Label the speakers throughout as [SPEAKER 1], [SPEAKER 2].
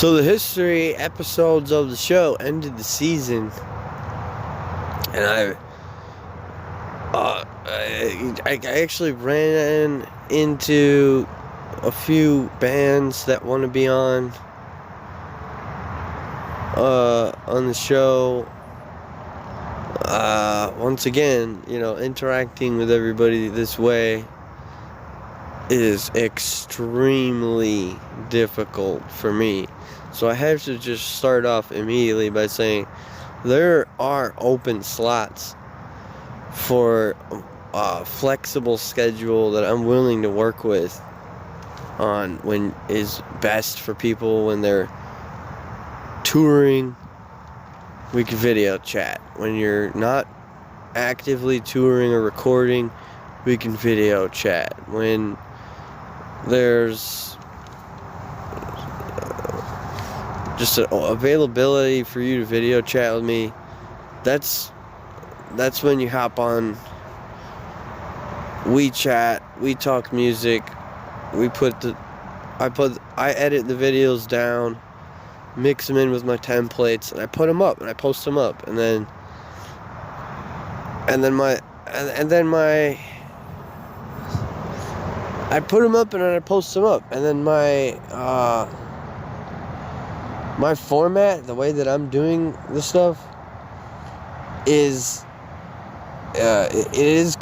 [SPEAKER 1] So the history episodes of the show ended the season, and I actually ran into a few bands that want to be on the show. Once again, interacting with everybody this way is extremely difficult for me. So I have to just start off immediately by saying there are open slots for a flexible schedule that I'm willing to work with on when is best for people when they're touring. We can video chat. When you're not actively touring or recording, we can video chat. When there's just an availability for you to video chat with me, that's when you hop on WeChat, we talk music, I edit the videos down, mix them in with my templates, and I put them up and I post them up, and then I put them up and then I post them up, and then my format, the way that I'm doing this stuff, is it is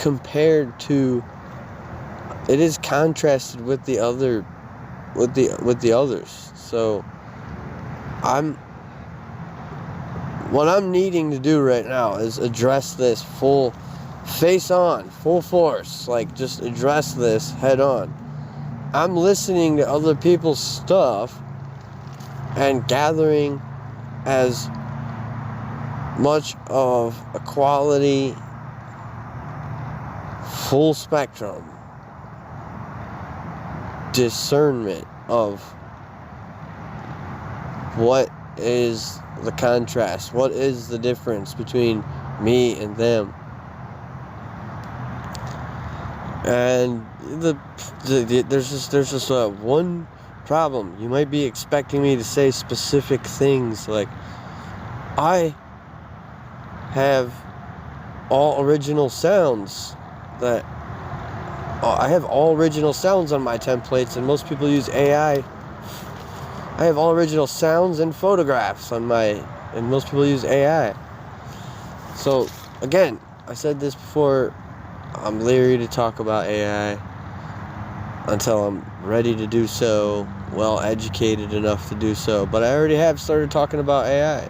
[SPEAKER 1] contrasted with the others. So what I'm needing to do right now is address this full force, like just address this head on. I'm listening to other people's stuff and gathering as much of a quality, full spectrum discernment of what is the contrast, what is the difference between me and them. And there's just one problem. You might be expecting me to say specific things like, I have all original sounds I have all original sounds on my templates, and most people use AI. I have all original sounds and photographs and most people use AI. So again, I said this before, I'm leery to talk about AI until I'm ready to do so, well educated enough to do so. But I already have started talking about AI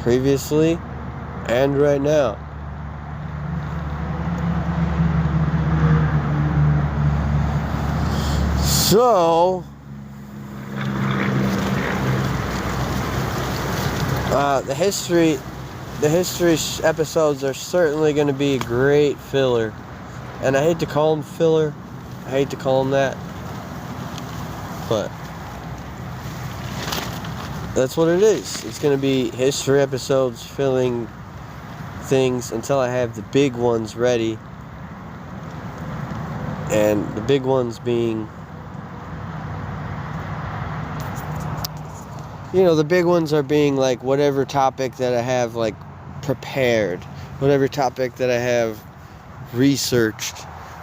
[SPEAKER 1] previously and right now. So The history episodes are certainly going to be a great filler. And I hate to call them filler. I hate to call them that. But that's what it is. It's going to be history episodes filling things until I have the big ones ready. And the big ones being, the big ones are being like whatever topic that I have like prepared, whatever topic that I have researched,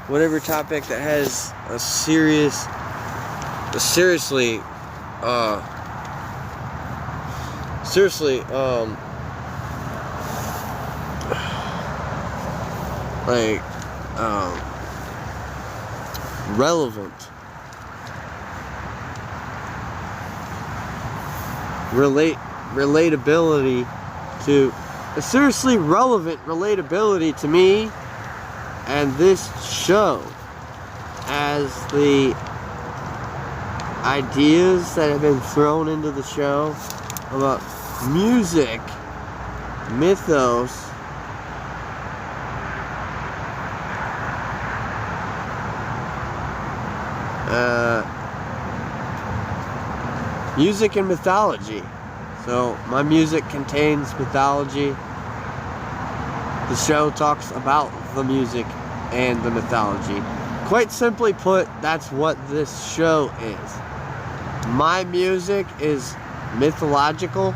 [SPEAKER 1] whatever topic that has a seriously relevant, relatability to a seriously relevant relatability to me and this show, as the ideas that have been thrown into the show about music, mythos, music and mythology. So my music contains mythology. The show talks about the music and the mythology. Quite simply put, that's what this show is. My music is mythological.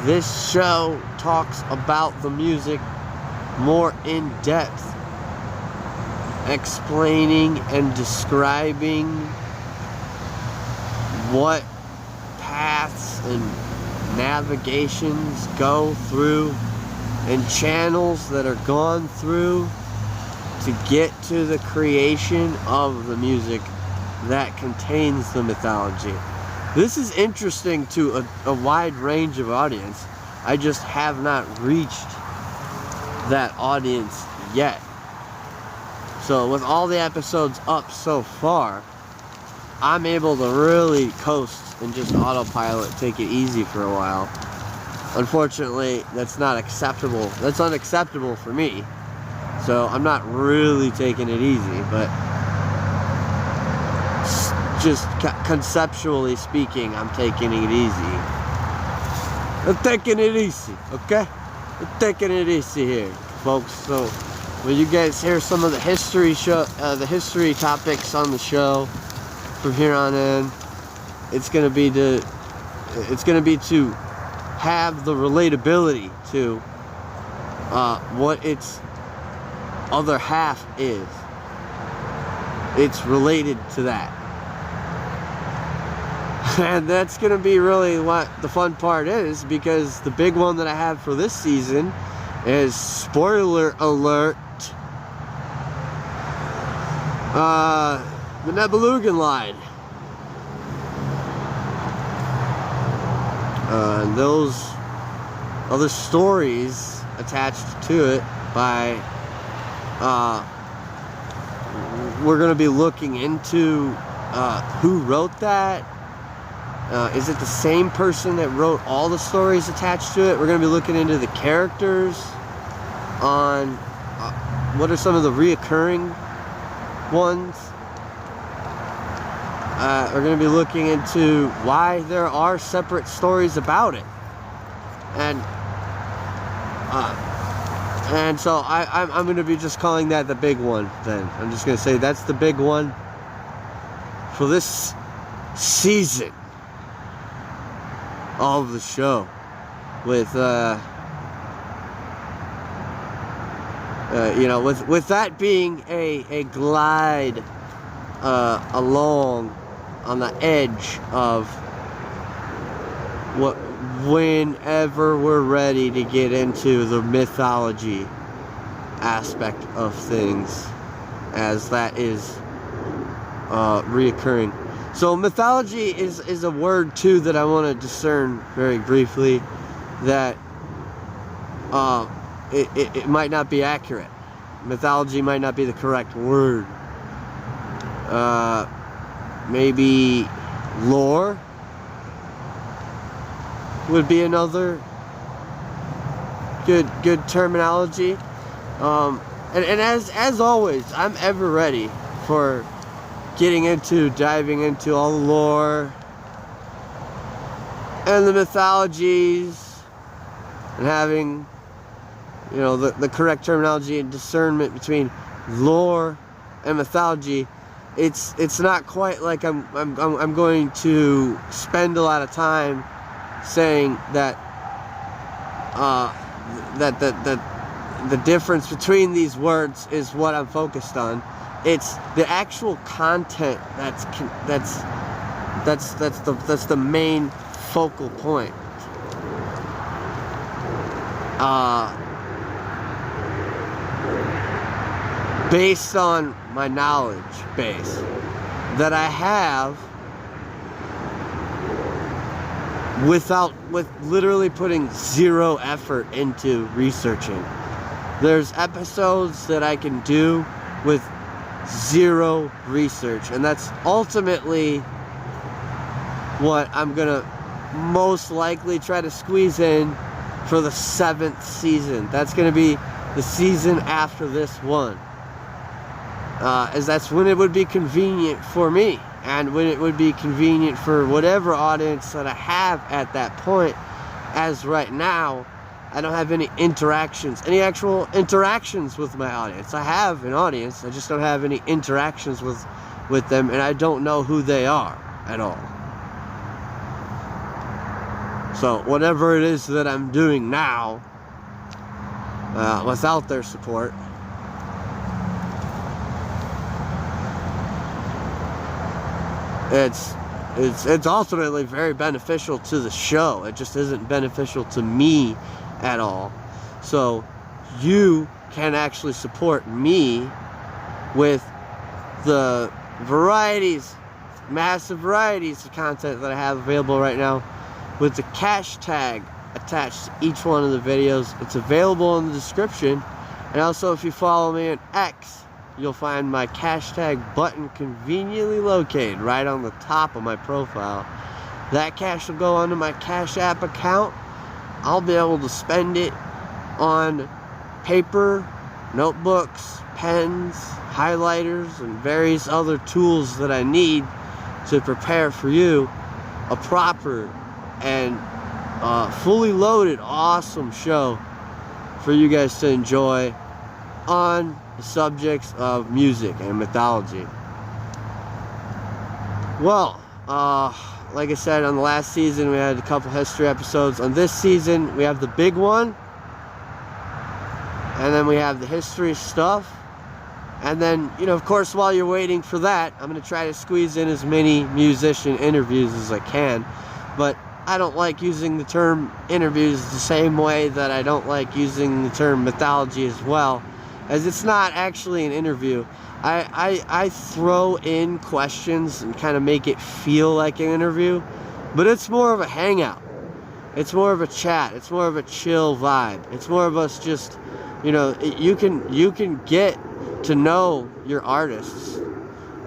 [SPEAKER 1] This show talks about the music more in depth, explaining and describing what paths and navigations go through and channels that are gone through to get to the creation of the music that contains the mythology. This is interesting to a wide range of audience. I just have not reached that audience yet. So with all the episodes up so far, I'm able to really coast and just autopilot, take it easy for a while. Unfortunately, that's not acceptable. That's unacceptable for me. So I'm not really taking it easy, but just conceptually speaking, I'm taking it easy. I'm taking it easy, okay? I'm taking it easy here, folks. So when you guys hear some of the history topics on the show from here on in, it's gonna be to have the relatability to what its other half is. It's related to that. And that's going to be really what the fun part is, because the big one that I have for this season is, spoiler alert, the Nibelungen line. And those other stories attached to it by, we're going to be looking into who wrote that. Is it the same person that wrote all the stories attached to it? We're going to be looking into the characters, on what are some of the reoccurring ones. We're going to be looking into why there are separate stories about it. And so I'm going to be just calling that the big one then. I'm just going to say that's the big one for this season of the show, with with that being a glide along on the edge of whenever we're ready to get into the mythology aspect of things, as that is reoccurring. So mythology is a word too that I want to discern very briefly, that it might not be accurate. Mythology might not be the correct word. Maybe lore. would be another good terminology. And as always, I'm ever ready for diving into all the lore and the mythologies and having, you know, the correct terminology and discernment between lore and mythology. It's not quite like I'm going to spend a lot of time saying that the difference between these words is what I'm focused on. It's the actual content that's the main focal point. Based on my knowledge base that I have, with literally putting zero effort into researching. There's episodes that I can do with zero research, and that's ultimately what I'm gonna most likely try to squeeze in for the 7th season. That's gonna be the season after this one, as that's when it would be convenient for me, and when it would be convenient for whatever audience that I have at that point. As right now, I don't have any actual interactions with my audience. I have an audience, I just don't have any interactions with them, and I don't know who they are at all. So whatever it is that I'm doing now, without their support, it's ultimately very beneficial to the show. It just isn't beneficial to me at all. So you can actually support me with the massive varieties of content that I have available right now, with the cash tag attached to each one of the videos. It's available in the description. And also, if you follow me on X, you'll find my cash tag button conveniently located right on the top of my profile. That cash will go onto my Cash App account. I'll be able to spend it on paper, notebooks, pens, highlighters, and various other tools that I need to prepare for you a proper and fully loaded, awesome show for you guys to enjoy on the subjects of music and mythology. Well, like I said, on the last season we had a couple history episodes. On this season we have the big one, and then we have the history stuff, and then, you know, of course, while you're waiting for that, I'm going to try to squeeze in as many musician interviews as I can. But I don't like using the term interviews the same way that I don't like using the term mythology as well, as it's not actually an interview. I throw in questions and kind of make it feel like an interview, but it's more of a hangout. It's more of a chat. It's more of a chill vibe. It's more of us just, you know, you can get to know your artists,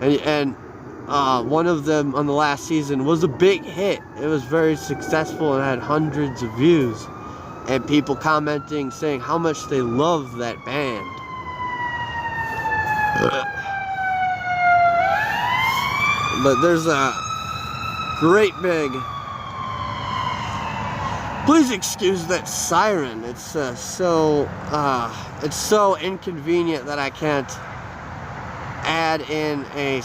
[SPEAKER 1] and one of them on the last season was a big hit. It was very successful and had hundreds of views, and people commenting saying how much they love that band. But there's a great big, please excuse that siren. It's so inconvenient that I can't add in a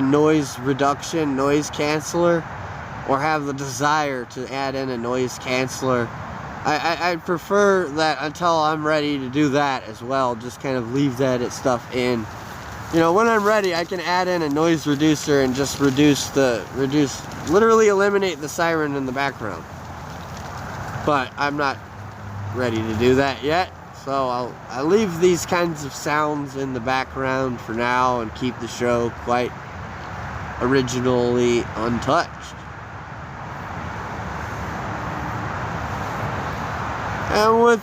[SPEAKER 1] noise reduction, noise canceller, or have the desire to add in a noise canceller. I prefer that until I'm ready to do that as well. Just kind of leave that stuff in. You know, when I'm ready, I can add in a noise reducer and just literally eliminate the siren in the background. But I'm not ready to do that yet, so I'll leave these kinds of sounds in the background for now and keep the show quite originally untouched. And with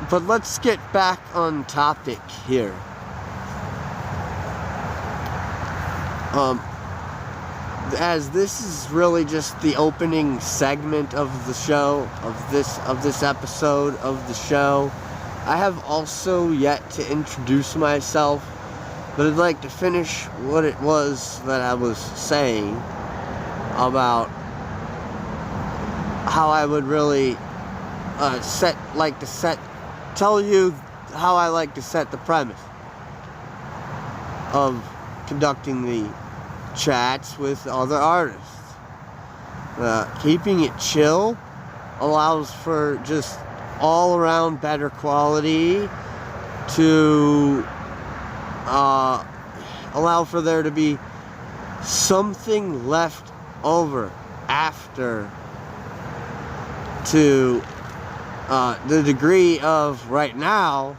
[SPEAKER 1] but let's get back on topic here. as this is really just the opening segment of the show, of this episode of the show, I have also yet to introduce myself, but I'd like to finish what it was that I was saying about how I would really tell you how I like to set the premise of conducting the chats with other artists. Keeping it chill allows for just all around better quality, to allow for there to be something left over after, to the degree of right now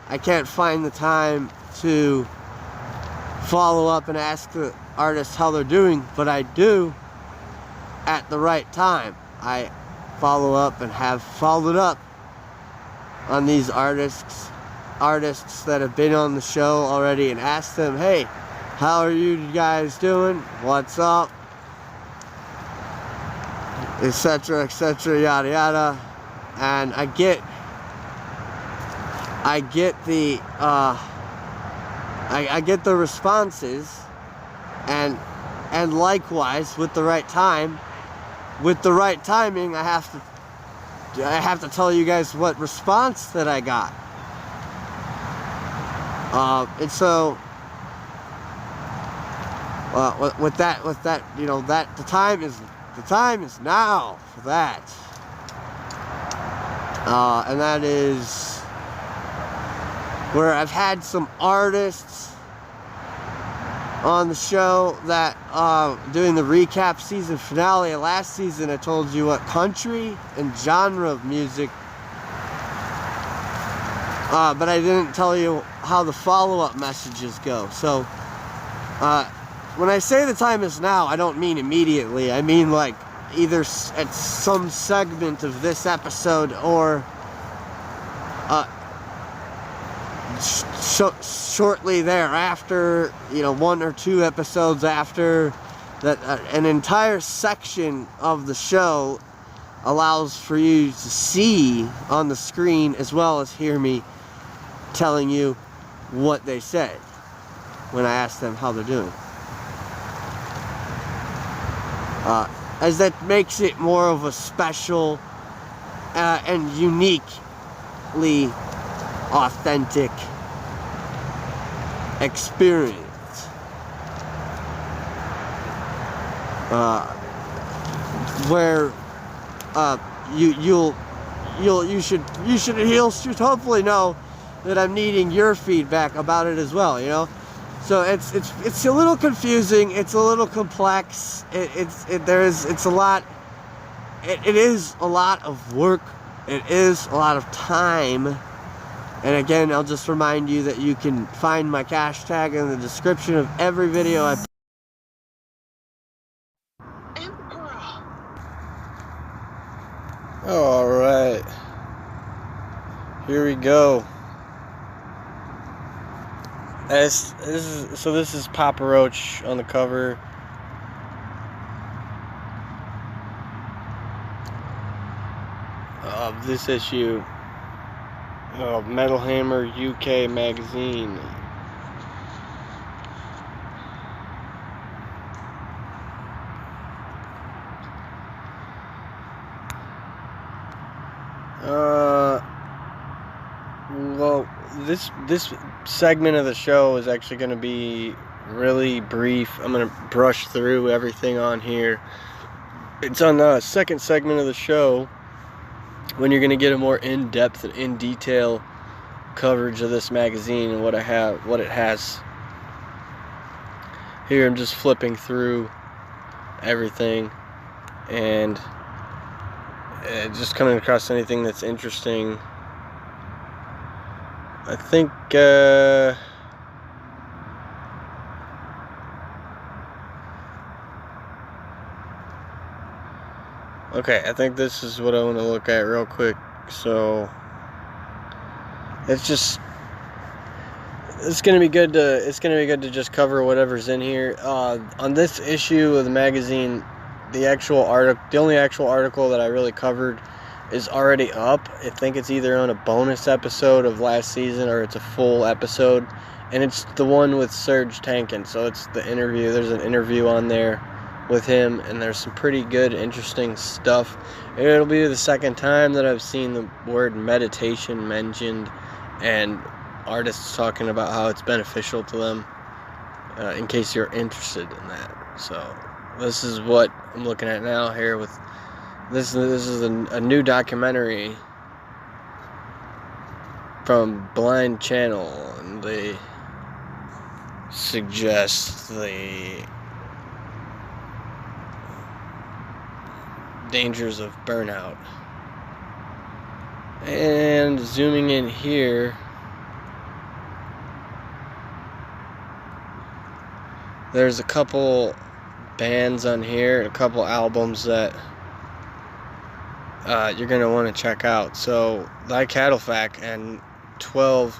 [SPEAKER 1] I can't find the time to follow up and ask the artists how they're doing, but I do at the right time. I follow up and have followed up on these artists that have been on the show already, and asked them, hey, how are you guys doing? What's up? Etc., etc., yada yada. And I get the I get the responses, and likewise with the right time, with the right timing, I have to tell you guys what response that I got. And so with that, you know, that the time is now for that. And that is where I've had some artists on the show that doing the recap season finale of last season. I told you what country and genre of music, but I didn't tell you how the follow-up messages go. So when I say the time is now, I don't mean immediately. I mean like either at some segment of this episode, or shortly thereafter, you know, 1 or 2 episodes after that. An entire section of the show allows for you to see on the screen as well as hear me telling you what they said when I asked them how they're doing. As that makes it more of a special and uniquely authentic experience. Where you should hopefully know that I'm needing your feedback about it as well, you know. So it's a little confusing, it's a little complex, it is a lot of work, it is a lot of time. And again, I'll just remind you that you can find my hashtag in the description of every video I Alright, here we go. This is Papa Roach on the cover. Of this issue of Metal Hammer UK magazine. Well, this segment of the show is actually going to be really brief. I'm going to brush through everything on here. It's on the second segment of the show when you're going to get a more in-depth and in-detail coverage of this magazine and what it has. Here I'm just flipping through everything and just coming across anything that's interesting. I think okay, I think this is what I want to look at real quick. So it's just it's gonna be good to just cover whatever's in here. On this issue of the magazine, the only actual article that I really covered is already up. I think it's either on a bonus episode of last season or it's a full episode, and it's the one with Serge Tankin. So it's the interview. There's an interview on there with him, and there's some pretty good, interesting stuff. It'll be the second time that I've seen the word meditation mentioned, and artists talking about how it's beneficial to them, in case you're interested in that. So this is what I'm looking at now here with this is a new documentary from Blind Channel, and they suggest the dangers of burnout. And zooming in here, there's a couple bands on here, a couple albums that you're going to want to check out. So, Thy Cattlefack and 12,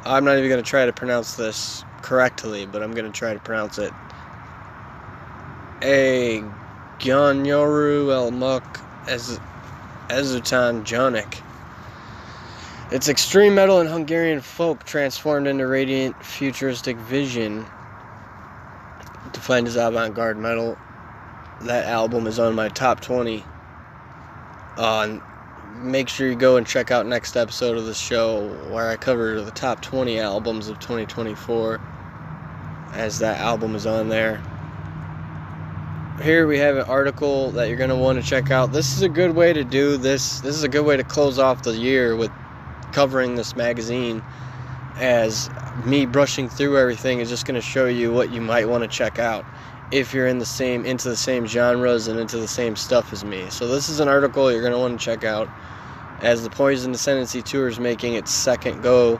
[SPEAKER 1] I'm not even going to try to pronounce this correctly, but I'm going to try to pronounce it. Gyanyoru El Muk Ezutan Jonik. It's extreme metal and Hungarian folk transformed into radiant futuristic vision. Defined as avant-garde metal. That album is on my top 20. Make sure you go and check out next episode of the show where I cover the top 20 albums of 2024, as that album is on there. Here we have an article that you're going to want to check out. This is a good way to do this. This is a good way to close off the year with covering this magazine, as me brushing through everything is just going to show you what you might want to check out if you're into the same genres and into the same stuff as me. So this is an article you're going to want to check out, as the Poison Ascendancy Tour is making its second go.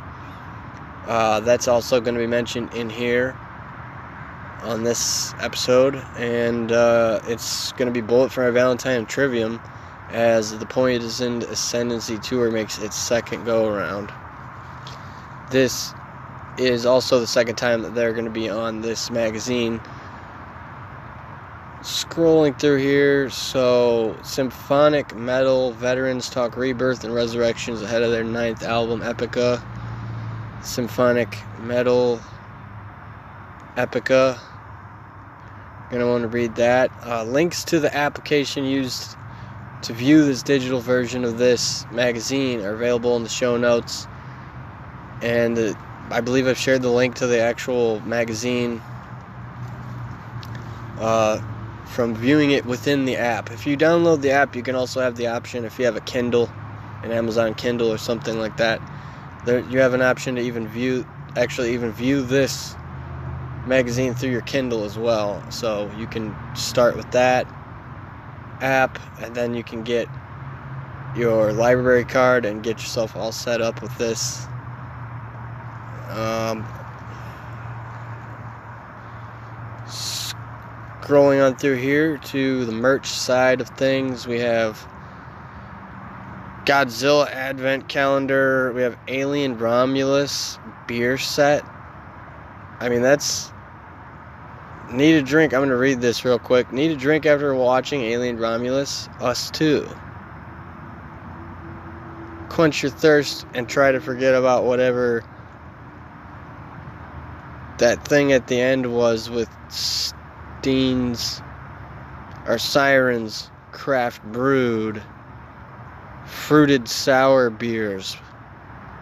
[SPEAKER 1] That's also going to be mentioned in here on this episode, and it's going to be Bullet for My Valentine Trivium, as the Poison Ascendancy Tour makes its second go around. This is also the second time that they're going to be on this magazine. Scrolling through here, so symphonic metal veterans talk rebirth and resurrections ahead of their 9th album, Epica. Symphonic metal Epica. Gonna want to read that. Links to the application used to view this digital version of this magazine are available in the show notes, and I believe I've shared the link to the actual magazine from viewing it within the app. If you download the app, you can also have the option, if you have a Kindle, an Amazon Kindle or something like that, you have an option to even view this magazine through your Kindle as well. So you can start with that app, and then you can get your library card and get yourself all set up with this. Scrolling on through here to the merch side of things, we have Godzilla Advent Calendar, we have Alien Romulus beer set. I mean, that's need a drink. I'm going to read this real quick. Need a drink after watching Alien Romulus? Us too. Quench your thirst and try to forget about whatever that thing at the end was with Siren's Craft Brewed fruited sour beers,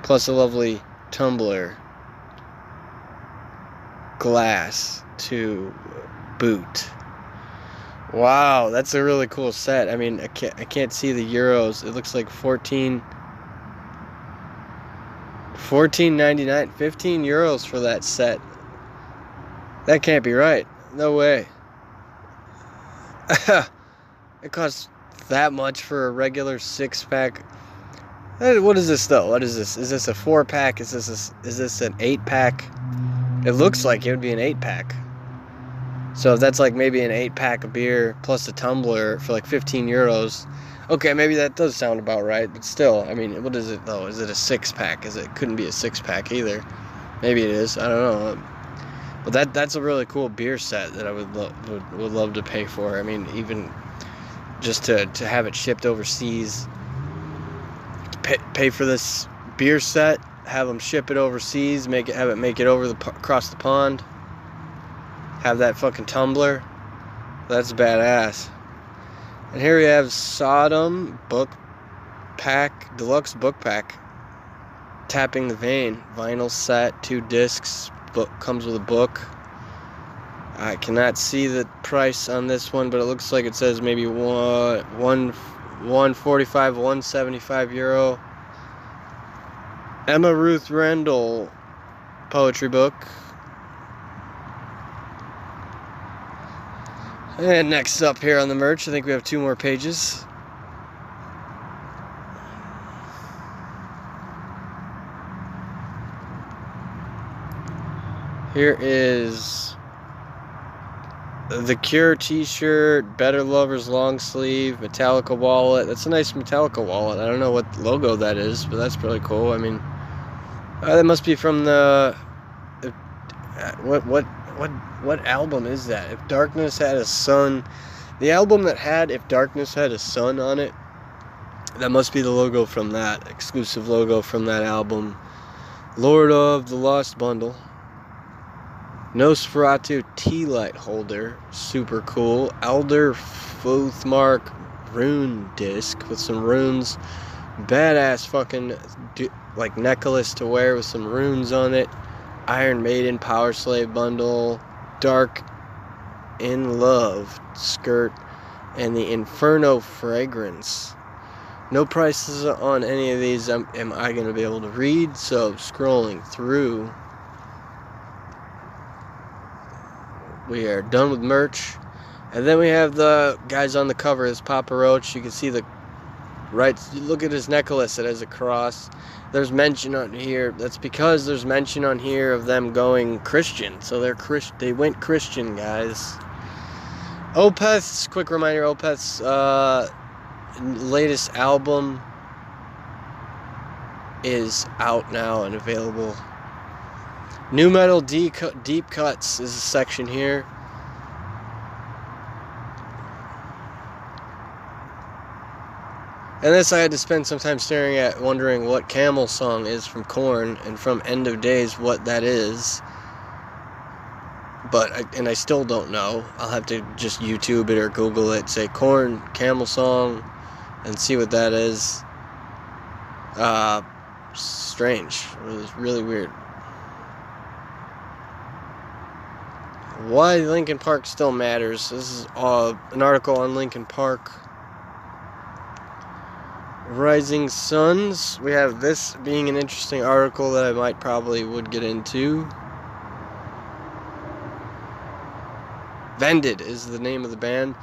[SPEAKER 1] plus a lovely tumbler glass to boot. Wow, that's a really cool set. I mean, I can't see the euros. It looks like $14.99, 15 euros for that set. That can't be right. No way. It costs that much for a regular 6-pack. What is this though? What is this? Is this a 4-pack? Is this an 8-pack? It looks like it would be an 8-pack. So if that's like maybe an 8-pack of beer plus a tumbler for like 15 euros. Okay, maybe that does sound about right, but still, I mean, what is it though? Is it a 6-pack? It couldn't be a 6-pack either. Maybe it is. I don't know. But that's a really cool beer set that I would love to pay for. I mean, even just to have it shipped overseas. Pay for this beer set, have them ship it overseas, have it make it across the pond. Have that fucking tumbler. That's badass. And here we have Sodom book pack, deluxe book pack. Tapping the Vein, vinyl set, 2 discs. Book comes with a book. I cannot see the price on this one, but it looks like it says maybe 145, 175 euro. Emma Ruth Rendell poetry book. And next up here on the merch, I think we have 2 more pages. Here is the Cure t-shirt, Better Lovers long sleeve, Metallica wallet. That's a nice Metallica wallet. I don't know what logo that is, but that's really cool. I mean, that must be from the what album is that? If Darkness Had a Sun, the album that had If Darkness Had a Sun on it. That must be the logo from that, exclusive logo from that album. Lord of the Lost bundle. Nosferatu tea light holder, super cool. Elder Fothmark rune disc with some runes. Badass fucking like necklace to wear with some runes on it. Iron Maiden Power Slave bundle. Dark in Love skirt. And the Inferno fragrance. No prices on any of these am I going to be able to read, so scrolling through. We are done with merch. And then we have the guys on the cover. This Papa Roach. You can see the right. Look at his necklace. It has a cross. There's mention on here. That's because there's mention on here of them going Christian. So they went Christian, guys. Opeth's, quick reminder, Opeth's latest album is out now and available. New Metal Deep Cuts is a section here. And this I had to spend some time staring at, wondering what Camel song is from Korn, and from End of Days what that is. But I still don't know. I'll have to just YouTube it or Google it, say Korn Camel song, and see what that is. Strange. It was really weird. Why Linkin Park still matters. This is an article on Linkin Park. Rising Suns. We have this being an interesting article that I would get into. Vended is the name of the band.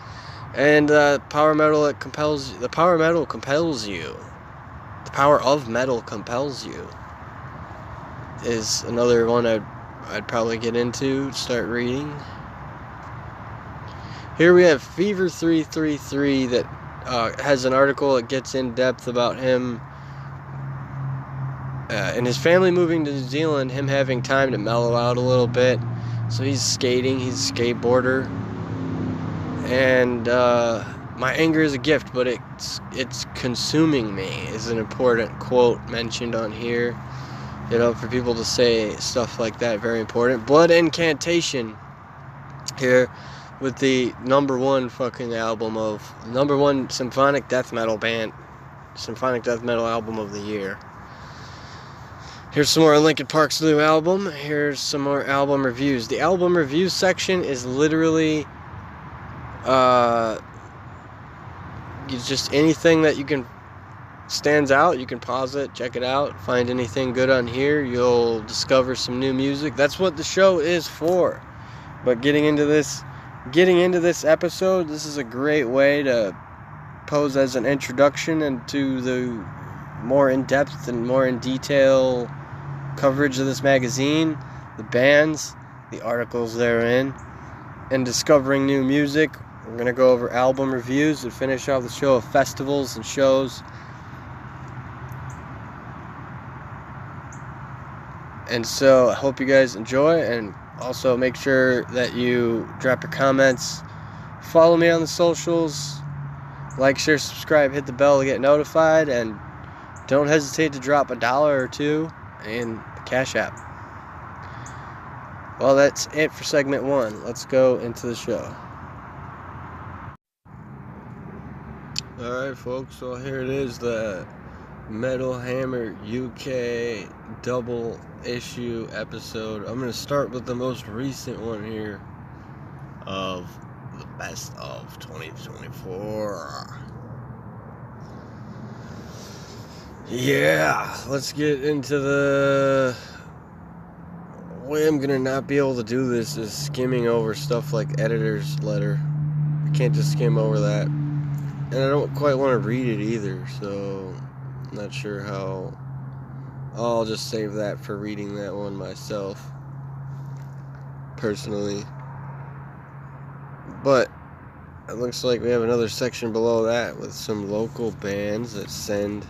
[SPEAKER 1] And power metal compels you. The power of metal compels you is another one I'd probably get into, start reading. Here we have Fever 333 that has an article that gets in depth about him and his family moving to New Zealand, him having time to mellow out a little bit. So he's skating, he's a skateboarder. And my anger is a gift, but it's consuming me is an important quote mentioned on here. You know, for people to say stuff like that, very important. Blood Incantation here with the number one symphonic death metal album of the year. Here's some more Linkin Park's new album. Here's some more album reviews. The album review section is literally just anything that you can stands out, you can pause it, check it out, find anything good on here, you'll discover some new music. That's what the show is for. But getting into this episode, this is a great way to pose as an introduction into the more in-depth and more in detail coverage of this magazine, the bands, the articles therein, and discovering new music. We're going to go over album reviews and finish off the show of festivals and shows. And so I hope you guys enjoy, and also make sure that you drop your comments, follow me on the socials, like, share, subscribe, hit the bell to get notified, and don't hesitate to drop $1 or $2 in the Cash App. Well, that's it for segment 1. Let's go into the show. Alright folks, so here it is, the Metal Hammer UK double issue episode. I'm going to start with the most recent one here of the best of 2024. Yeah, let's get into the way I'm going to not be able to do this is skimming over stuff like editor's letter. I can't just skim over that. And I don't quite want to read it either, so I'm not sure how. I'll just save that for reading that one myself, personally. But it looks like we have another section below that with some local bands that send,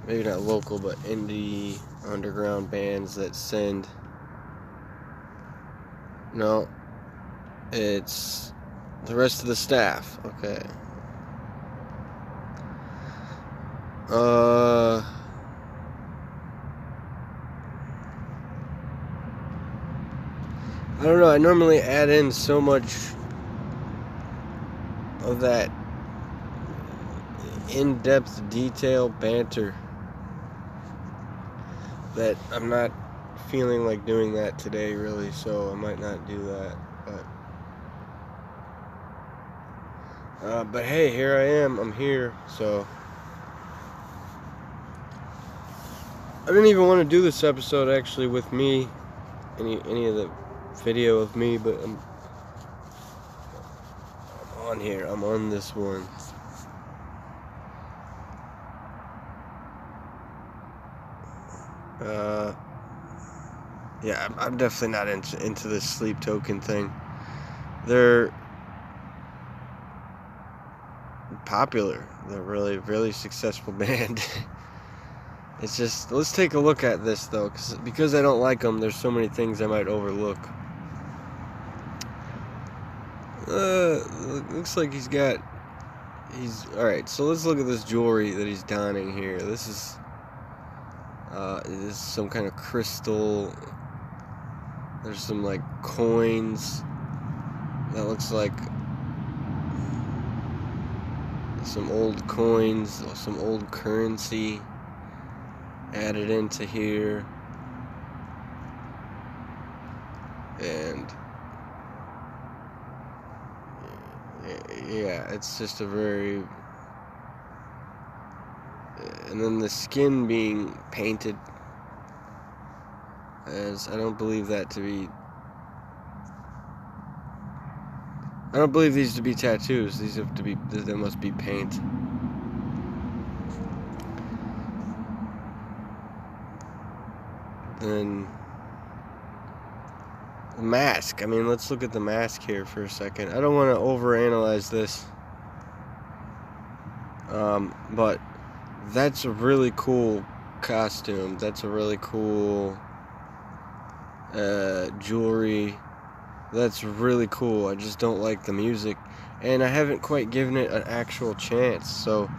[SPEAKER 1] maybe not local, but indie underground bands that send. No, it's the rest of the staff. Okay. I don't know, I normally add in so much of that in-depth detail banter that I'm not feeling like doing that today, really, so I might not do that, but hey, here I am, I'm here, so I didn't even want to do this episode actually with me, any of the video of me, but I'm on here. I'm on this one. Yeah, I'm definitely not into this sleep token thing. They're popular. They're really, really successful band. It's just, let's take a look at this though, because I don't like them, there's so many things I might overlook. Looks like he's alright, so let's look at this jewelry that he's donning here. This is some kind of crystal. There's some like coins. That looks like some old coins, some old currency added into here. And yeah, it's just a very, and then the skin being painted, as I don't believe that to be, I don't believe these to be tattoos. These have to be, they must be paint. Then the mask. I mean, let's look at the mask here for a second. I don't want to overanalyze this, but that's a really cool costume. That's a really cool jewelry. That's really cool. I just don't like the music, and I haven't quite given it an actual chance. So,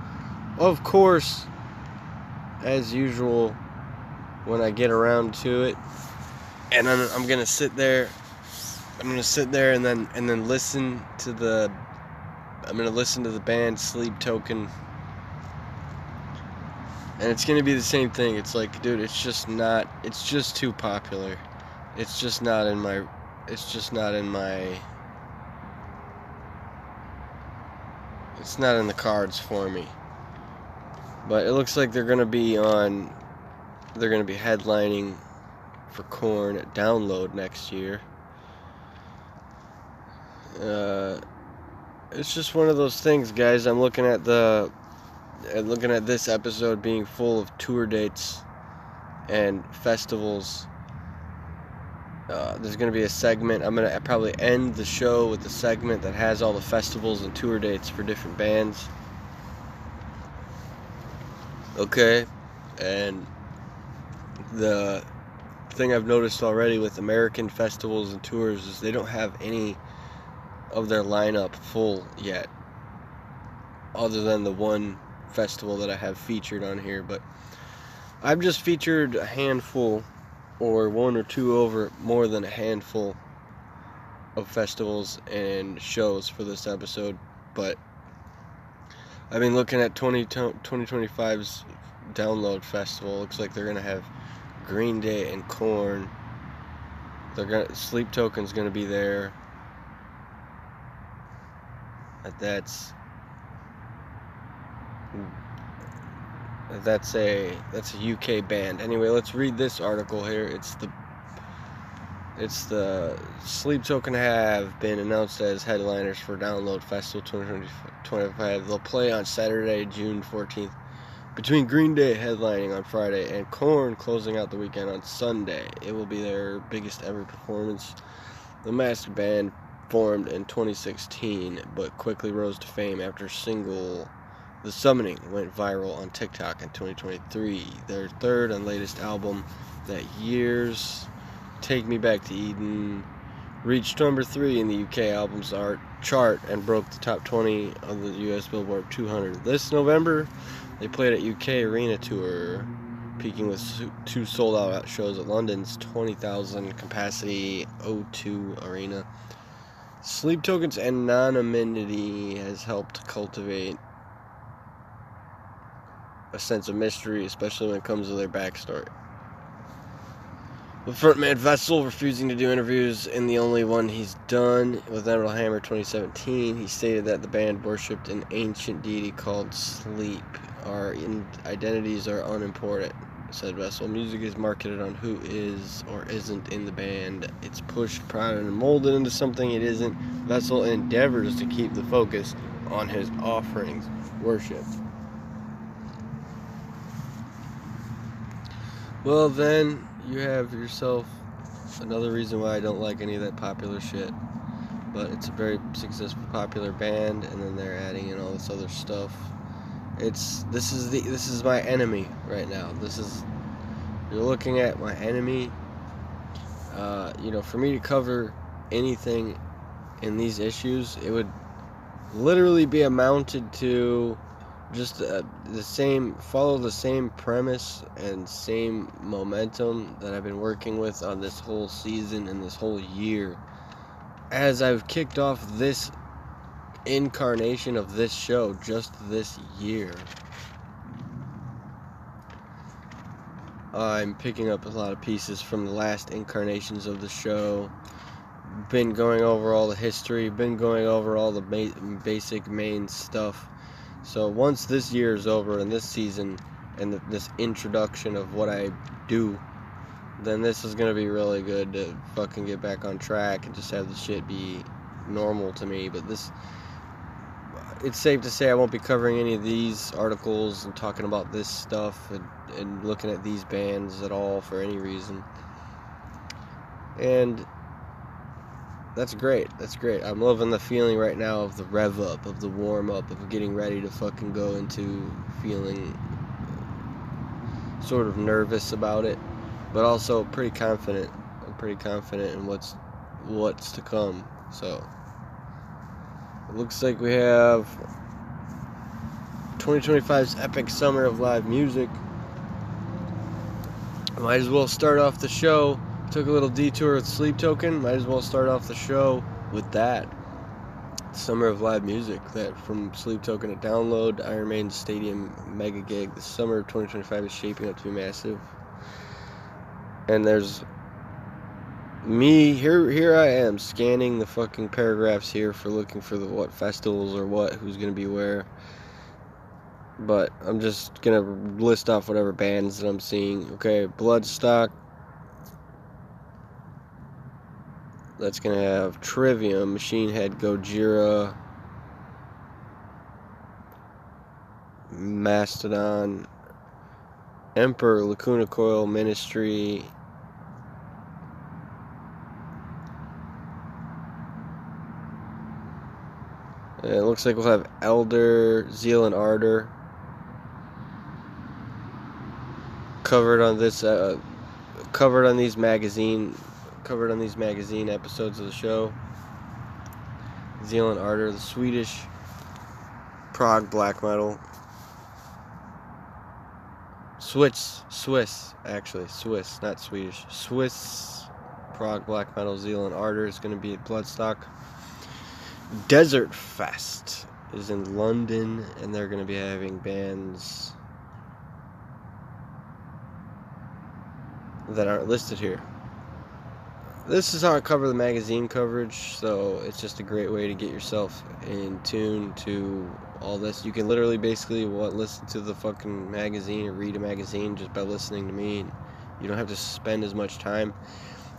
[SPEAKER 1] of course, as usual, when I get around to it, and I'm gonna sit there. I'm gonna sit there and then listen to the. I'm gonna listen to the band Sleep Token, and it's gonna be the same thing. It's like, dude, it's just not. It's just too popular. It's just not in my. It's just not in my. It's not in the cards for me. But it looks like they're gonna be on. They're gonna be headlining for Korn at Download next year. It's just one of those things, guys. I'm looking at this episode being full of tour dates and festivals. There's going to be a segment. I'm going to probably end the show with a segment that has all the festivals and tour dates for different bands. Okay, and thing I've noticed already with American festivals and tours is they don't have any of their lineup full yet, other than the one festival that I have featured on here. But I've just featured a handful, or one or two over more than a handful of festivals and shows for this episode. But I've been looking at 2025's Download Festival. Looks like they're gonna have Green Day and Korn. Sleep Token's gonna be there. That's a UK band. Anyway, let's read this article here. It's the Sleep Token have been announced as headliners for Download Festival 2025. They'll play on Saturday, June 14th, between Green Day headlining on Friday and Korn closing out the weekend on Sunday. It will be their biggest ever performance. The masked band formed in 2016, but quickly rose to fame after single The Summoning went viral on TikTok in 2023. Their third and latest album that year's Take Me Back to Eden reached number 3 in the UK albums chart and broke the top 20 of the US Billboard 200. This November, they played at UK Arena Tour, peaking with 2 sold-out shows at London's 20,000 capacity O2 Arena. Sleep Token's anonymity has helped cultivate a sense of mystery, especially when it comes to their backstory. The frontman Vessel refusing to do interviews in the only one he's done with Emerald Hammer 2017. He stated that the band worshipped an ancient deity called Sleep. Our identities are unimportant, said Vessel. Music is marketed on who is or isn't in the band. It's pushed, prodded, and molded into something it isn't. Vessel endeavors to keep the focus on his offerings, worship. Well, then you have yourself another reason why I don't like any of that popular shit. But it's a very successful, popular band, and then they're adding in all this other stuff. This is my enemy right now. You're looking at my enemy. For me to cover anything in these issues, it would literally be amounted to just follow the same premise and same momentum that I've been working with on this whole season and this whole year. As I've kicked off this incarnation of this show just this year, I'm picking up a lot of pieces from the last incarnations of the show. Been going over all the history, been going over all the basic main stuff. So once this year is over and this season and this introduction of what I do, then this is going to be really good to fucking get back on track and just have the shit be normal to me. But it's safe to say I won't be covering any of these articles and talking about this stuff and looking at these bands at all for any reason. And that's great. I'm loving the feeling right now of the rev up, of the warm up, of getting ready to fucking go into feeling sort of nervous about it, but also pretty confident. I'm pretty confident in what's to come. So it looks like we have 2025's epic summer of live music. Might as well start off the show. Took a little detour with Sleep Token. Might as well start off the show with that. Summer of live music. That from Sleep Token at Download. Iron Maiden Stadium mega gig. The summer of 2025 is shaping up to be massive. And there's me. Here I am scanning the fucking paragraphs here for looking for the what festivals or who's going to be where. But I'm just going to list off whatever bands that I'm seeing. Okay, Bloodstock. That's going to have Trivium, Machine Head, Gojira, Mastodon, Emperor, Lacuna Coil, Ministry, and it looks like we'll have Elder, Zeal and Ardor covered on this covered on these magazine episodes of the show. Zealand Ardor, the Swedish prog black metal. Swiss, not Swedish. Swiss prog black metal. Zealand Ardor is going to be at Bloodstock. Desert Fest is in London, and they're going to be having bands that aren't listed here. This is how I cover the magazine coverage, so it's just a great way to get yourself in tune to all this. You can literally basically listen to the fucking magazine or read a magazine just by listening to me, and you don't have to spend as much time.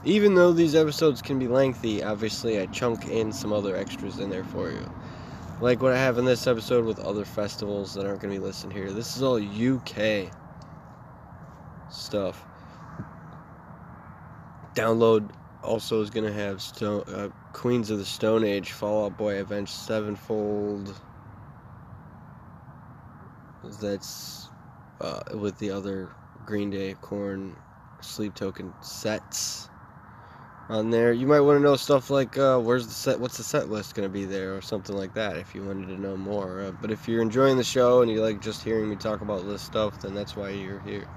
[SPEAKER 1] Even though these episodes can be lengthy, obviously I chunk in some other extras in there for you. Like what I have in this episode with other festivals that aren't going to be listed here. This is all UK stuff. Download also is going to have Queens of the Stone Age, Fall Out Boy, Avenged Sevenfold. That's with the other Green Day, Korn, Sleep Token sets on there. You might want to know stuff like what's the set list going to be there, or something like that, if you wanted to know more. But if you're enjoying the show and you like just hearing me talk about this stuff, then that's why you're here.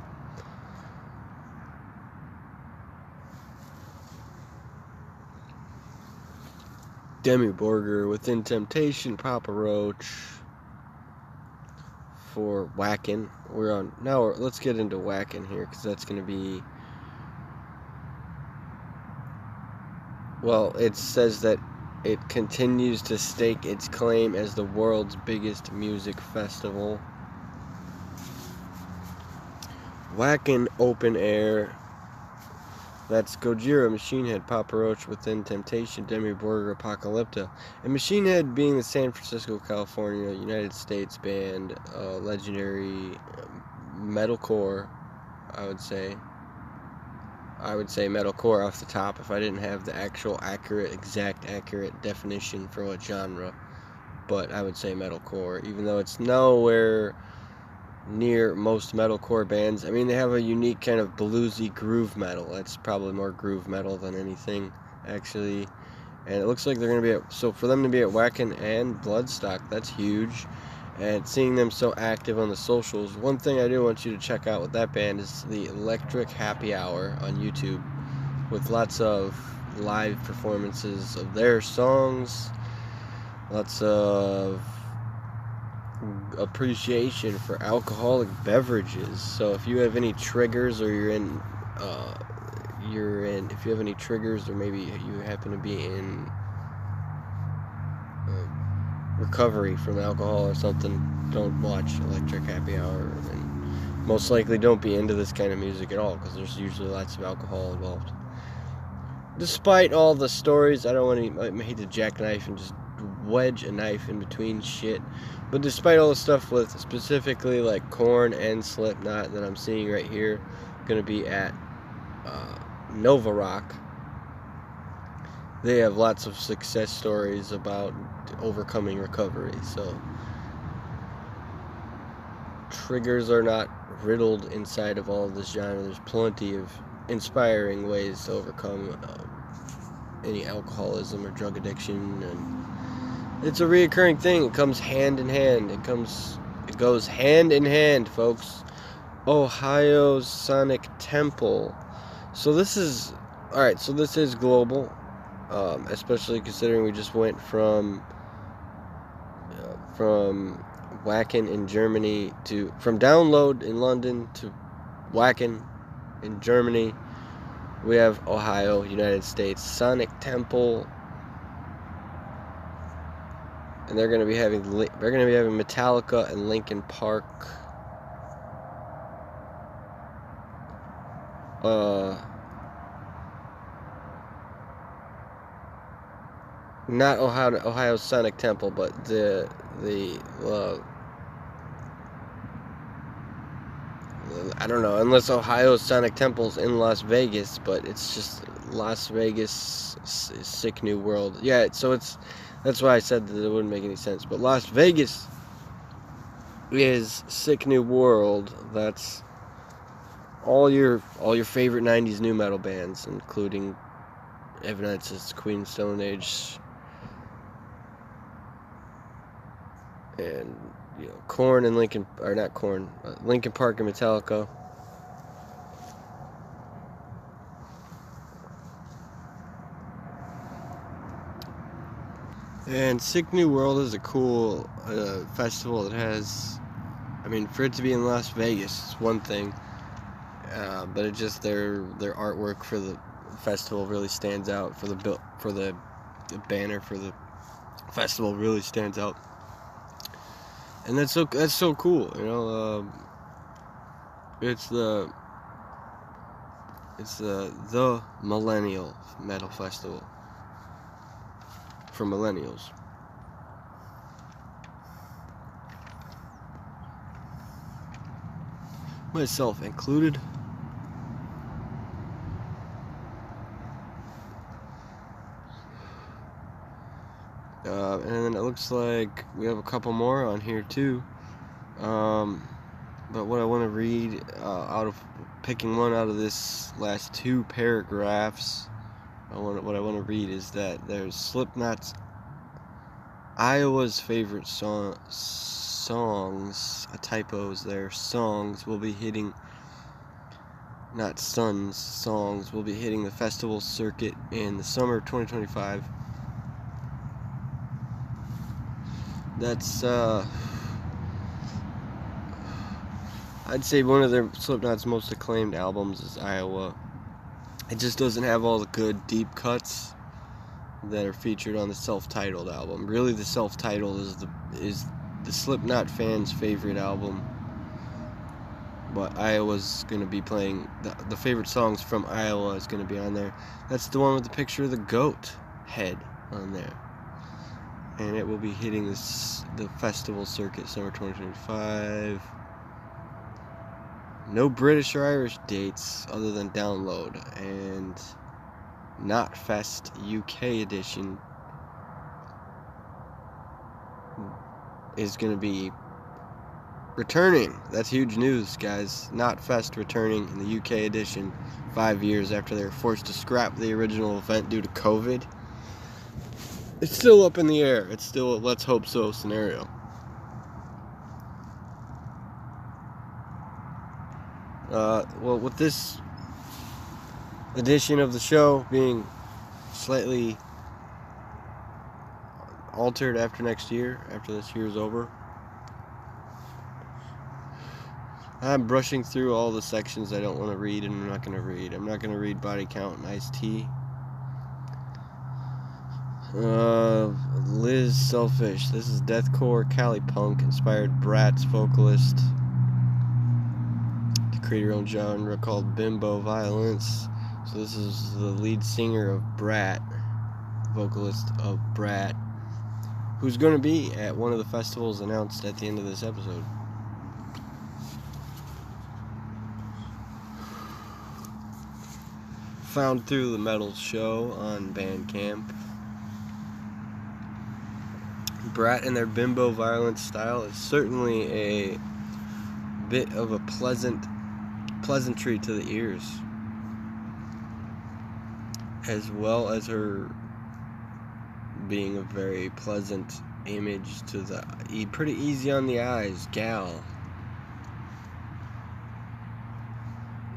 [SPEAKER 1] Demi Borgir, Within Temptation, Papa Roach for Whackin'. Let's get into Whackin' here, because that's going to be, well, it says that it continues to stake its claim as the world's biggest music festival. Whackin' Open Air. That's Gojira, Machine Head, Papa Roach, Within Temptation, Demi Borgir, Apocalypta. And Machine Head being the San Francisco, California, United States band, legendary metalcore, I would say metalcore off the top if I didn't have the actual exact accurate definition for what genre. But I would say metalcore, even though it's nowhere near most metalcore bands. I mean, they have a unique kind of bluesy groove metal. That's probably more groove metal than anything, actually. And it looks like they're going to be so for them to be at Whackin' and Bloodstock, that's huge. And seeing them so active on the socials, one thing I do want you to check out with that band is the Electric Happy Hour on YouTube, with lots of live performances of their songs, lots of appreciation for alcoholic beverages. So if you have any triggers, or if you have any triggers, or maybe you happen to be in recovery from alcohol or something, don't watch Electric Happy Hour, and most likely don't be into this kind of music at all, because there's usually lots of alcohol involved. Despite all the stories, I hate to jackknife and just wedge a knife in between shit, but despite all the stuff with specifically like Korn and Slipknot that I'm seeing right here, going to be at Nova Rock, they have lots of success stories about overcoming recovery. So triggers are not riddled inside of all of this genre. There's plenty of inspiring ways to overcome any alcoholism or drug addiction, and it's a reoccurring thing. It comes hand in hand. It goes hand in hand, folks. Ohio Sonic Temple. So this is global, especially considering we just went from Whackin' in Germany from Download in London to Whackin' in Germany. We have Ohio, United States, Sonic Temple. And they're going to be having Metallica and Linkin Park. Not Ohio Sonic Temple, but I don't know, unless Ohio Sonic Temple's in Las Vegas, but it's just Las Vegas Sick New World. Yeah, so that's why I said that it wouldn't make any sense. But Las Vegas is Sick New World. That's all your favorite 90s new metal bands, including Evanescence, Queen, Stone Age, and Korn and Linkin Park and Metallica. And Sick New World is a cool festival that has, for it to be in Las Vegas, it's one thing, but it just their artwork for the festival really stands out. For the banner for the festival really stands out, and that's so cool. It's the Millennial Metal Festival. For millennials. Myself included. And then it looks like we have a couple more on here too. But what I want to read, picking one out of this last two paragraphs, what I want to read is that there's Slipknot's Iowa's favorite songs, a typo is there, songs will be hitting, not Sons, songs will be hitting the festival circuit in the summer of 2025. That's, I'd say one of their Slipknot's most acclaimed albums is Iowa. It just doesn't have all the good deep cuts that are featured on the self-titled album. Really, the self-titled is the Slipknot fans' favorite album. But Iowa's going to be playing, the favorite songs from Iowa is going to be on there. That's the one with the picture of the goat head on there. And it will be hitting the festival circuit summer 2025. No British or Irish dates other than download, and Not Fest UK edition is going to be returning. That's huge news, guys. Not Fest returning in the UK edition 5 years after they were forced to scrap the original event due to COVID. It's still up in the air. It's still a let's hope so scenario. Well, with this edition of the show being slightly altered after next year, after this year is over, I'm brushing through all the sections I don't want to read and I'm not going to read. I'm not going to read Body Count and Ice-T. Liz Selfish. This is deathcore Cali punk inspired Bratz vocalist. Create your own genre called Bimbo Violence. So this is the lead singer of Brat, vocalist of Brat, who's going to be at one of the festivals announced at the end of this episode. Found through the Metal Show on Bandcamp. Brat and their Bimbo Violence style is certainly a bit of a pleasantry to the ears, as well as her being a very pleasant image to the pretty easy on the eyes gal,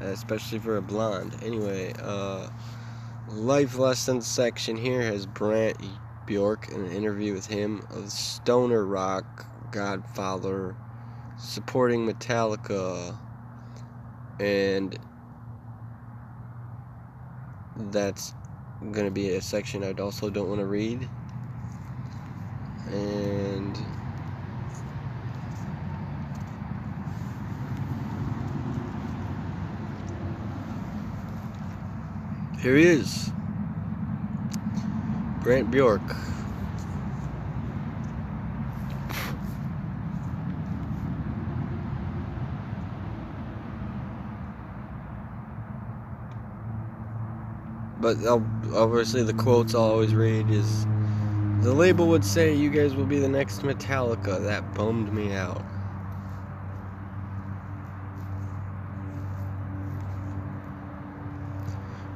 [SPEAKER 1] especially for a blonde. Anyway, life lessons section here has Brant Bjork in an interview with him of stoner rock godfather, supporting Metallica, and that's going to be a section I also don't want to read. And here he is, Brant Bjork. But obviously the quotes I'll always read is, the label would say you guys will be the next Metallica. That bummed me out.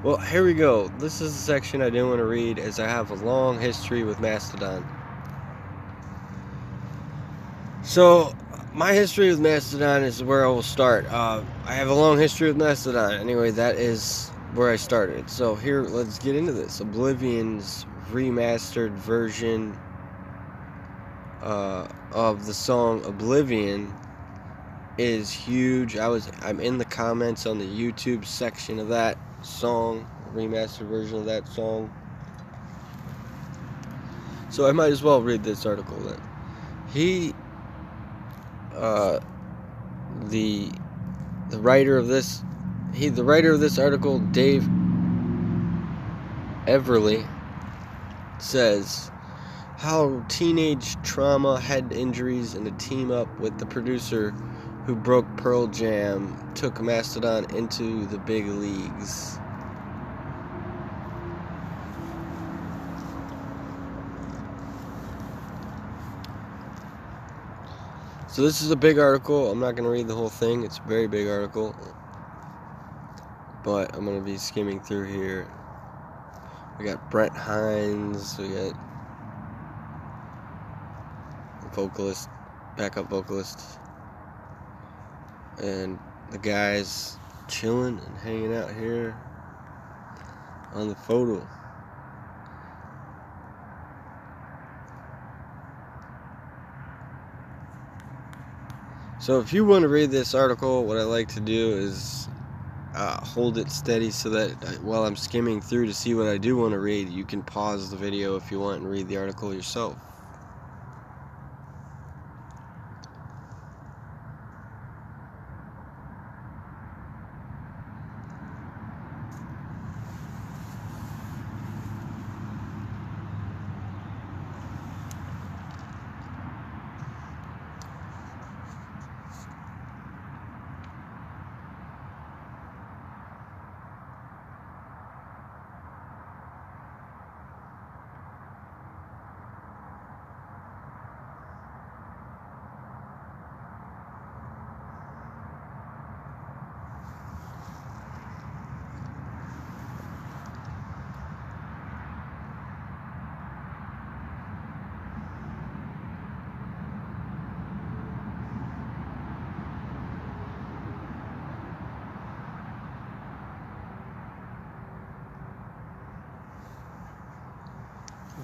[SPEAKER 1] Well, here we go. This is the section I didn't want to read, as I have a long history with Mastodon. So, my history with Mastodon is where I will start. I have a long history with Mastodon. Anyway, that is where I started. So here, let's get into this. Oblivion's remastered version of the song Oblivion is huge. I'm in the comments on the YouTube section of that song, remastered version of that song. So I might as well read this article then. The writer of this article, Dave Everly, says how teenage trauma, head injuries, and a team up with the producer who broke Pearl Jam took Mastodon into the big leagues. So this is a big article. I'm not going to read the whole thing. It's a very big article. But I'm going to be skimming through here. We got Brent Hines. We got vocalist, backup vocalist. And the guys chilling and hanging out here on the photo. So if you want to read this article, what I like to do is hold it steady so that while I'm skimming through to see what I do want to read, you can pause the video if you want and read the article yourself.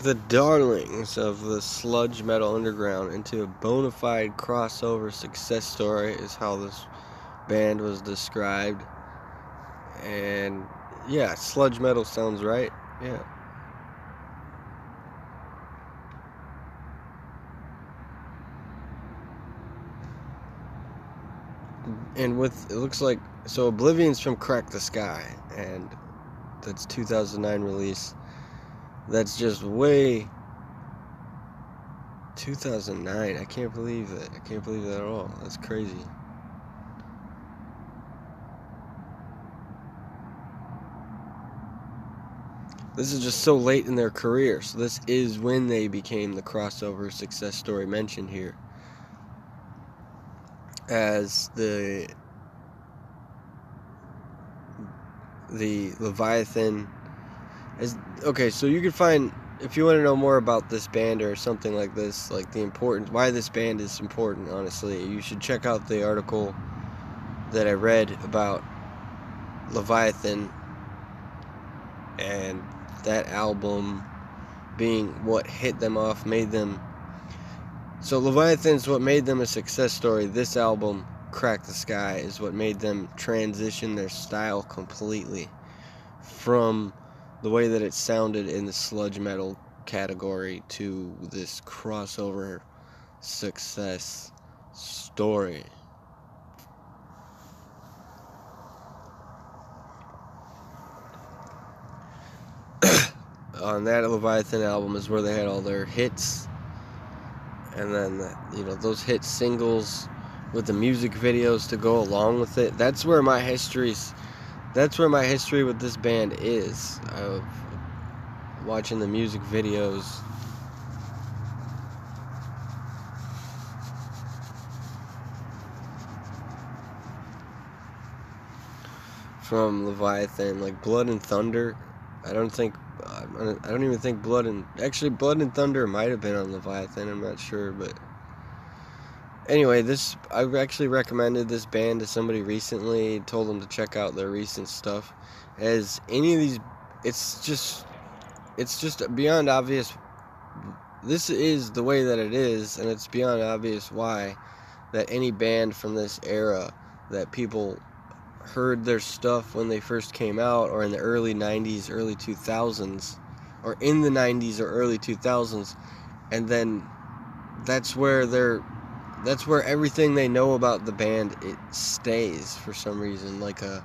[SPEAKER 1] The darlings of the sludge metal underground into a bona fide crossover success story is how this band was described. And yeah, sludge metal sounds right. Yeah. And with, it looks like, so Oblivion's from Crack the Sky, and that's 2009 release. That's just way 2009. I can't believe that. I can't believe that at all. That's crazy. This is just so late in their career. So this is when they became the crossover success story mentioned here. As the Leviathan. Okay, so you can find, if you want to know more about this band or something like this, like the importance, why this band is important, honestly, you should check out the article that I read about Leviathan and that album being what hit them off, made them. So Leviathan's what made them a success story. This album, Crack the Sky, is what made them transition their style completely from the way that it sounded in the sludge metal category to this crossover success story. On that Leviathan album is where they had all their hits, and then those hit singles with the music videos to go along with it. That's where my history with this band is, of watching the music videos. from Leviathan, like Blood and Thunder. I don't even think Blood and Thunder might have been on Leviathan, I'm not sure, but anyway, I actually recommended this band to somebody recently, told them to check out their recent stuff. As any of these, it's just beyond obvious. This is the way that it is, and it's beyond obvious why that any band from this era that people heard their stuff when they first came out, or in the early 90s, early 2000s, or in the 90s or early 2000s, and then that's where everything they know about the band, it stays for some reason, like a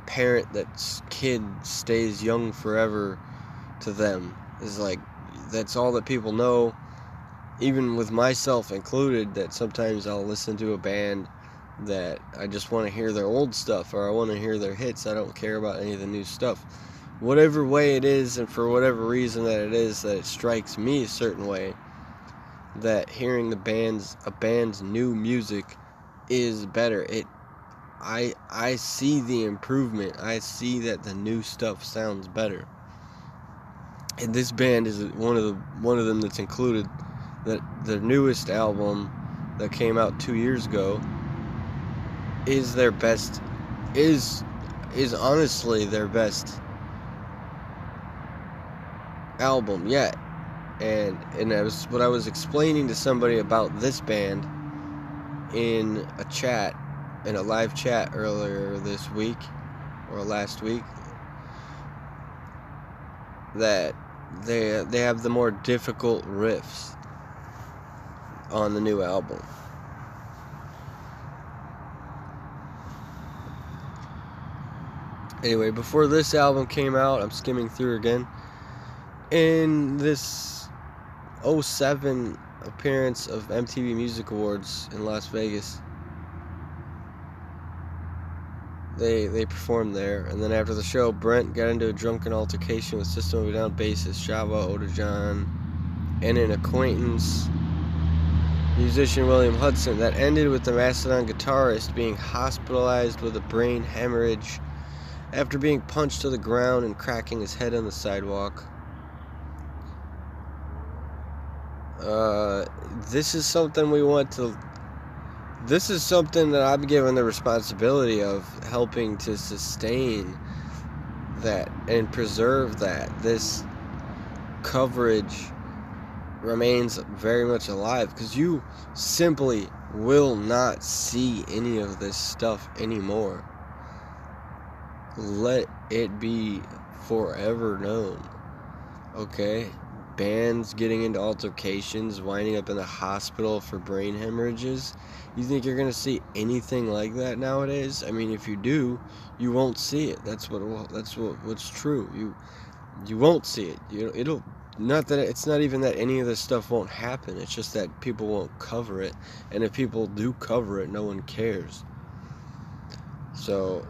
[SPEAKER 1] parent that's kid stays young forever to them. Is like, that's all that people know, even with myself included, that sometimes I'll listen to a band that I just want to hear their old stuff, or I want to hear their hits. I don't care about any of the new stuff. Whatever way it is, and for whatever reason that it is, that it strikes me a certain way, that hearing a band's new music is better. I see the improvement. I see that the new stuff sounds better. And this band is one of them that's included. That the newest album that came out 2 years ago is their best, is honestly their best album yet. And what I was explaining to somebody about this band in a live chat earlier this week or last week, that they have the more difficult riffs on the new album. Anyway, before this album came out, I'm skimming through again. In this 2007 appearance of MTV Music Awards in Las Vegas, they performed there, and then after the show, Brent got into a drunken altercation with System of a Down bassist Shava Odajan and an acquaintance, musician William Hudson, that ended with the Mastodon guitarist being hospitalized with a brain hemorrhage after being punched to the ground and cracking his head on the sidewalk. This is something that I'm given the responsibility of helping to sustain that and preserve that. This coverage remains very much alive, because you simply will not see any of this stuff anymore. Let it be forever known. Okay? Bands getting into altercations, winding up in the hospital for brain hemorrhages. You think you're gonna see anything like that nowadays? I mean, if you do, you won't see it. That's what's true. You won't see it. It'll not that it's not even that any of this stuff won't happen. It's just that people won't cover it, and if people do cover it, no one cares. So,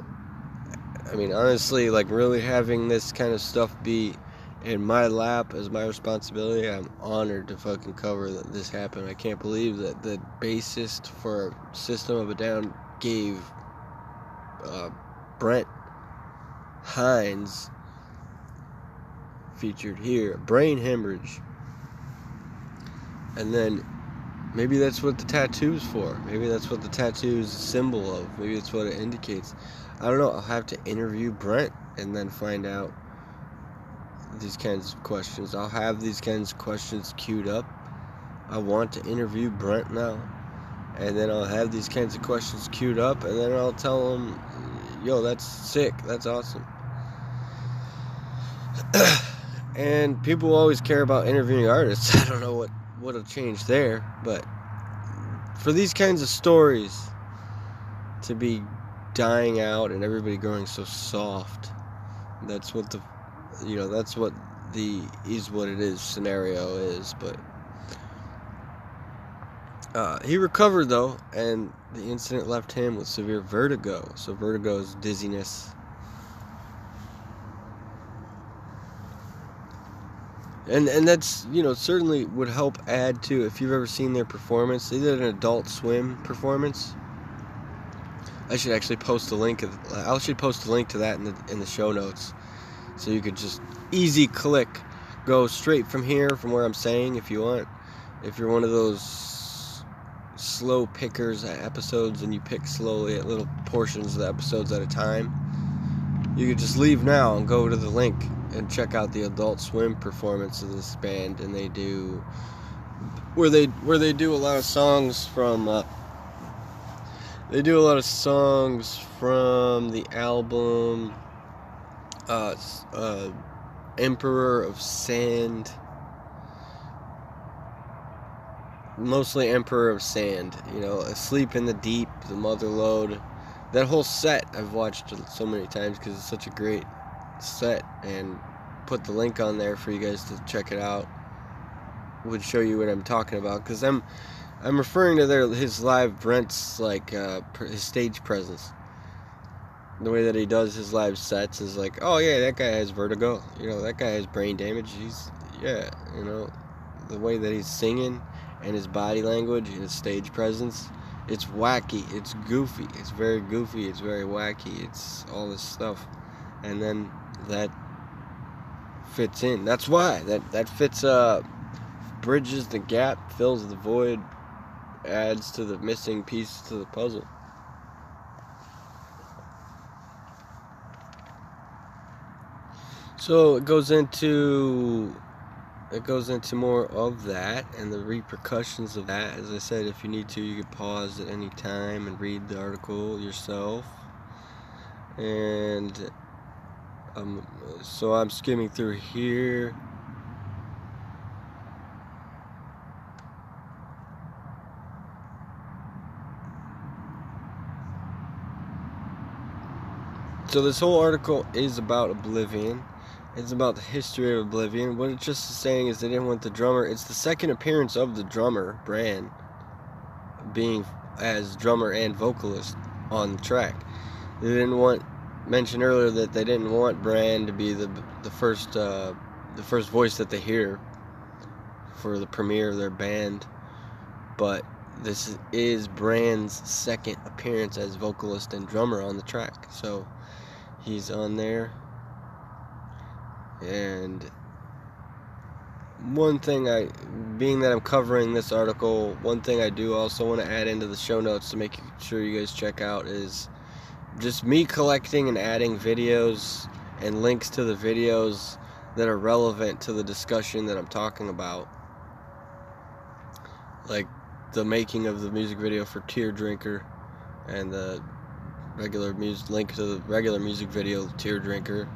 [SPEAKER 1] I mean, honestly, like, really having this kind of stuff be in my lap as my responsibility, I'm honored to fucking cover that this happened. I can't believe that the bassist for System of a Down gave Brent Hines, featured here, brain hemorrhage. And then maybe that's what the tattoo's for. Maybe that's what the tattoo's a symbol of. Maybe that's what it indicates. I don't know. I'll have to interview Brent and then find out these kinds of questions. I'll have these kinds of questions queued up. I want to interview Brent now, and then I'll have these kinds of questions queued up, and then I'll tell him, yo, that's sick, that's awesome. And people always care about interviewing artists. I don't know what'll change there, but for these kinds of stories to be dying out and everybody growing so soft, that's what the is what it is scenario is. But he recovered though, and the incident left him with severe vertigo. So vertigo is dizziness. And that's, certainly would help add to, if you've ever seen their performance. They did an Adult Swim performance I should actually post a link. I should post a link to that in the show notes, so you could just easy click, go straight from here, from where I'm saying, if you want. If you're one of those slow pickers at episodes and you pick slowly at little portions of the episodes at a time, you could just leave now and go to the link and check out the Adult Swim performance of this band, and they do where they do a lot of songs from the album Emperor of Sand, mostly Emperor of Sand, Asleep in the Deep, The Mother Lode. That whole set I've watched so many times because it's such a great set, and put the link on there for you guys to check it out. Would show you what I'm talking about, because I'm referring to his live Brent's his stage presence. The way that he does his live sets is like, oh yeah, that guy has vertigo, that guy has brain damage. The way that he's singing and his body language and his stage presence, it's wacky, it's goofy, it's very goofy, it's very wacky, it's all this stuff, and then that fits in. That's why that fits, bridges the gap, fills the void, adds to the missing piece to the puzzle. So it goes into more of that and the repercussions of that. As I said, if you need to, you can pause at any time and read the article yourself. And so I'm skimming through here. So this whole article is about Oblivion. It's about the history of Oblivion. What it's just saying is they didn't want the drummer. It's the second appearance of the drummer, Bran, being as drummer and vocalist on the track. They didn't mention earlier that they didn't want Bran to be the first voice that they hear for the premiere of their band, but this is Bran's second appearance as vocalist and drummer on the track. So he's on there. And one thing being that I'm covering this article, one thing I do also want to add into the show notes to make sure you guys check out is just me collecting and adding videos and links to the videos that are relevant to the discussion that I'm talking about. Like the making of the music video for Tear Drinker, and the regular link to the regular music video Tear Drinker.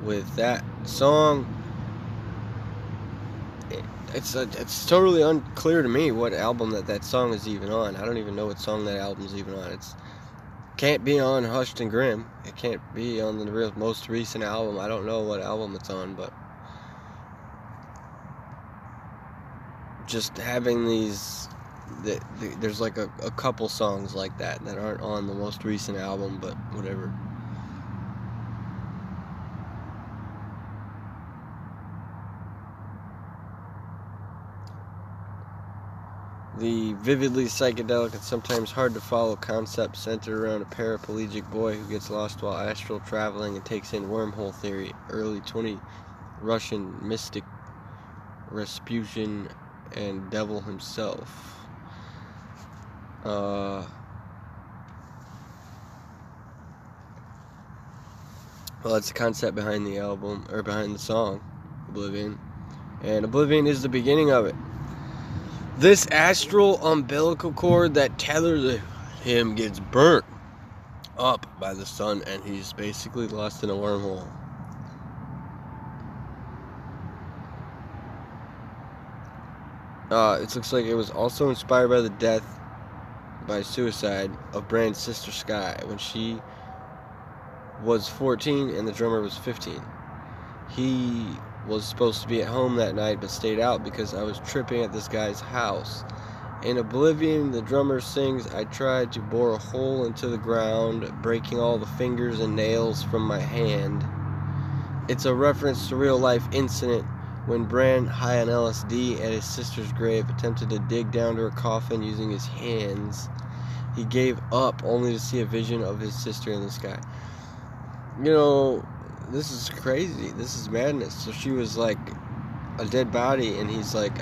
[SPEAKER 1] With that song, it's totally unclear to me what album that song is even on. I don't even know what song that album's even on. Can't be on Hushed and Grim. It can't be on the most recent album. I don't know what album it's on, but just having there's like a couple songs like that aren't on the most recent album, but whatever. The vividly psychedelic and sometimes hard to follow concept centered around a paraplegic boy who gets lost while astral traveling and takes in wormhole theory. Early 20 Russian mystic Rasputin and devil himself. Well, that's the concept behind the album, or behind the song, Oblivion. And Oblivion is the beginning of it. This astral umbilical cord that tethers him gets burnt up by the sun, and he's basically lost in a wormhole. It looks like it was also inspired by the death by suicide of Bran's sister Sky when she was 14 and the drummer was 15. He was supposed to be at home that night but stayed out because I was tripping at this guy's house. In Oblivion, the drummer sings, "I tried to bore a hole into the ground, breaking all the fingers and nails from my hand." It's a reference to real life incident when Bran, high on LSD at his sister's grave, attempted to dig down to her coffin using his hands. He gave up only to see a vision of his sister in the sky. You know, this is crazy. This is madness. So she was like a dead body, and he's like,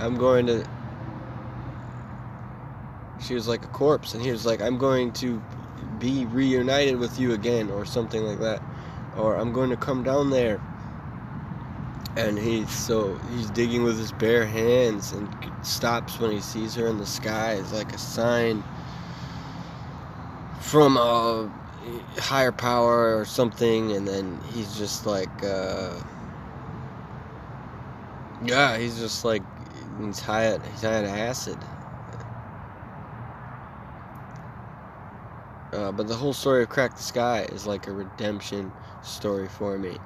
[SPEAKER 1] she was like a corpse, and he was like, I'm going to be reunited with you again, or something like that, or I'm going to come down there. And he's digging with his bare hands, and stops when he sees her in the sky. It's like a sign from a higher power or something. And then he's just like, he's just like, he's high at acid. But the whole story of Crack the Sky is like a redemption story for me.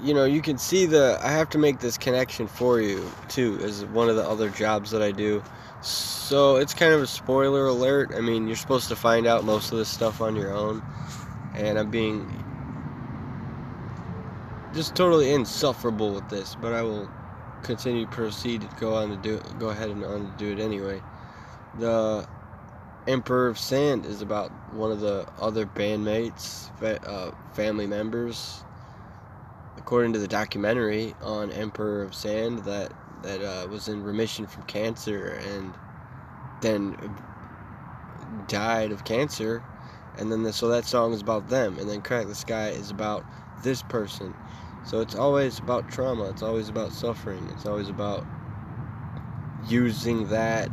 [SPEAKER 1] You know, you can see I have to make this connection for you, too, as one of the other jobs that I do. So, it's kind of a spoiler alert. I mean, you're supposed to find out most of this stuff on your own. And I'm being just totally insufferable with this. But I will proceed to go ahead and on to do it anyway. The Emperor of Sand is about one of the other bandmates, family members. According to the documentary on Emperor of Sand, that was in remission from cancer and then died of cancer, and then so that song is about them, and then Crack the Sky is about this person. So it's always about trauma, it's always about suffering, it's always about using that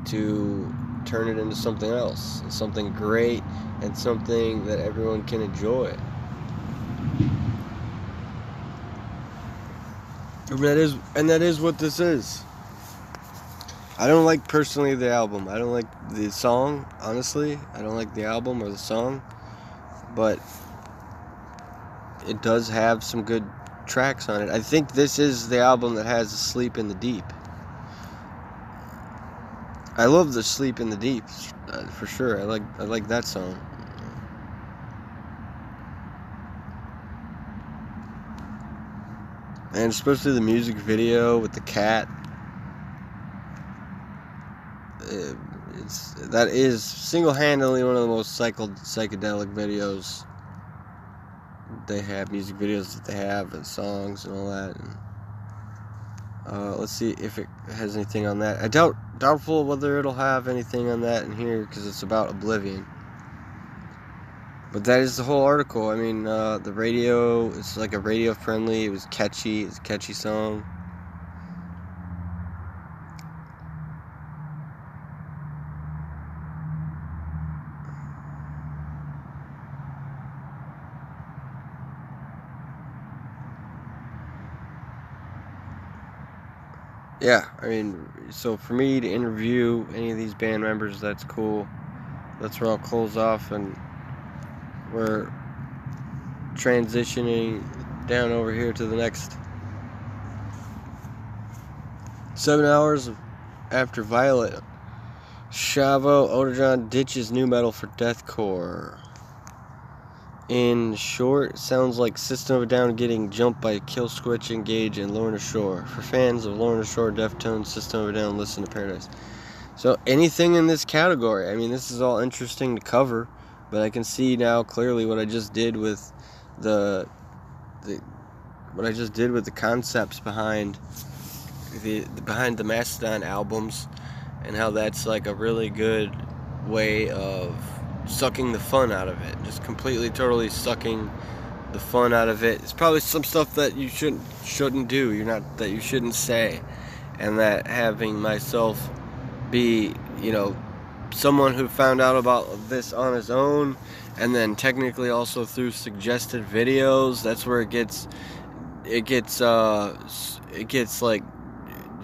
[SPEAKER 1] to turn it into something else, something great, and something that everyone can enjoy. And that is what this is. I don't like personally the album. I don't like the song, honestly. I don't like the album or the song. But it does have some good tracks on it. I think this is the album that has Sleep in the Deep. I love the Sleep in the Deep, for sure. I like that song. And especially the music video with the cat. That is single-handedly one of the most psychedelic videos they have, music videos that they have, and songs and all that. And, let's see if it has anything on that. Doubtful whether it'll have anything on that in here, because it's about Oblivion. But that is the whole article. I mean, the radio, it's like a radio friendly, it was catchy, it's a catchy song. Yeah, I mean, so for me to interview any of these band members, that's cool. That's where I'll close off, and we're transitioning down over here to the next 7 hours after Violet. Shavo Odajon ditches new metal for deathcore. In short, sounds like System of a Down getting jumped by Killswitch Engage and Lorna Shore. For fans of Lorna Shore, Deftones, System of a Down, listen to Paradise. So anything in this category, I mean, this is all interesting to cover, but I can see now clearly what I just did with the concepts behind the Mastodon albums, and how that's like a really good way of sucking the fun out of it, just completely, totally sucking the fun out of it. It's probably some stuff that you shouldn't do, that you shouldn't say, and that having myself be, someone who found out about this on his own, and then technically also through suggested videos, that's where it gets like,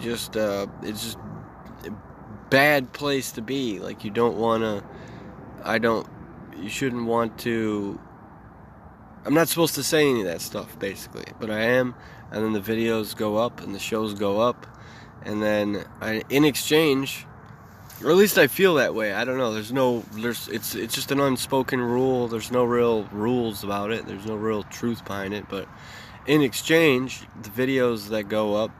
[SPEAKER 1] it's just a bad place to be. Like, you shouldn't want to, I'm not supposed to say any of that stuff, basically, but I am, and then the videos go up, and the shows go up, and then in exchange, or at least I feel that way, I don't know, it's just an unspoken rule, there's no real rules about it, there's no real truth behind it, but in exchange, the videos that go up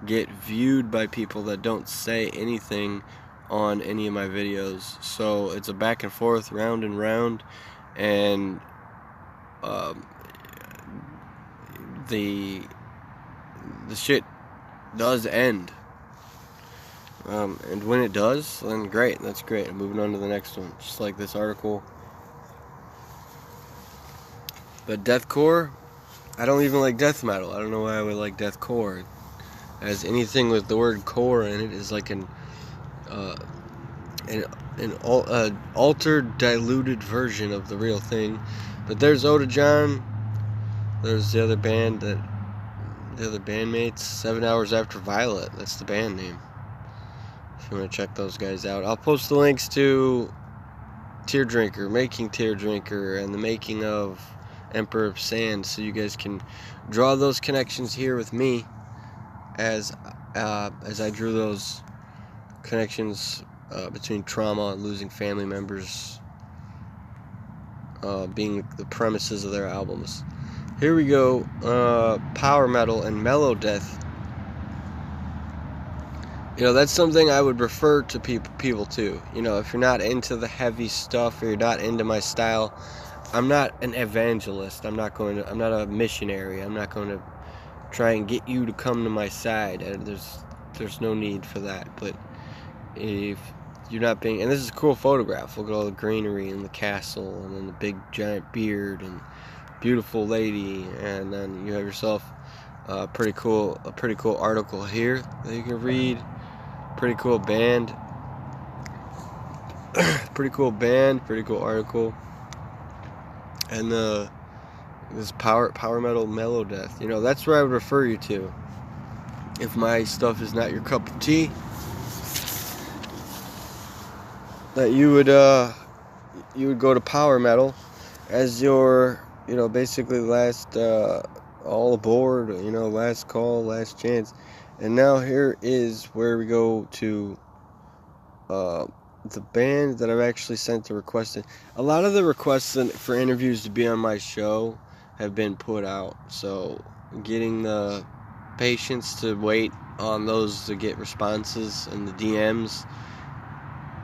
[SPEAKER 1] get viewed by people that don't say anything on any of my videos. So it's a back and forth, round and round, and the shit does end. And when it does, then great, that's great. I'm moving on to the next one, just like this article. But deathcore, I don't even like death metal. I don't know why I would like deathcore. As anything with the word core in it is like an altered, diluted version of the real thing. But there's Oda John. There's the other bandmates. 7 Hours After Violet. That's the band name. If you want to check those guys out, I'll post the links to Teardrinker, making Teardrinker, and the making of Emperor of Sand, so you guys can draw those connections here with me, as I drew those connections between trauma and losing family members being the premises of their albums. Here we go. Power metal and mellow death. You know, that's something I would refer to people to. You know, if you're not into the heavy stuff or you're not into my style, I'm not an evangelist. I'm not a missionary. I'm not going to try and get you to come to my side. There's no need for that. But if you're not being, and this is a cool photograph. Look at all the greenery and the castle, and then the big giant beard and beautiful lady, and then you have yourself a pretty cool article here that you can read. Pretty cool band. Pretty cool article. And this power metal mellow death. You know, that's where I would refer you to. If my stuff is not your cup of tea, that you would go to power metal as your, you know, basically last all aboard, you know, last call, last chance. And now here is where we go to the band that I've actually sent the request in. A lot of the requests for interviews to be on my show have been put out, so getting the patience to wait on those to get responses and the DMs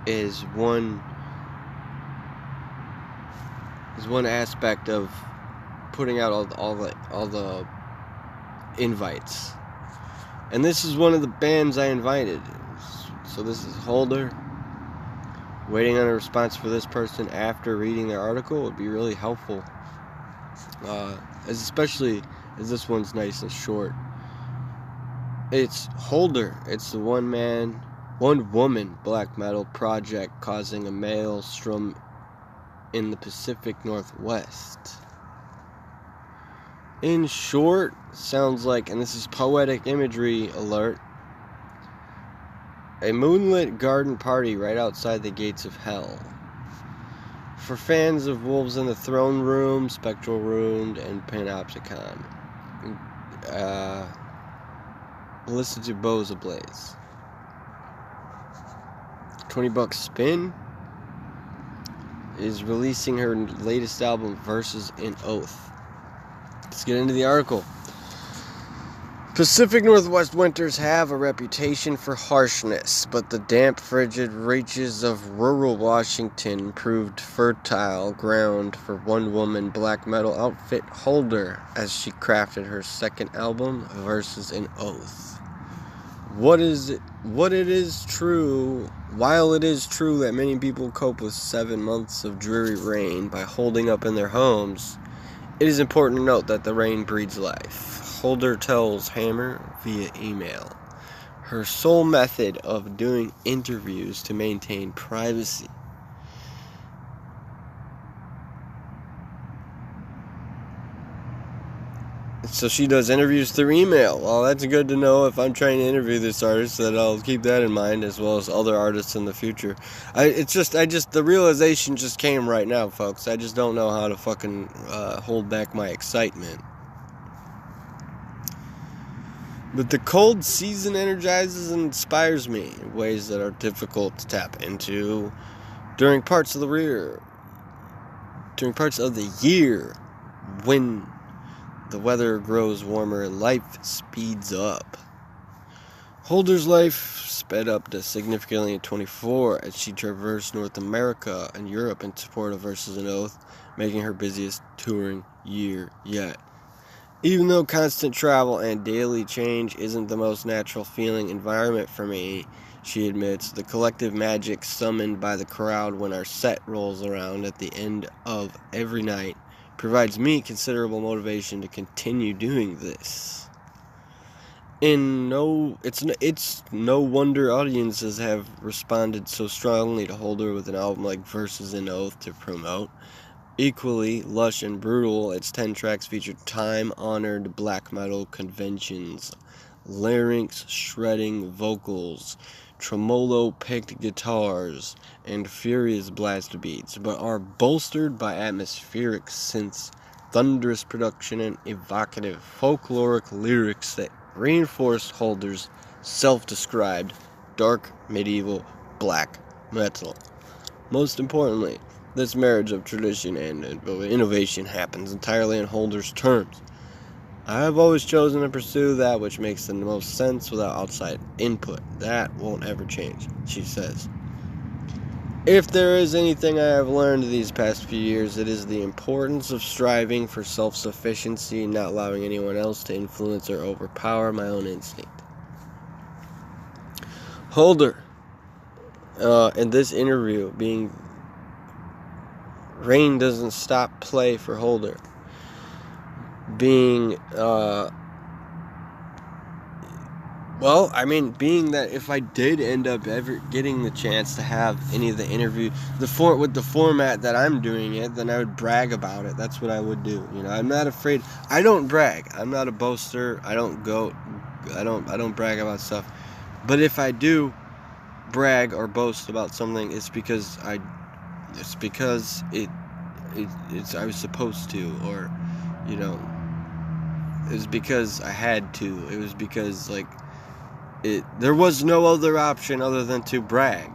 [SPEAKER 1] is one aspect of putting out all the invites. And this is one of the bands I invited. So this is Holder. Waiting on a response for this person after reading their article would be really helpful. Especially as this one's nice and short. It's Holder. It's the one woman black metal project causing a maelstrom in the Pacific Northwest. In short, sounds like, and this is poetic imagery alert, a moonlit garden party right outside the gates of hell. For fans of Wolves in the Throne Room, Spectral Ruined, and Panopticon. Listen to Bows Ablaze. $20 Spin is releasing her latest album, Verses in Oath. Let's get into the article. Pacific Northwest winters have a reputation for harshness, but the damp, frigid reaches of rural Washington proved fertile ground for one-woman black metal outfit Holder as she crafted her second album, Verses in Oath. While it is true that many people cope with 7 months of dreary rain by holding up in their homes, it is important to note that the rain breeds life. Holder tells Hammer via email her sole method of doing interviews to maintain privacy. So she does interviews through email. Well, that's good to know if I'm trying to interview this artist, that I'll keep that in mind, as well as other artists in the future. The realization just came right now, folks. I just don't know how to fucking hold back my excitement. But the cold season energizes and inspires me in ways that are difficult to tap into during parts of the year when the weather grows warmer and life speeds up. Holder's life sped up to significantly in 24 as she traversed North America and Europe in support of Versus an Oath, making her busiest touring year yet. Even though constant travel and daily change isn't the most natural feeling environment for me, she admits, the collective magic summoned by the crowd when our set rolls around at the end of every night provides me considerable motivation to continue doing this. It's no wonder audiences have responded so strongly to Holder with an album like Versus an Oath to promote. Equally lush and brutal, its 10 tracks feature time-honored black metal conventions, larynx-shredding vocals, tremolo-picked guitars, and furious blast beats, but are bolstered by atmospheric synths, thunderous production, and evocative folkloric lyrics that reinforce Holder's self-described dark medieval black metal. Most importantly, this marriage of tradition and innovation happens entirely on Holder's terms. I have always chosen to pursue that which makes the most sense without outside input. That won't ever change, she says. If there is anything I have learned these past few years, it is the importance of striving for self-sufficiency, not allowing anyone else to influence or overpower my own instinct. Holder, in this interview, Rain doesn't stop play for Holder. Being that if I did end up ever getting the chance to have any of the interview, with the format that I'm doing it, then I would brag about it. That's what I would do. I'm not afraid. I don't brag. I'm not a boaster. I don't brag about stuff. But if I do brag or boast about something, it's because I was supposed to, or it's because I had to. It was because there was no other option other than to brag.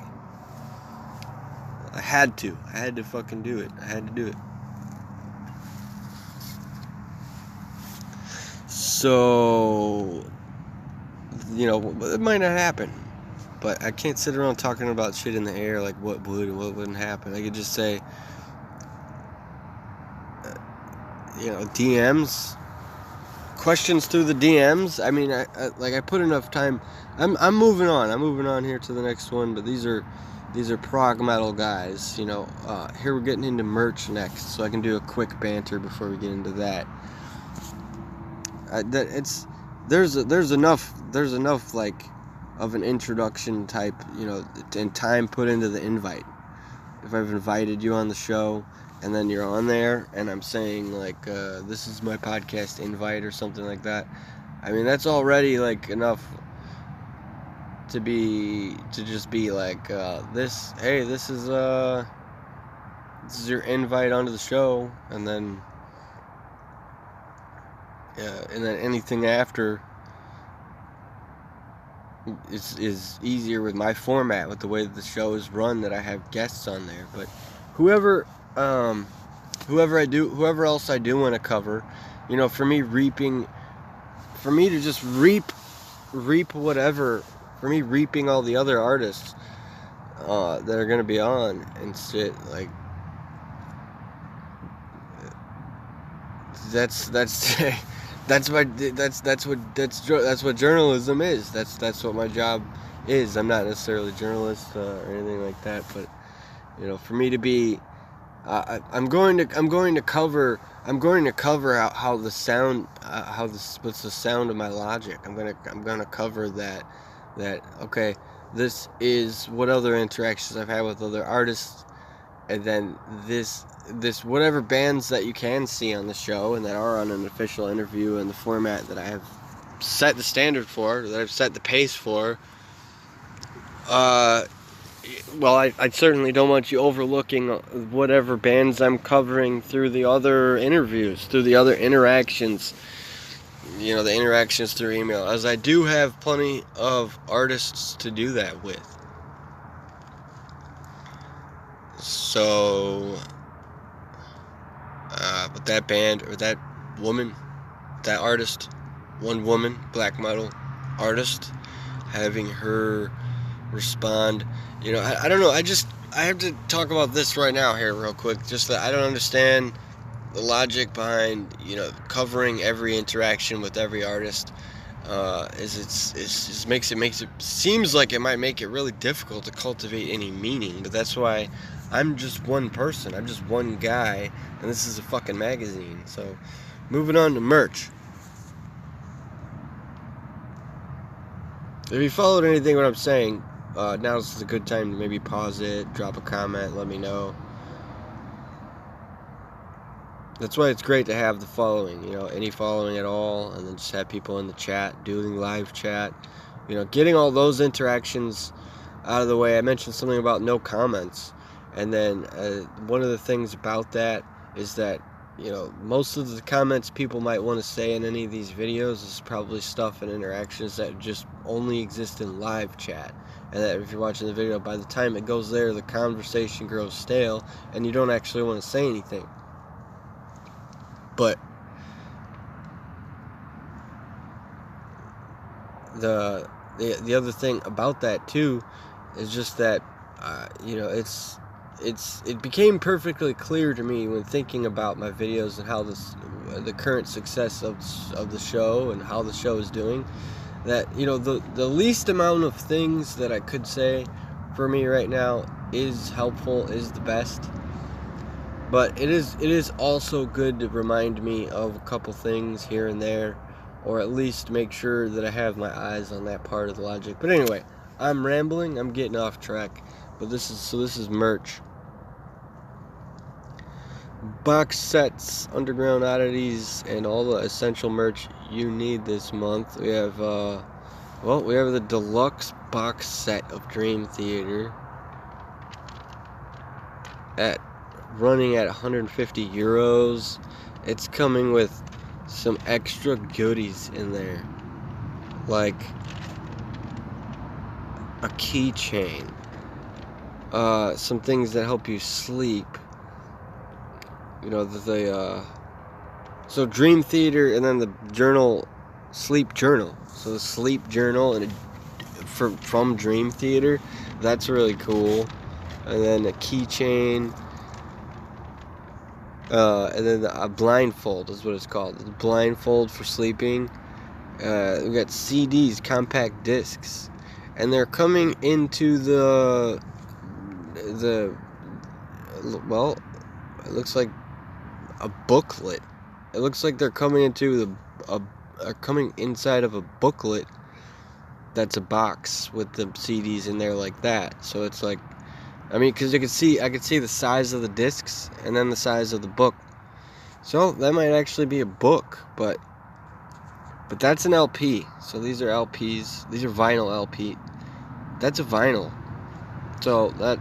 [SPEAKER 1] I had to fucking do it. I had to do it. So, it might not happen. But I can't sit around talking about shit in the air like what would and what wouldn't happen. I could just say, DMs, questions through the DMs. I mean, I put enough time. I'm moving on. I'm moving on here to the next one. But these are prog metal guys. Here we're getting into merch next, so I can do a quick banter before we get into that. There's enough of an introduction type, and time put into the invite. If I've invited you on the show, and then you're on there, and I'm saying, this is my podcast invite or something like that, I mean, that's already, enough to just be this is your invite onto the show, and then anything after is easier with my format, with the way that the show is run, that I have guests on there. But whoever else I do want to cover, for me to just reap whatever, for me reaping all the other artists that are gonna be on and shit, that's what journalism is. That's what my job is. I'm not necessarily a journalist or anything like that, but for me to be, I'm going to cover how the sound, what's the sound of my logic. I'm gonna cover that. Okay, this is what other interactions I've had with other artists, and then this whatever bands that you can see on the show and that are on an official interview in the format that I have set the standard for, that I've set the pace for. I certainly don't want you overlooking whatever bands I'm covering through the other interviews, through the other interactions, the interactions through email, as I do have plenty of artists to do that with. So, with that band, or that woman, that artist, one woman, black metal artist, having her respond. You know, I don't know. I have to talk about this right now here real quick. Just that I don't understand the logic behind, you know, covering every interaction with every artist. It makes it seems like it might make it really difficult to cultivate any meaning, but that's why I'm just one person. I'm just one guy, and this is a fucking magazine. So, moving on to merch. If you followed anything what I'm saying, now is a good time to maybe pause it, drop a comment, let me know. That's why it's great to have the following, you know, any following at all, and then just have people in the chat, doing live chat, you know, getting all those interactions out of the way. I mentioned something about no comments, and then one of the things about that is that, you know, most of the comments people might want to say in any of these videos is probably stuff and interactions that just only exist in live chat, and that if you're watching the video, by the time it goes there, the conversation grows stale, and you don't actually want to say anything. But the other thing about that too is just that you know, it became perfectly clear to me when thinking about my videos and how the current success of the show and how the show is doing, that, you know, the least amount of things that I could say for me right now is helpful, is the best. But it is also good to remind me of a couple things here and there, or at least make sure that I have my eyes on that part of the logic. But anyway, I'm rambling, I'm getting off track. But this is merch. Box sets, underground oddities, and all the essential merch you need this month. We have we have the deluxe box set of Dream Theater running at 150 euros. It's coming with some extra goodies in there, like a keychain, some things that help you sleep. You know, so Dream Theater, and then the journal, sleep journal. So the sleep journal and from Dream Theater, that's really cool. And then a keychain. And then a blindfold is what it's called. It's a blindfold for sleeping. We got CDs, compact discs, and they're coming into well, it looks like a booklet. It looks like they're coming into coming inside of a booklet that's a box with the CDs in there like that. So it's like, I mean, because I could see the size of the discs and then the size of the book. So that might actually be a book, but that's an LP. So these are LPs. These are vinyl LP. That's a vinyl. So that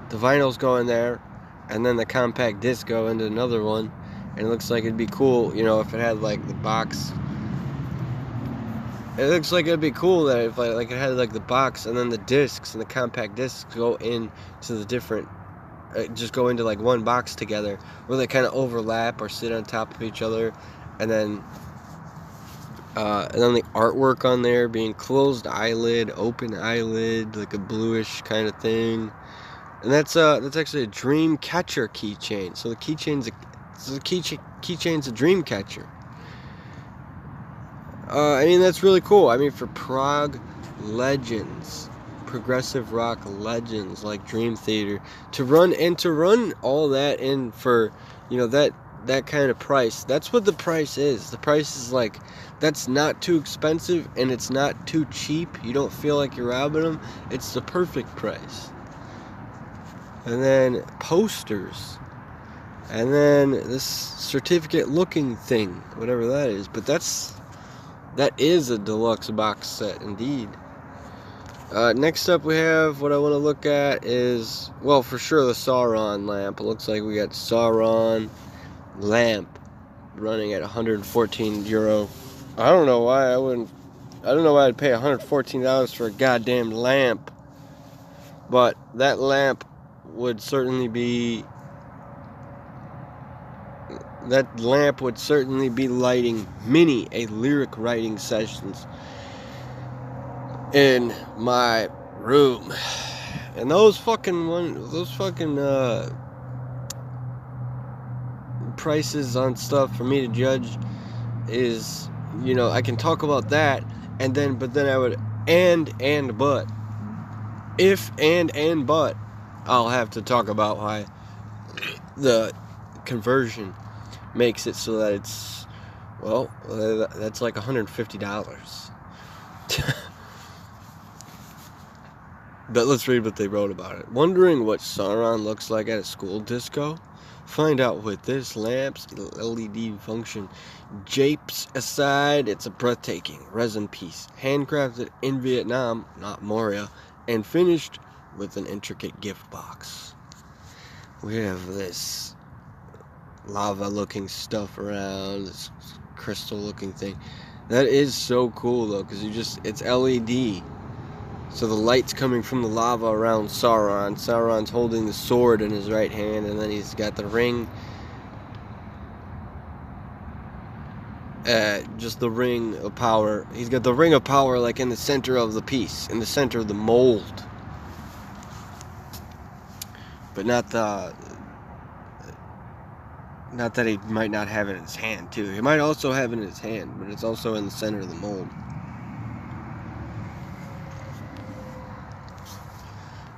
[SPEAKER 1] the vinyls go in there, and then the compact disc go into another one. And it looks like it'd be cool, you know, if it had like the box. It looks like it'd be cool that if like it had like the box and then the discs and the compact discs go into the different, just go into like one box together, where they kind of overlap or sit on top of each other, and then the artwork on there being closed eyelid, open eyelid, like a bluish kind of thing, and that's actually a dream catcher keychain. So the keychain's a dream catcher. I mean, that's really cool. I mean, for prog legends, progressive rock legends like Dream Theater, to run all that in for, you know, that kind of price. That's what the price is. The price is like, that's not too expensive and it's not too cheap. You don't feel like you're robbing them. It's the perfect price. And then posters. And then this certificate looking thing, whatever that is. But that is a deluxe box set, indeed. Next up we have, what I want to look at is, well, for sure the Sauron lamp. It looks like we got Sauron lamp running at 114 euro. I don't know why I'd pay $114 for a goddamn lamp. But that lamp would certainly be lighting many a lyric writing sessions. in my room. And those fucking prices on stuff for me to judge is, you know, I can talk about that, and then but I would but if but I'll have to talk about why the conversion makes it so that it's, well, that's like $150. But let's read what they wrote about it. Wondering what Sauron looks like at a school disco? Find out with this lamp's LED function. Japes aside, it's a breathtaking resin piece, handcrafted in Vietnam, not Moria, and finished with an intricate gift box. We have this lava-looking stuff around, this crystal-looking thing. That is so cool, though, because it's LED. So the light's coming from the lava around Sauron. Sauron's holding the sword in his right hand, and then he's got the ring. Just the ring of power. He's got the ring of power like in the center of the piece, in the center of the mold. But not that he might not have it in his hand, too. He might also have it in his hand, but it's also in the center of the mold.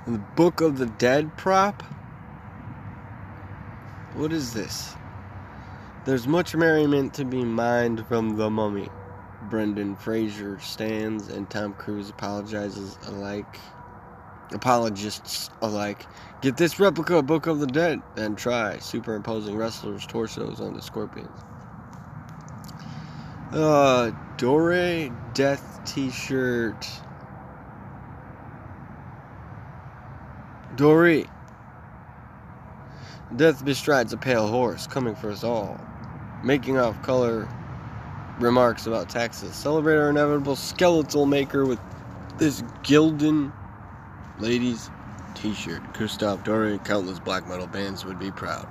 [SPEAKER 1] And the Book of the Dead prop? What is this? There's much merriment to be mined from The Mummy. Brendan Fraser stands and Tom Cruise apologists alike. Get this replica Book of the Dead and try superimposing wrestlers' torsos onto scorpions. Dore Death t-shirt. Dory. Death bestrides a pale horse, coming for us all. Making off color remarks about taxes. Celebrate our inevitable skeletal maker with this Gildan ladies t-shirt. Christoph Dory and countless black metal bands would be proud.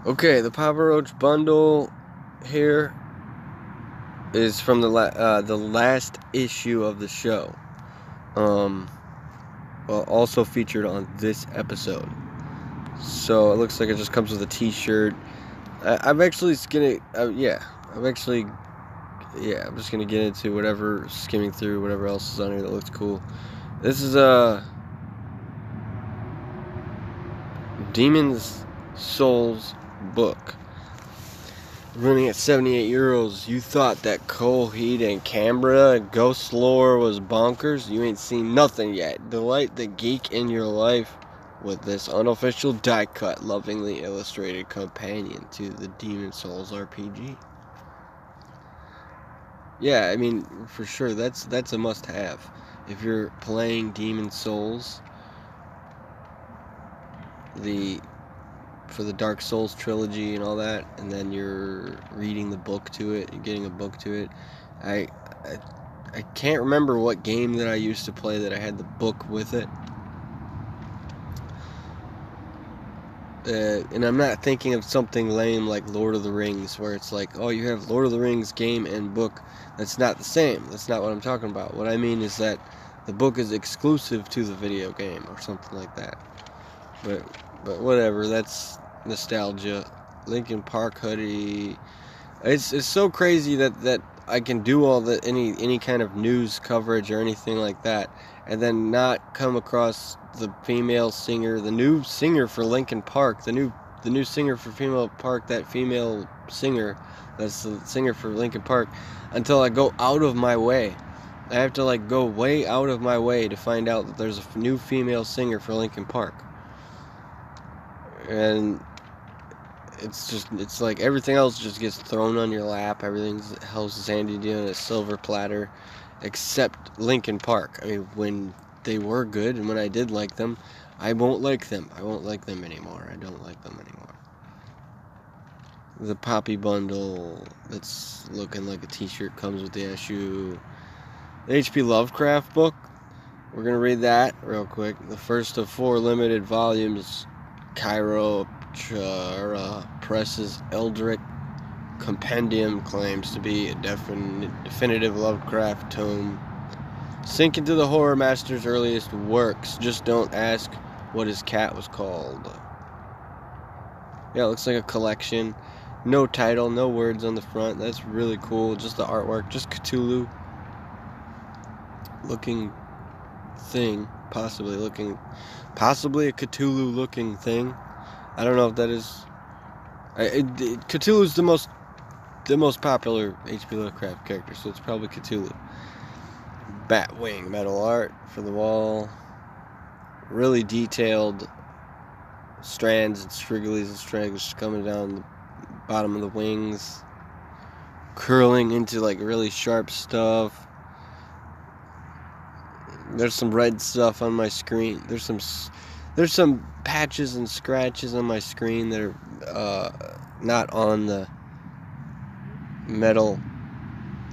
[SPEAKER 1] Okay, the Papa Roach bundle here is from the last issue of the show. Well, also featured on this episode. So it looks like it just comes with a t-shirt. I'm just gonna get into whatever, skimming through whatever else is on here that looks cool. This is a Demon's Souls book. Running at 78 euros. You thought that Coheed and Cambria ghost lore was bonkers? You ain't seen nothing yet. Delight the geek in your life with this unofficial die cut, lovingly illustrated companion to the Demon's Souls RPG. Yeah, I mean, for sure, that's a must-have. If you're playing Demon's Souls, for the Dark Souls trilogy and all that, and then you're reading the book to it, you're getting a book to it. I can't remember what game that I used to play that I had the book with it. And I'm not thinking of something lame like Lord of the Rings, where it's like, oh, you have Lord of the Rings game and book. That's not the same. That's not what I'm talking about. What I mean is that the book is exclusive to the video game or something like that. But whatever, that's nostalgia. Linkin Park hoodie. It's so crazy that I can do all the any kind of news coverage or anything like that, and then not come across the female singer, the new singer for Linkin Park, the new singer for Female Park, that female singer that's the singer for Linkin Park, until I go out of my way. I have to go way out of my way to find out that there's a new female singer for Linkin Park. And it's like everything else just gets thrown on your lap. Everything's else handy to you on a silver platter, except Linkin Park. I mean, when they were good and when I did like them, I won't like them. I won't like them anymore. I don't like them anymore. The Poppy bundle that's looking like a t-shirt comes with the issue. The H.P. Lovecraft book. We're going to read that real quick. The first of 4 limited volumes. Cairo Chara Press's Eldritch compendium claims to be a definitive Lovecraft tome. Sink into the horror master's earliest works. Just don't ask what his cat was called. Yeah, it looks like a collection. No title, no words on the front. That's really cool. Just the artwork. Just Cthulhu looking thing. Possibly a Cthulhu looking thing. I don't know if that is... Cthulhu's the most popular H.P. Lovecraft character, so it's probably Cthulhu. Batwing metal art for the wall. Really detailed strands and strigglies and strangles coming down the bottom of the wings, curling into like really sharp stuff. There's some red stuff on my screen. There's some patches and scratches on my screen that are not on the metal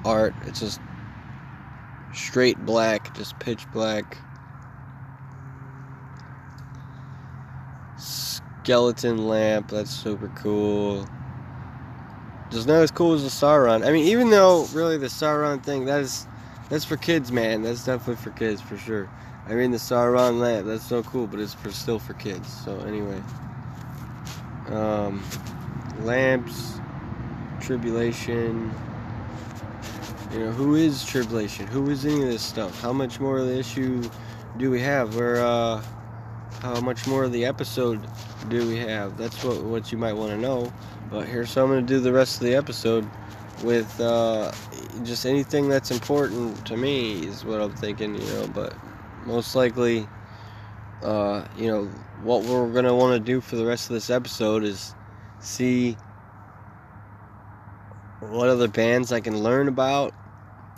[SPEAKER 1] art. It's just straight black, just pitch black. Skeleton lamp, that's super cool. Just not as cool as the Sauron. I mean, even though really the Sauron thing, that's for kids, man. That's definitely for kids, for sure. I mean, the Sauron lamp, that's so cool, but it's still for kids. So anyway, lamps, tribulation. You know, who is tribulation? Who is any of this stuff? How much more of the issue do we have? Or how much more of the episode do we have? That's what you might want to know. But here's how I'm going to do the rest of the episode with just anything that's important to me is what I'm thinking, you know. But most likely, you know, what we're going to want to do for the rest of this episode is see what other bands I can learn about.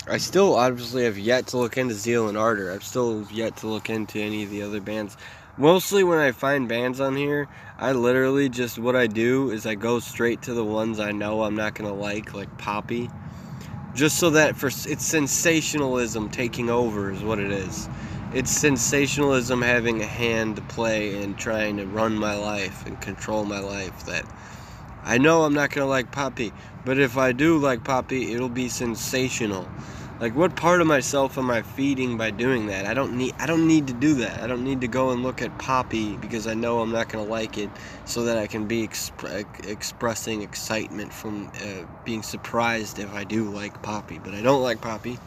[SPEAKER 1] I still obviously have yet to look into Zeal and Ardor. I've still yet to look into any of the other bands. Mostly when I find bands on here, I literally just, what I do is I go straight to the ones I know I'm not going to like Poppy. Just so that it's sensationalism taking over is what it is. It's sensationalism having a hand to play in trying to run my life and control my life. That I know I'm not going to like Poppy, but if I do like Poppy, it'll be sensational. Like, what part of myself am I feeding by doing that? I don't need to do that. I don't need to go and look at Poppy because I know I'm not going to like it, so that I can be expressing excitement from being surprised if I do like Poppy. But I don't like Poppy.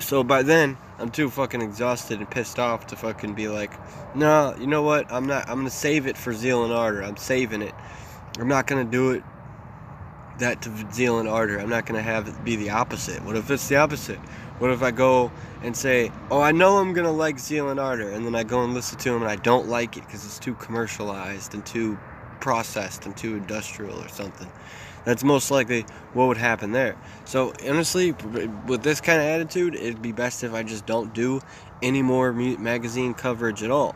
[SPEAKER 1] So by then, I'm too fucking exhausted and pissed off to fucking be like, no, you know what? I'm going to save it for Zeal and Ardor. I'm saving it. I'm not going to do it that to Zeal and Ardor. I'm not going to have it be the opposite. What if it's the opposite? What if I go and say, oh, I know I'm going to like Zeal and Ardor, and then I go and listen to them and I don't like it because it's too commercialized and too processed and too industrial or something? That's most likely what would happen there. So honestly, with this kind of attitude, it'd be best if I just don't do any more magazine coverage at all.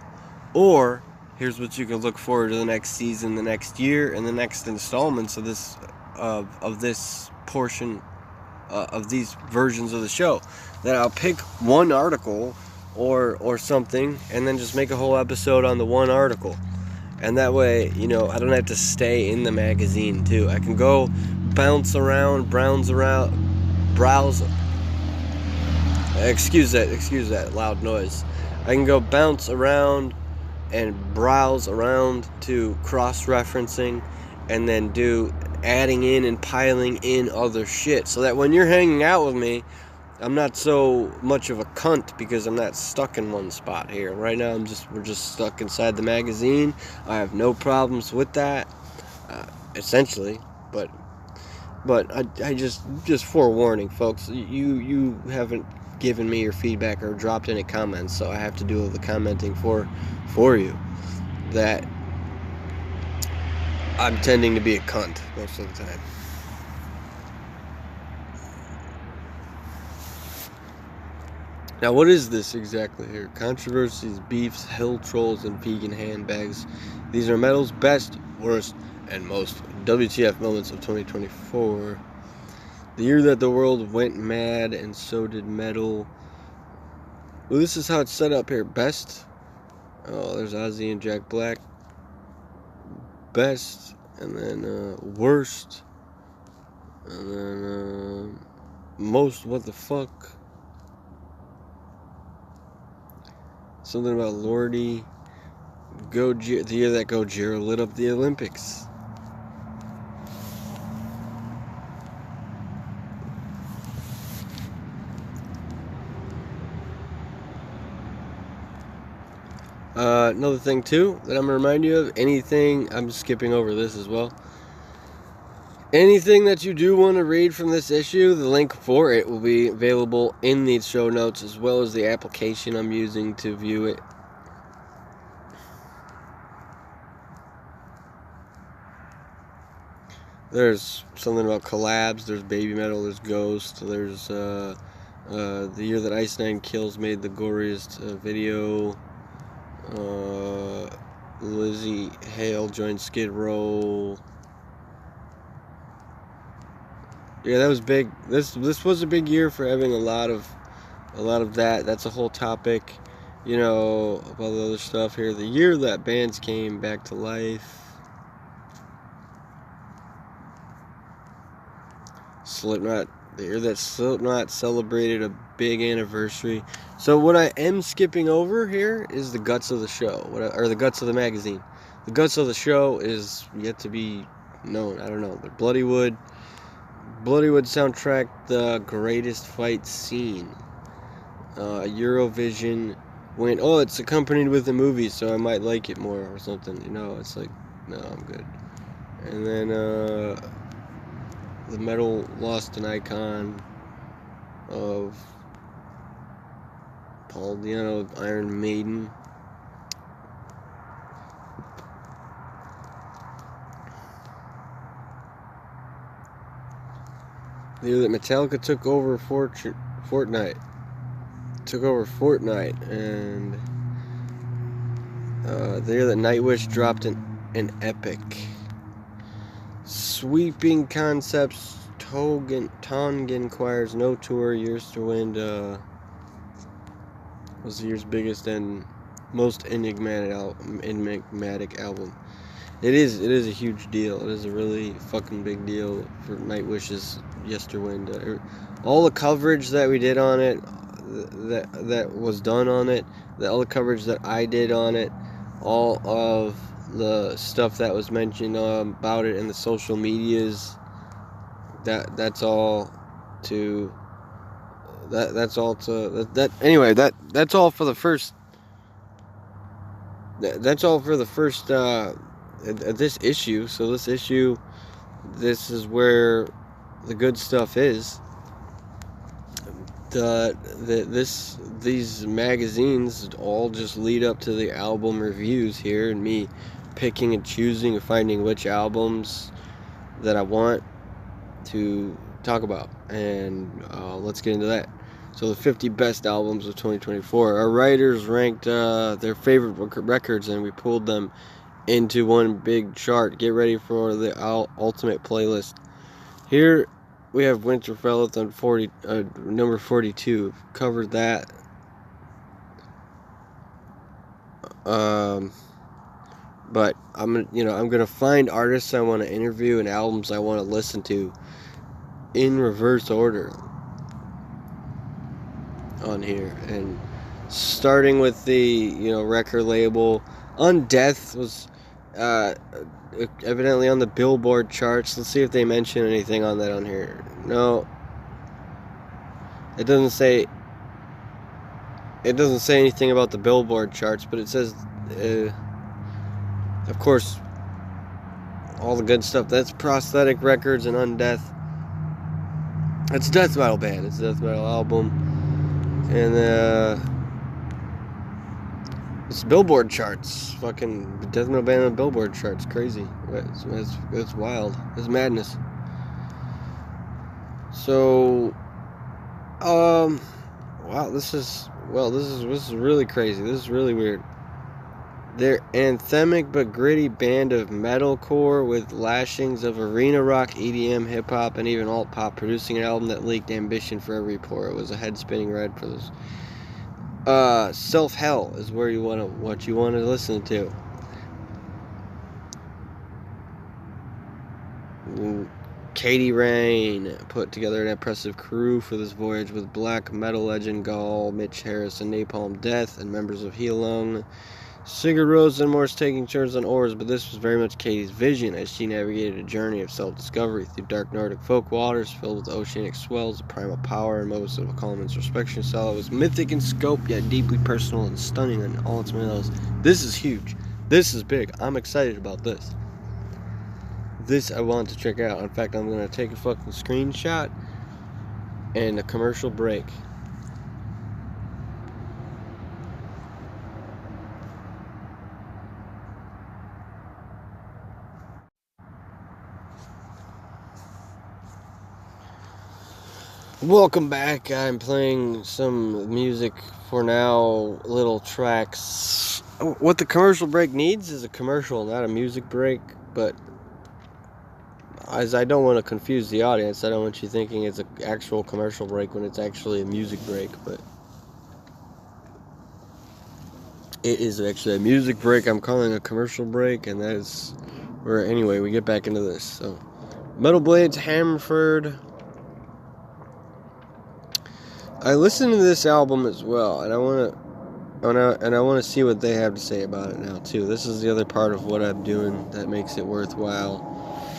[SPEAKER 1] Or here's what you can look forward to the next season, the next year, and the next installments of this portion of these versions of the show. That I'll pick one article or something, and then just make a whole episode on the one article. And that way, you know, I don't have to stay in the magazine too. I can go bounce around, browse. Excuse that loud noise. I can go bounce around and browse around to cross-referencing, and then do adding in and piling in other shit, so that when you're hanging out with me, I'm not so much of a cunt because I'm not stuck in one spot here. Right now, we're just stuck inside the magazine. I have no problems with that, essentially. But I just forewarning, folks. You haven't given me your feedback or dropped any comments, so I have to do all the commenting for you. That I'm tending to be a cunt most of the time. Now, what is this exactly here? Controversies, beefs, hell trolls, and vegan handbags. These are metal's best, worst, and most WTF moments of 2024. The year that the world went mad, and so did metal. Well, this is how it's set up here. Best. Oh, there's Ozzy and Jack Black. Best. And then worst. And then, what the fuck? Something about Lordy. The year that Gojira lit up the Olympics. Another thing too that I'm gonna remind you of, I'm skipping over this as well. Anything that you do want to read from this issue, the link for it will be available in the show notes, as well as the application I'm using to view it. There's something about collabs, there's Baby Metal, there's Ghost, there's the year that Ice Nine Kills made the goriest video. Lizzie Hale joined Skid Row. Yeah, that was big. This was a big year for having a lot of that. That's a whole topic, about the other stuff here. The year that bands came back to life. Slipknot. The year that Slipknot celebrated a big anniversary. So what I am skipping over here is the guts of the show, or the guts of the magazine. The guts of the show is yet to be known. I don't know. But Bloodywood soundtrack, the greatest fight scene. Eurovision went. Oh, it's accompanied with a movie, so I might like it more or something. It's like, no, I'm good. And then the metal lost an icon of Paul Diano of Iron Maiden. The year that Metallica took over Fortnite, and the year that Nightwish dropped an epic. Sweeping Concepts, Tongan Choirs, No Tour, Years to Wind was the year's biggest and most enigmatic album. It is a huge deal. It is a really fucking big deal for Nightwish's Yesterwind. All the coverage that we did on it, that was done on it, all the coverage that I did on it, all of the stuff that was mentioned about it in the social medias, that's all for the first this issue. So this is where the good stuff is. These magazines all just lead up to the album reviews here, and me picking and choosing and finding which albums that I want to talk about. And let's get into that. So the 50 best albums of 2024. Our writers ranked their favorite records, and we pulled them into one big chart. Get ready for the ultimate playlist. Here we have Winterfell on number 42. Covered that. But I'm gonna find artists I want to interview and albums I want to listen to in reverse order on here, and starting with the record label. Undeath was evidently on the Billboard charts. Let's see if they mention anything on that on here. No, it doesn't say anything about the Billboard charts, but it says of course all the good stuff. That's Prosthetic Records and Undeath. It's a death metal band. It's a death metal album. And it's Billboard charts. Fucking death metal band on Billboard charts. Crazy. It's wild. It's madness. So, wow, this is really crazy. This is really weird. They're anthemic but gritty band of metalcore with lashings of arena rock, EDM, hip-hop, and even alt-pop, producing an album that leaked ambition for every pore. It was a head-spinning ride for this. Self-Hell is what you want to listen to. Katie Rain put together an impressive crew for this voyage with black metal legend Gall, Mitch Harris, and Napalm Death, and members of Healung. Sigurd Rose and Morse taking turns on oars, but this was very much Katie's vision as she navigated a journey of self-discovery through dark Nordic folk waters filled with oceanic swells of primal power and moments of a calm introspection style. It was mythic in scope, yet deeply personal and stunning on all its mellows. This is huge. This is big. I'm excited about this. This I want to check out. In fact, I'm going to take a fucking screenshot and a commercial break. Welcome back. I'm playing some music for now, little tracks. What the commercial break needs is a commercial, not a music break, but as I don't want to confuse the audience, I don't want you thinking it's an actual commercial break when it's actually a music break, but it is actually a music break. I'm calling a commercial break, and that is where, anyway, we get back into this. So, Metal Blades, Hammerford. I listened to this album as well, and I want to see what they have to say about it now too. This is the other part of what I'm doing that makes it worthwhile.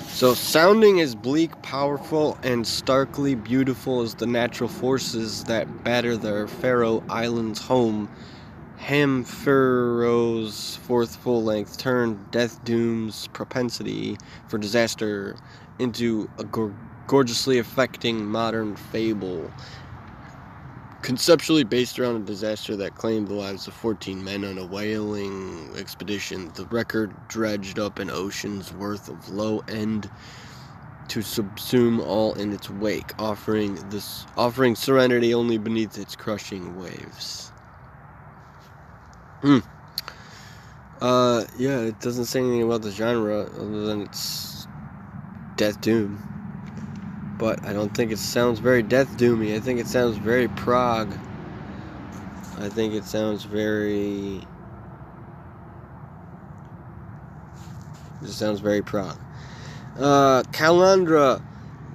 [SPEAKER 1] So, sounding as bleak, powerful, and starkly beautiful as the natural forces that batter their Faroe Islands home, Hamfero's fourth full-length turned Death Doom's propensity for disaster into a gorgeously affecting modern fable. Conceptually based around a disaster that claimed the lives of 14 men on a whaling expedition, the record dredged up an ocean's worth of low end to subsume all in its wake, offering serenity only beneath its crushing waves. Yeah, it doesn't say anything about the genre other than it's Death Doom. But I don't think it sounds very Death Doomy. I think it sounds very prog. I think it sounds very... It sounds very prog. Calandra.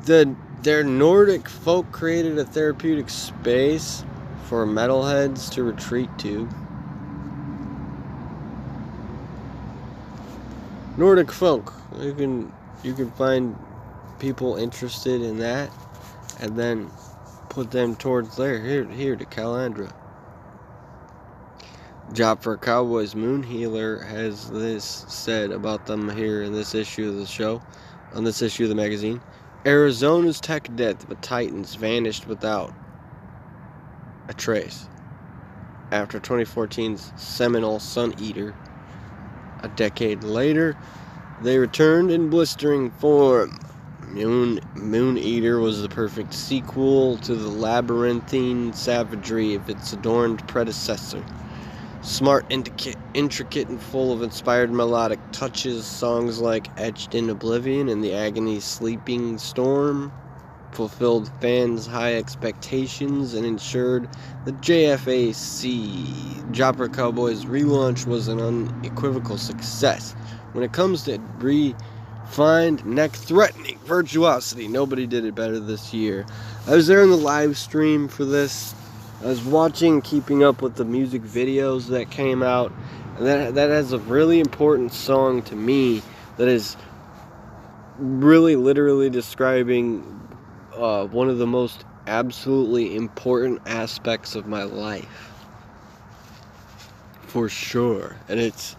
[SPEAKER 1] Their Nordic folk created a therapeutic space for metalheads to retreat to. Nordic folk. You can find people interested in that, and then put them towards there. Here to Calandra. Job for Cowboys. Moon Healer has this said about them here in this issue of the show, on this issue of the magazine. Arizona's tech debt, but Titans vanished without a trace. After 2014's seminal Sun Eater, a decade later, they returned in blistering form. Moon Eater was the perfect sequel to the labyrinthine savagery of its adorned predecessor. Smart, intricate, and full of inspired melodic touches, songs like Etched in Oblivion and The Agony Sleeping Storm fulfilled fans' high expectations and ensured the JFAC Jopper Cowboys relaunch was an unequivocal success. When it comes to refined, neck-threatening virtuosity, nobody did it better this year. I was there in the live stream for this. I was watching, keeping up with the music videos that came out, and that has a really important song to me that is really literally describing one of the most absolutely important aspects of my life, for sure. And it's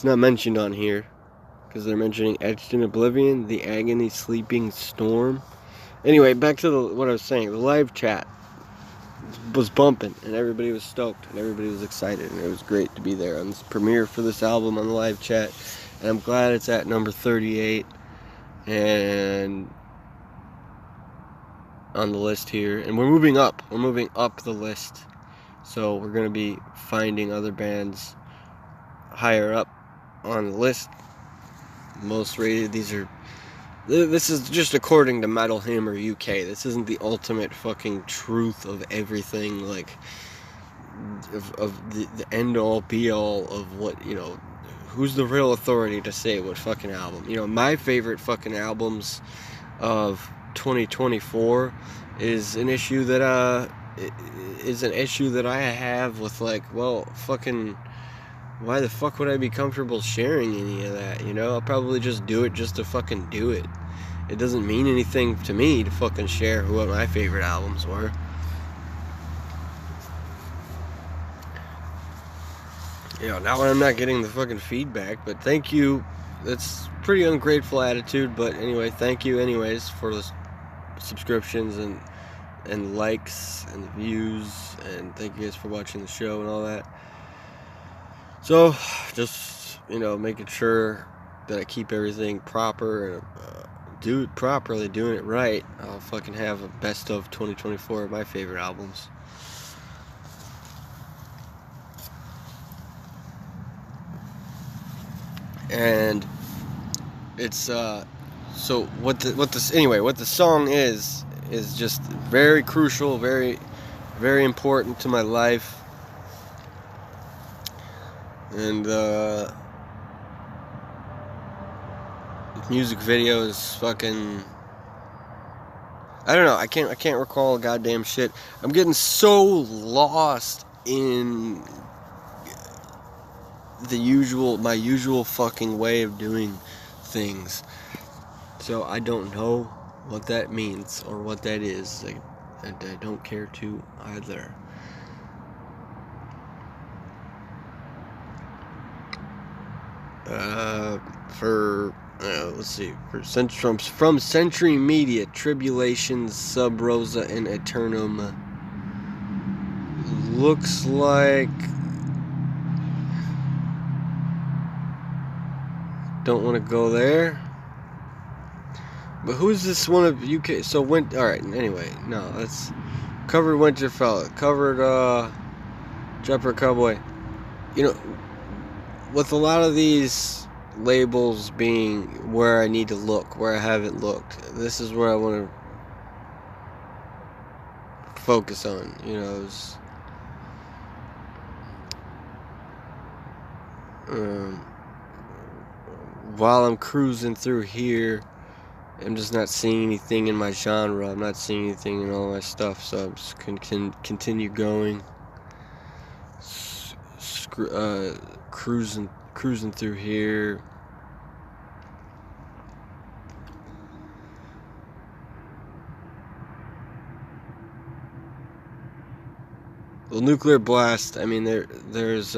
[SPEAKER 1] not mentioned on here because they're mentioning Etched in Oblivion, The Agony Sleeping Storm. Anyway, back to what I was saying. The live chat was bumping, and everybody was stoked, and everybody was excited, and it was great to be there on this premiere for this album on the live chat. And I'm glad it's at number 38 and on the list here. And we're moving up. We're moving up the list. So we're going to be finding other bands higher up on the list. Most rated. This is just according to Metal Hammer UK. This isn't the ultimate fucking truth of everything, like of the end all be all of what, who's the real authority to say what fucking album? You know, my favorite fucking albums of 2024 is an issue that I have with, like, well, fucking, why the fuck would I be comfortable sharing any of that, you know? I'll probably just do it just to fucking do it. It doesn't mean anything to me to fucking share what my favorite albums were. You know, now I'm not getting the fucking feedback, but thank you. That's pretty ungrateful attitude, but anyway, thank you anyways for the subscriptions and likes and views, and thank you guys for watching the show and all that. So, just, you know, making sure that I keep everything proper and do it properly, doing it right. I'll fucking have a best of 2024 of my favorite albums. And it's so what the song is just very crucial, very, very important to my life. And the music video is fucking, I don't know, I can't recall goddamn shit. I'm getting so lost in my usual fucking way of doing things. So I don't know what that means or what that is. I don't care to either. Let's see. From Century Media, Tribulations, Sub Rosa, and Eternum. Looks like. Don't want to go there. But who's this one of UK? So alright, anyway, no, that's covered Winterfell, covered Jumper Cowboy. You know, with a lot of these labels being where I need to look, where I haven't looked, this is where I want to focus on, you know. While I'm cruising through here, I'm just not seeing anything in my genre. I'm not seeing anything in all my stuff, so I'm just continue going. Cruising through here. Well, Nuclear Blast, I mean, there's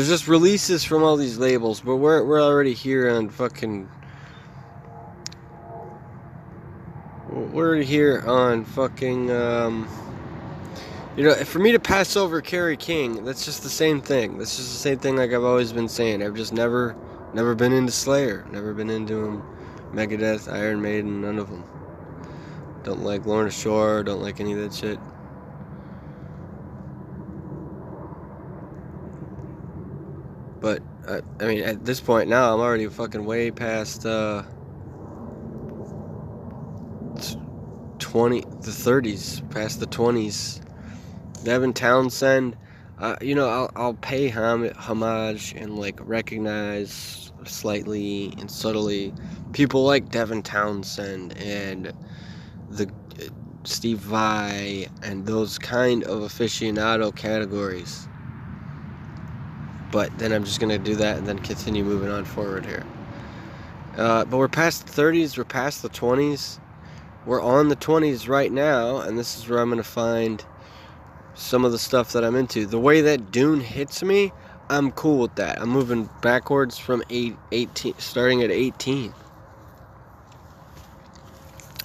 [SPEAKER 1] just releases from all these labels, but we're already here on fucking. We're already here on fucking. You know, for me to pass over Kerry King, that's just the same thing. That's just the same thing like I've always been saying. I've just never been into Slayer, never been into them. Megadeth, Iron Maiden, none of them. Don't like Lorna Shore, don't like any of that shit. But, I mean, at this point now, I'm already fucking way past, the 30s, past the 20s. Devin Townsend, you know, I'll pay homage and, like, recognize slightly and subtly people like Devin Townsend and the Steve Vai and those kind of aficionado categories. But then I'm just going to do that and then continue moving on forward here. But we're past the 30s, we're past the 20s. We're on the 20s right now, and this is where I'm going to find some of the stuff that I'm into. The way that Dune hits me, I'm cool with that. I'm moving backwards from 18, starting at 18.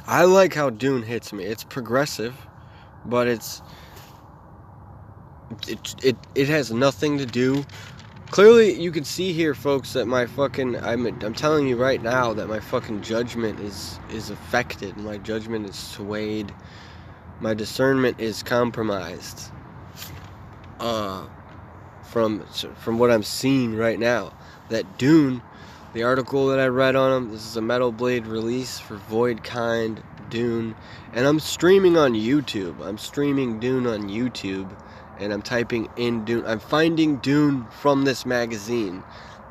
[SPEAKER 1] I like how Dune hits me. It's progressive, but it has nothing to do. Clearly, you can see here, folks, that my fucking, I'm telling you right now that my fucking judgment is affected. My judgment is swayed. My discernment is compromised. From what I'm seeing right now. That Dune, the article that I read on him, this is a Metal Blade release for Voidkind Dune. And I'm streaming on YouTube. I'm streaming Dune on YouTube. and I'm typing in Dune. I'm finding Dune from this magazine.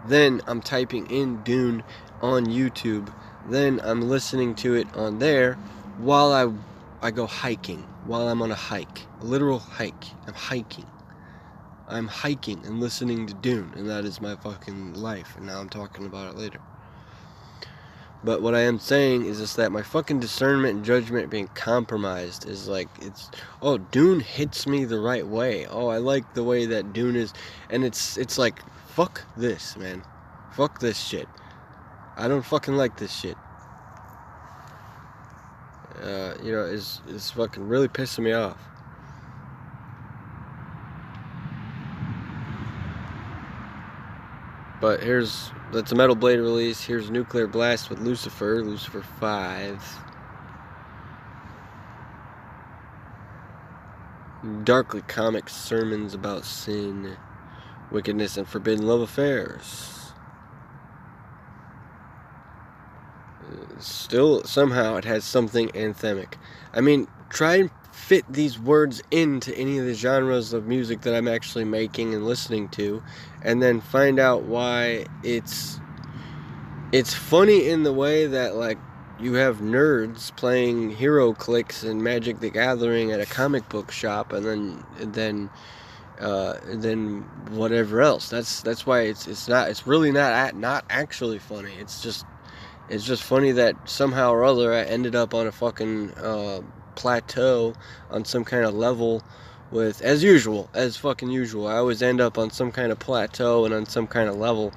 [SPEAKER 1] Then I'm typing in Dune on YouTube. Then I'm listening to it on there while I go hiking. While I'm on a hike. A literal hike. I'm hiking and listening to Dune. And that is my fucking life. And now I'm talking about it later. But what I am saying is just that my fucking discernment and judgment being compromised is like, Dune hits me the right way. Oh, I like the way that Dune is. And it's like, fuck this, man. Fuck this shit. I don't fucking like this shit. It's fucking really pissing me off. But that's a Metal Blade release. Here's Nuclear Blast with Lucifer 5. Darkly comic sermons about sin, wickedness, and forbidden love affairs. Still, somehow, it has something anthemic. I mean, try and fit these words into any of the genres of music that I'm actually making and listening to, and then find out why it's funny in the way that, like, you have nerds playing Hero Clicks and Magic the Gathering at a comic book shop, and then whatever else. That's why it's really not actually funny. It's just funny that somehow or other I ended up on a fucking plateau on some kind of level with, as fucking usual, I always end up on some kind of plateau and on some kind of level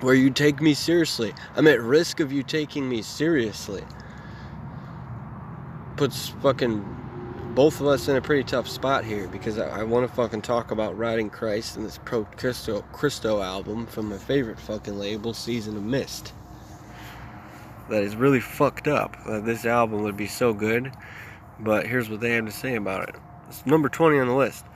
[SPEAKER 1] where you take me seriously. I'm at risk of you taking me seriously. Puts fucking both of us in a pretty tough spot here, because I want to fucking talk about Riding Christ and this Pro Christo album from my favorite fucking label, Season of Mist. That is really fucked up. This album would be so good, but here's what they have to say about it. It's number 20 on the list.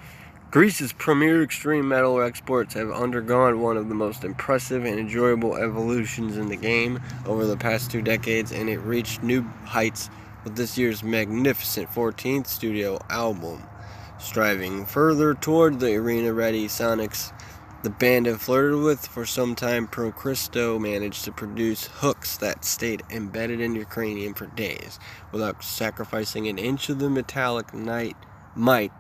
[SPEAKER 1] Greece's premier extreme metal exports have undergone one of the most impressive and enjoyable evolutions in the game over the past 2 decades, and it reached new heights with this year's magnificent 14th studio album. Striving further toward the arena-ready sonics the band have flirted with for some time, Pro Christo managed to produce hooks that stayed embedded in your cranium for days without sacrificing an inch of the metallic might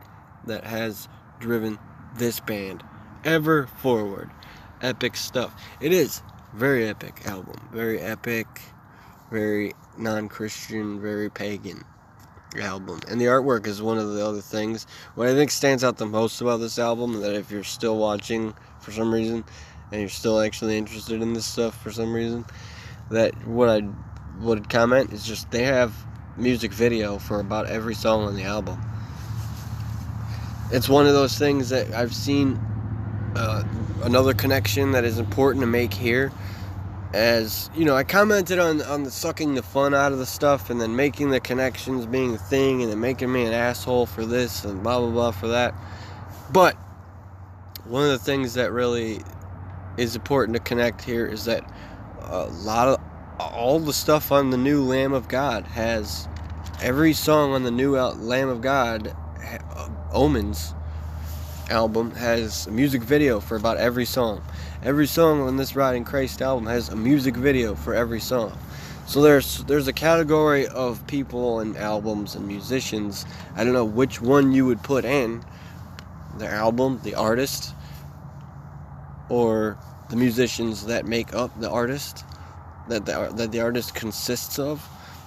[SPEAKER 1] that has driven this band ever forward. Epic stuff. It is very epic album. Very epic, very non-Christian, very pagan album. And the artwork is one of the other things. What I think stands out the most about this album, that if you're still watching for some reason, and you're still actually interested in this stuff for some reason, that what I would comment is just they have music video for about every song on the album. It's one of those things that I've seen another connection that is important to make here. As you know, I commented on the sucking the fun out of the stuff, and then making the connections being a thing, and then making me an asshole for this and blah blah blah for that. But one of the things that really is important to connect here is that a lot of all the stuff on the new Lamb of God has, every song on the new Lamb of God Omens album has a music video for about every song. Every song on this Riding Christ album has a music video for every song. So there's a category of people and albums and musicians. I don't know which one you would put in. The album, the artist, or the musicians that make up the artist, that the artist consists of.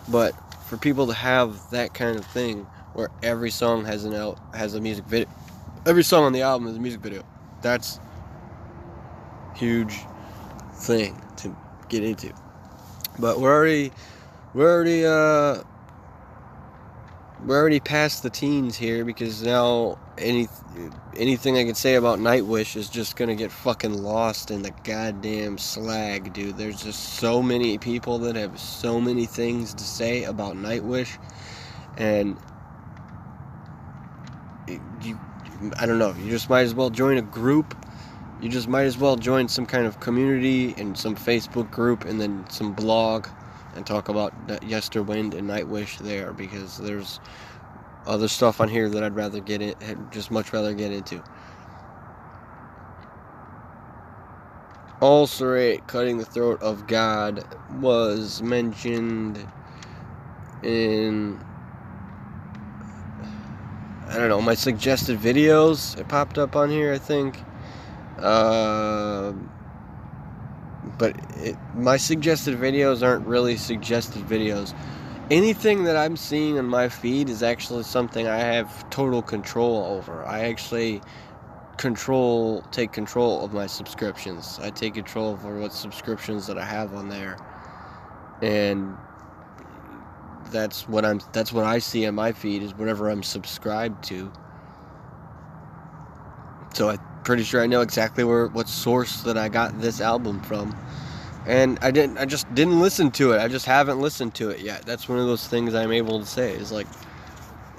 [SPEAKER 1] But for people to have that kind of thing where every song has a music video, every song on the album is a music video, that's huge thing to get into. But we're already past the teens here, because now anything I can say about Nightwish is just gonna get fucking lost in the goddamn slag, dude. There's just so many people that have so many things to say about Nightwish, and I don't know, you just might as well join a group. You just might as well join some kind of community and some Facebook group and then some blog and talk about Yesterwind and Nightwish there, because there's other stuff on here that I'd rather just much rather get into. Ulcerate, cutting the throat of God, was mentioned in, I don't know, my suggested videos. It popped up on here, I think. But my suggested videos aren't really suggested videos. Anything that I'm seeing on my feed is actually something I have total control over. I actually take control of my subscriptions. I take control over what subscriptions that I have on there, and that's what I see on my feed is whatever I'm subscribed to. So I'm pretty sure I know exactly what source that I got this album from. And I just didn't listen to it. I just haven't listened to it yet. That's one of those things I'm able to say. Is like,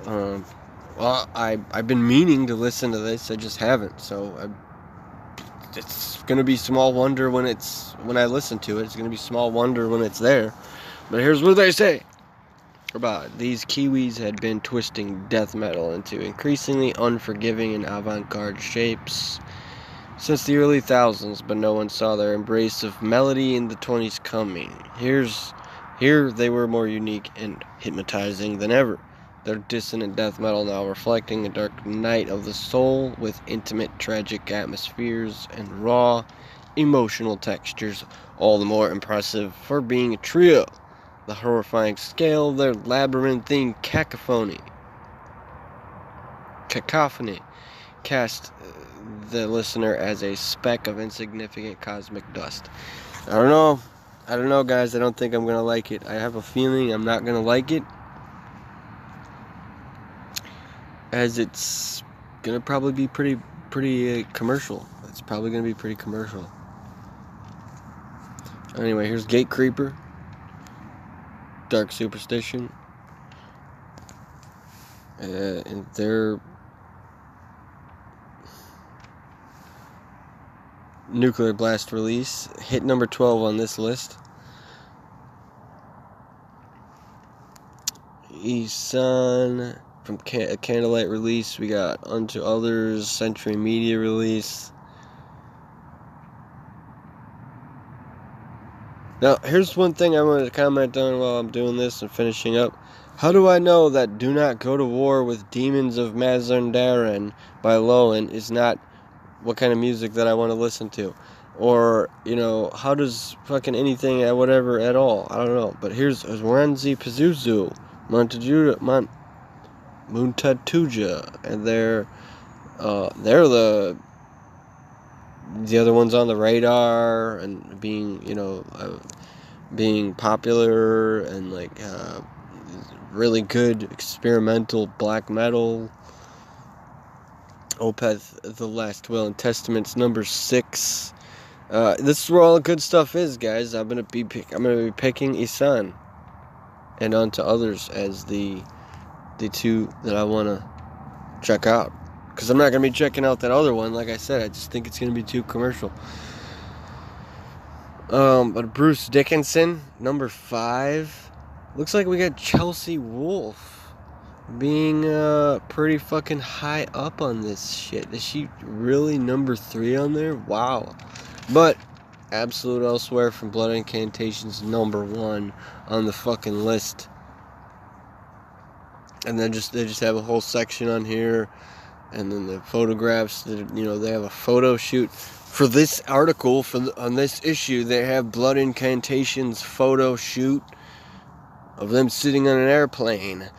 [SPEAKER 1] well, I've been meaning to listen to this. I just haven't. So it's gonna be small wonder when I listen to it. It's gonna be small wonder when it's there. But here's what they say about these Kiwis had been twisting death metal into increasingly unforgiving and avant-garde shapes since the early thousands, but no one saw their embrace of melody in the 20s coming. Here they were more unique and hypnotizing than ever. Their dissonant death metal now reflecting a dark night of the soul with intimate, tragic atmospheres and raw, emotional textures, all the more impressive for being a trio. The horrifying scale of their labyrinthine cacophony cast the listener as a speck of insignificant cosmic dust. I don't know, guys. I don't think I'm gonna like it. I have a feeling I'm not gonna like it, as it's gonna probably be pretty commercial. It's probably gonna be pretty commercial. Anyway, here's Gatecreeper, Dark Superstition, and their Nuclear Blast release, hit number 12 on this list. Esun from a Candlelight release. We got Unto Others, Century Media release. Now, here's one thing I wanted to comment on while I'm doing this and finishing up. How do I know that Do Not Go to War with Demons of Mazandaran by Lowen is not what kind of music that I want to listen to? Or, how does fucking anything at whatever at all? I don't know. But here's Waranzi Pazuzu, Muntatuja, and they're the other ones on the radar and being popular and really good experimental black metal. Opeth, The Last Will and Testaments, number 6. This is where all the good stuff is, guys. I'm gonna be picking Esun and Unto Others as the two that I wanna check out, because I'm not gonna be checking out that other one. Like I said, I just think it's gonna be too commercial. But Bruce Dickinson, number 5. Looks like we got Chelsea Wolfe being pretty fucking high up on this shit. Is she really number 3 on there? Wow. But Absolute Elsewhere from Blood Incantations, number 1 on the fucking list. And then they just have a whole section on here, and then the photographs. They have a photo shoot for this article on this issue. They have Blood Incantations photo shoot of them sitting on an airplane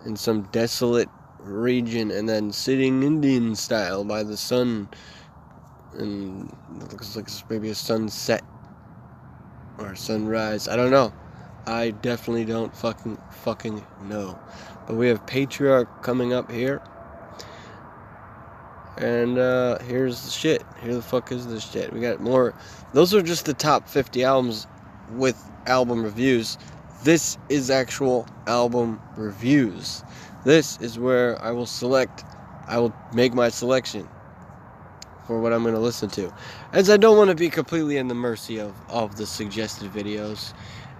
[SPEAKER 1] in some desolate region, and then sitting Indian style by the sun, and it looks like it's maybe a sunset or sunrise. I don't know. I definitely don't fucking know. But we have Patriarch coming up here, and here's the shit. Here the fuck is the shit. We got more. Those are just the top 50 albums with album reviews. This is actual album reviews. This is where I will make my selection for what I'm going to listen to, as I don't want to be completely in the mercy of the suggested videos.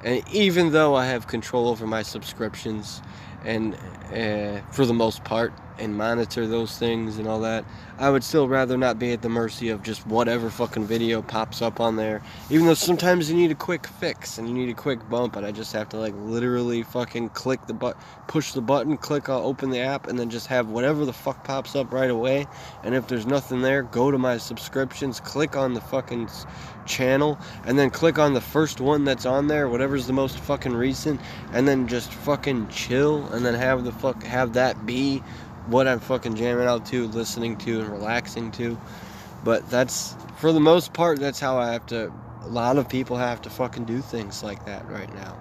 [SPEAKER 1] And even though I have control over my subscriptions, and for the most part, and monitor those things and all that, I would still rather not be at the mercy of just whatever fucking video pops up on there. Even though sometimes you need a quick fix and you need a quick bump, and I just have to like literally fucking click the button, push the button, click, open the app, and then just have whatever the fuck pops up right away. And if there's nothing there, go to my subscriptions, click on the fucking channel, and then click on the first one that's on there, whatever's the most fucking recent, and then just fucking chill, and then have that be what I'm fucking jamming out to, listening to, and relaxing to. But that's, for the most part, that's how a lot of people have to fucking do things like that right now.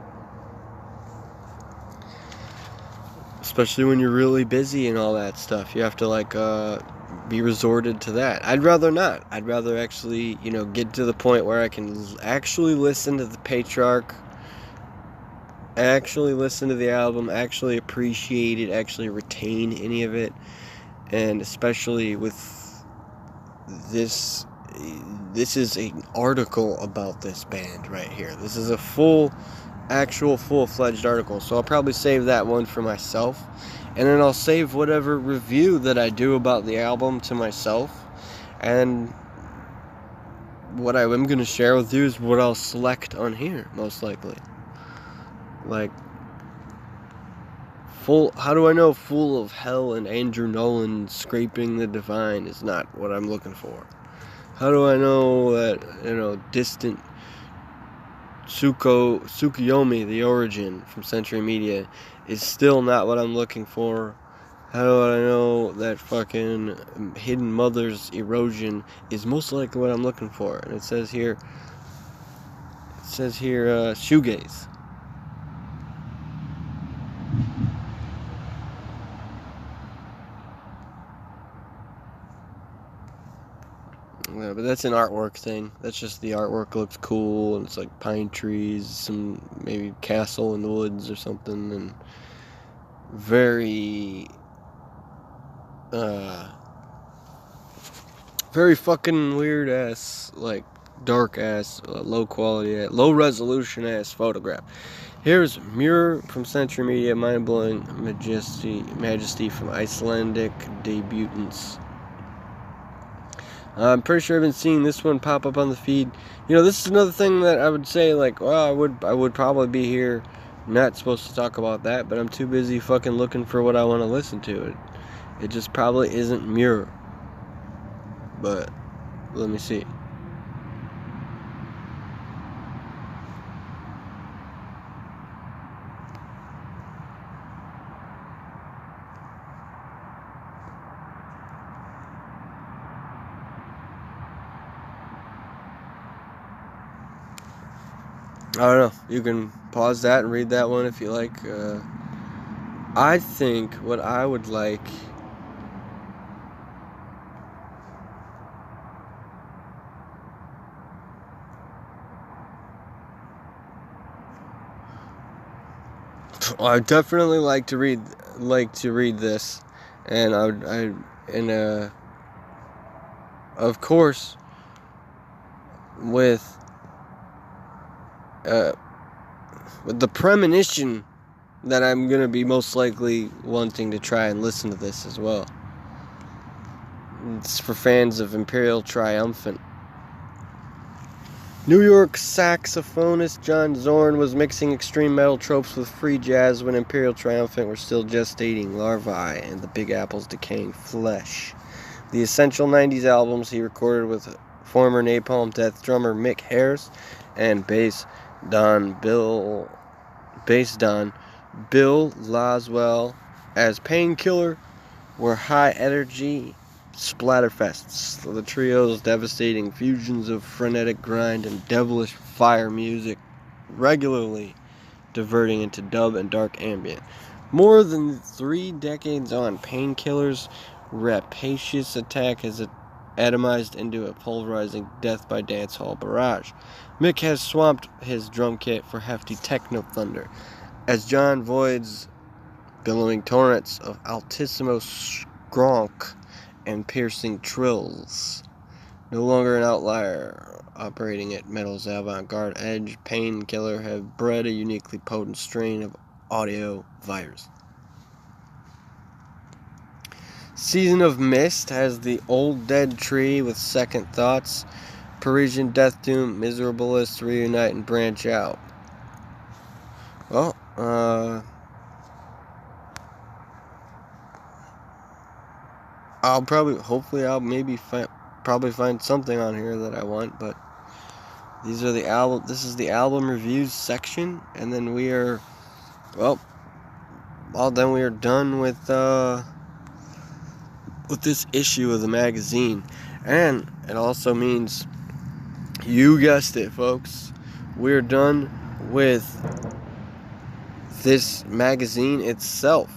[SPEAKER 1] Especially when you're really busy and all that stuff. You have to be resorted to that. I'd rather not. I'd rather actually, get to the point where I can actually listen to the Patriarch, actually listen to the album, actually appreciate it, actually retain any of it. And especially with this is an article about this band right here. This is a full-fledged article. So I'll probably save that one for myself. And then I'll save whatever review that I do about the album to myself. And what I am going to share with you is what I'll select on here, most likely. Like, how do I know Full of Hell and Andrew Nolan Scraping the Divine is not what I'm looking for? How do I know that, Distant Tsukuyomi, The Origin from Century Media, is still not what I'm looking for? How do I know that fucking Hidden Mother's Erosion is most likely what I'm looking for? And it says here, shoegaze. Yeah, but that's an artwork thing. That's just the artwork looks cool, and it's like pine trees, some maybe castle in the woods or something, and very fucking weird ass, like dark ass, low quality, low resolution ass photograph. Here's Muir from Century Media, mind-blowing majesty from Icelandic debutants. I'm pretty sure I've been seeing this one pop up on the feed. This is another thing that I would say, like, well, I would probably be here not supposed to talk about that, but I'm too busy fucking looking for what I want to listen to. It just probably isn't Muir. But let me see. I don't know. You can pause that and read that one if you like. I think what I would like I definitely like to read this, and of course with the premonition that I'm going to be most likely wanting to try and listen to this as well. It's for fans of Imperial Triumphant. New York saxophonist John Zorn was mixing extreme metal tropes with free jazz when Imperial Triumphant were still gestating larvae and the Big Apple's decaying flesh. The essential 90s albums he recorded with former Napalm Death drummer Mick Harris and bass don Bill Laswell as Painkiller were high energy splatterfests. The trio's devastating fusions of frenetic grind and devilish fire music, regularly diverting into dub and dark ambient. More than 3 decades on, Painkiller's rapacious attack has atomized into a pulverizing death by dancehall barrage. Mick has swamped his drum kit for hefty techno thunder, as John voids billowing torrents of altissimo skronk and piercing trills. No longer an outlier, operating at metal's avant-garde edge, Painkiller have bred a uniquely potent strain of audio virus. Season of Mist has the old dead tree with second thoughts. Parisian Death Doom, Miserablists reunite and branch out. Well, hopefully I'll probably find something on here that I want, but these are the album. This is the album reviews section, and then we are, then we are done with this issue of the magazine, and it also means, you guessed it, folks, we're done with this magazine itself.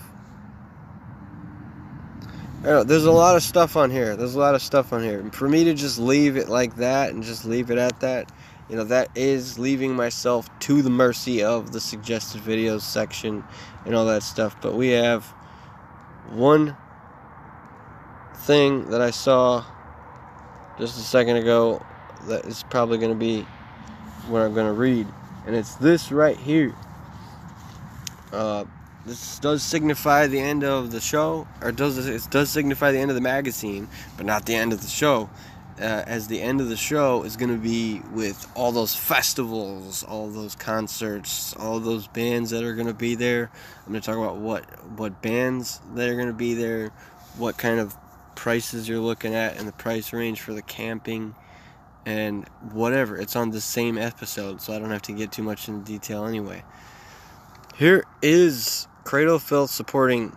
[SPEAKER 1] There's a lot of stuff on here. For me to just leave it like that and just leave it at that, that is leaving myself to the mercy of the suggested videos section and all that stuff. But we have one thing that I saw just a second ago that is probably going to be what I'm going to read, and it's this right here. This does signify the end of the show, it does signify the end of the magazine, but not the end of the show, as the end of the show is going to be with all those festivals, all those concerts, all those bands that are going to be there. I'm going to talk about what bands that are going to be there, what kind of prices you're looking at, and the price range for the camping, and whatever. It's on the same episode, so I don't have to get too much into detail anyway. Here is Cradle of Filth supporting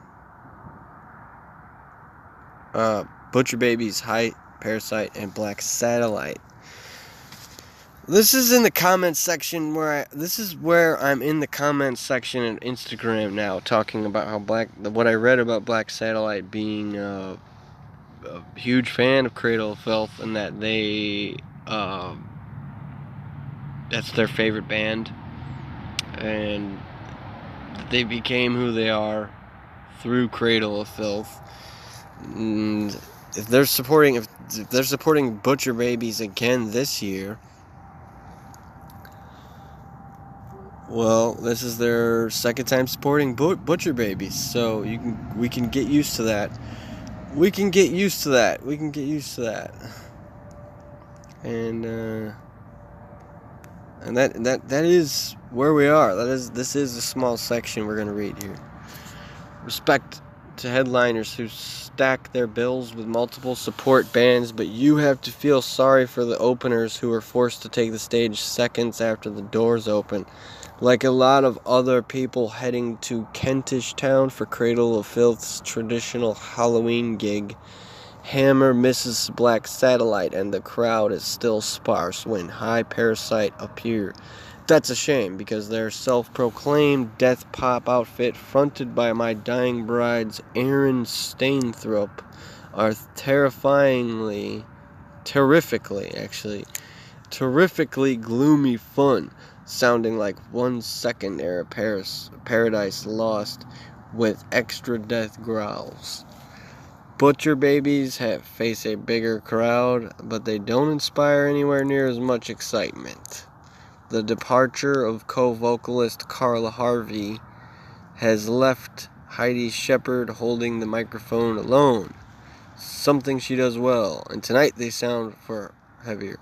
[SPEAKER 1] Butcher Babies, Height, Parasite, and Black Satellite. This is in the comments section where I'm in the comments section on Instagram now, talking about how what I read about Black Satellite being a huge fan of Cradle of Filth, and that that's their favorite band, and they became who they are through Cradle of Filth. And if they're supporting Butcher Babies again this year, well, this is their second time supporting Butcher Babies, so we can get used to that. And that is where we are. This is a small section we're going to read here. Respect to headliners who stack their bills with multiple support bands, but you have to feel sorry for the openers who are forced to take the stage seconds after the doors open. Like a lot of other people heading to Kentish Town for Cradle of Filth's traditional Halloween gig, Hammer misses Black Satellite, and the crowd is still sparse when High Parasite appear. That's a shame, because their self-proclaimed death pop outfit, fronted by my dying bride's Aaron Stainthorpe, are terrifically gloomy fun, sounding like 1 second era Paradise Lost with extra death growls. Butcher Babies face a bigger crowd, but they don't inspire anywhere near as much excitement. The departure of co-vocalist Carla Harvey has left Heidi Shepard holding the microphone alone, something she does well, and tonight they sound far heavier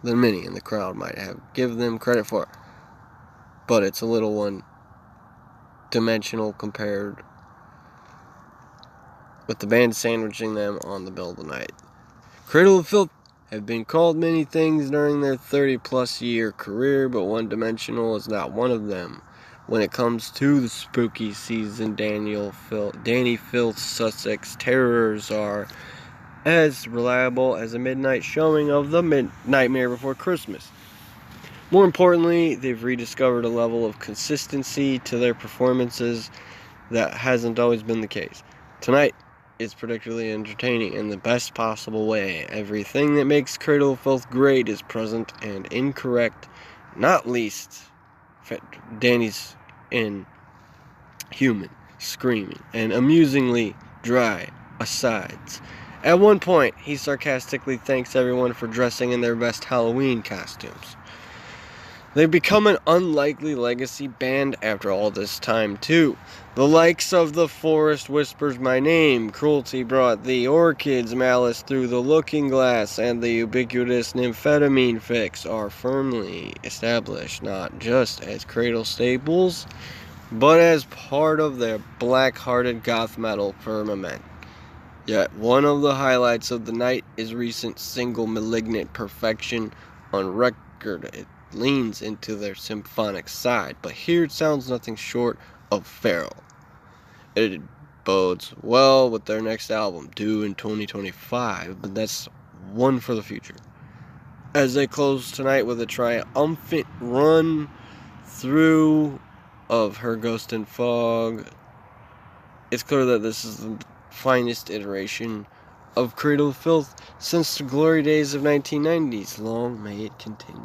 [SPEAKER 1] than many in the crowd might have given them credit for, but it's a little one-dimensional compared with the band sandwiching them on the bill tonight. Cradle of Filth have been called many things during their 30-plus year career, but one-dimensional is not one of them. When it comes to the spooky season, Danny Filth's Sussex Terrors are as reliable as a midnight showing of The Nightmare Before Christmas. More importantly, they've rediscovered a level of consistency to their performances that hasn't always been the case. Tonight, it's particularly entertaining in the best possible way. Everything that makes Cradle of Filth great is present and incorrect, not least Danny's inhuman screaming and amusingly dry asides At one point, he sarcastically thanks everyone for dressing in their best Halloween costumes. They've become an unlikely legacy band after all this time, too. The likes of The Forest Whispers My Name, Cruelty Brought the Orchids, Malice Through the Looking Glass, and the ubiquitous Nymphetamine Fix are firmly established, not just as Cradle staples, but as part of their black-hearted goth metal firmament. Yet one of the highlights of the night is recent single Malignant Perfection on record. It leans into their symphonic side, but here it sounds nothing short of feral. It bodes well with their next album, due in 2025, but that's one for the future. As they close tonight with a triumphant run through of Her Ghost and Fog, it's clear that this is the finest iteration of Cradle of Filth since the glory days of 1990s. Long may it continue.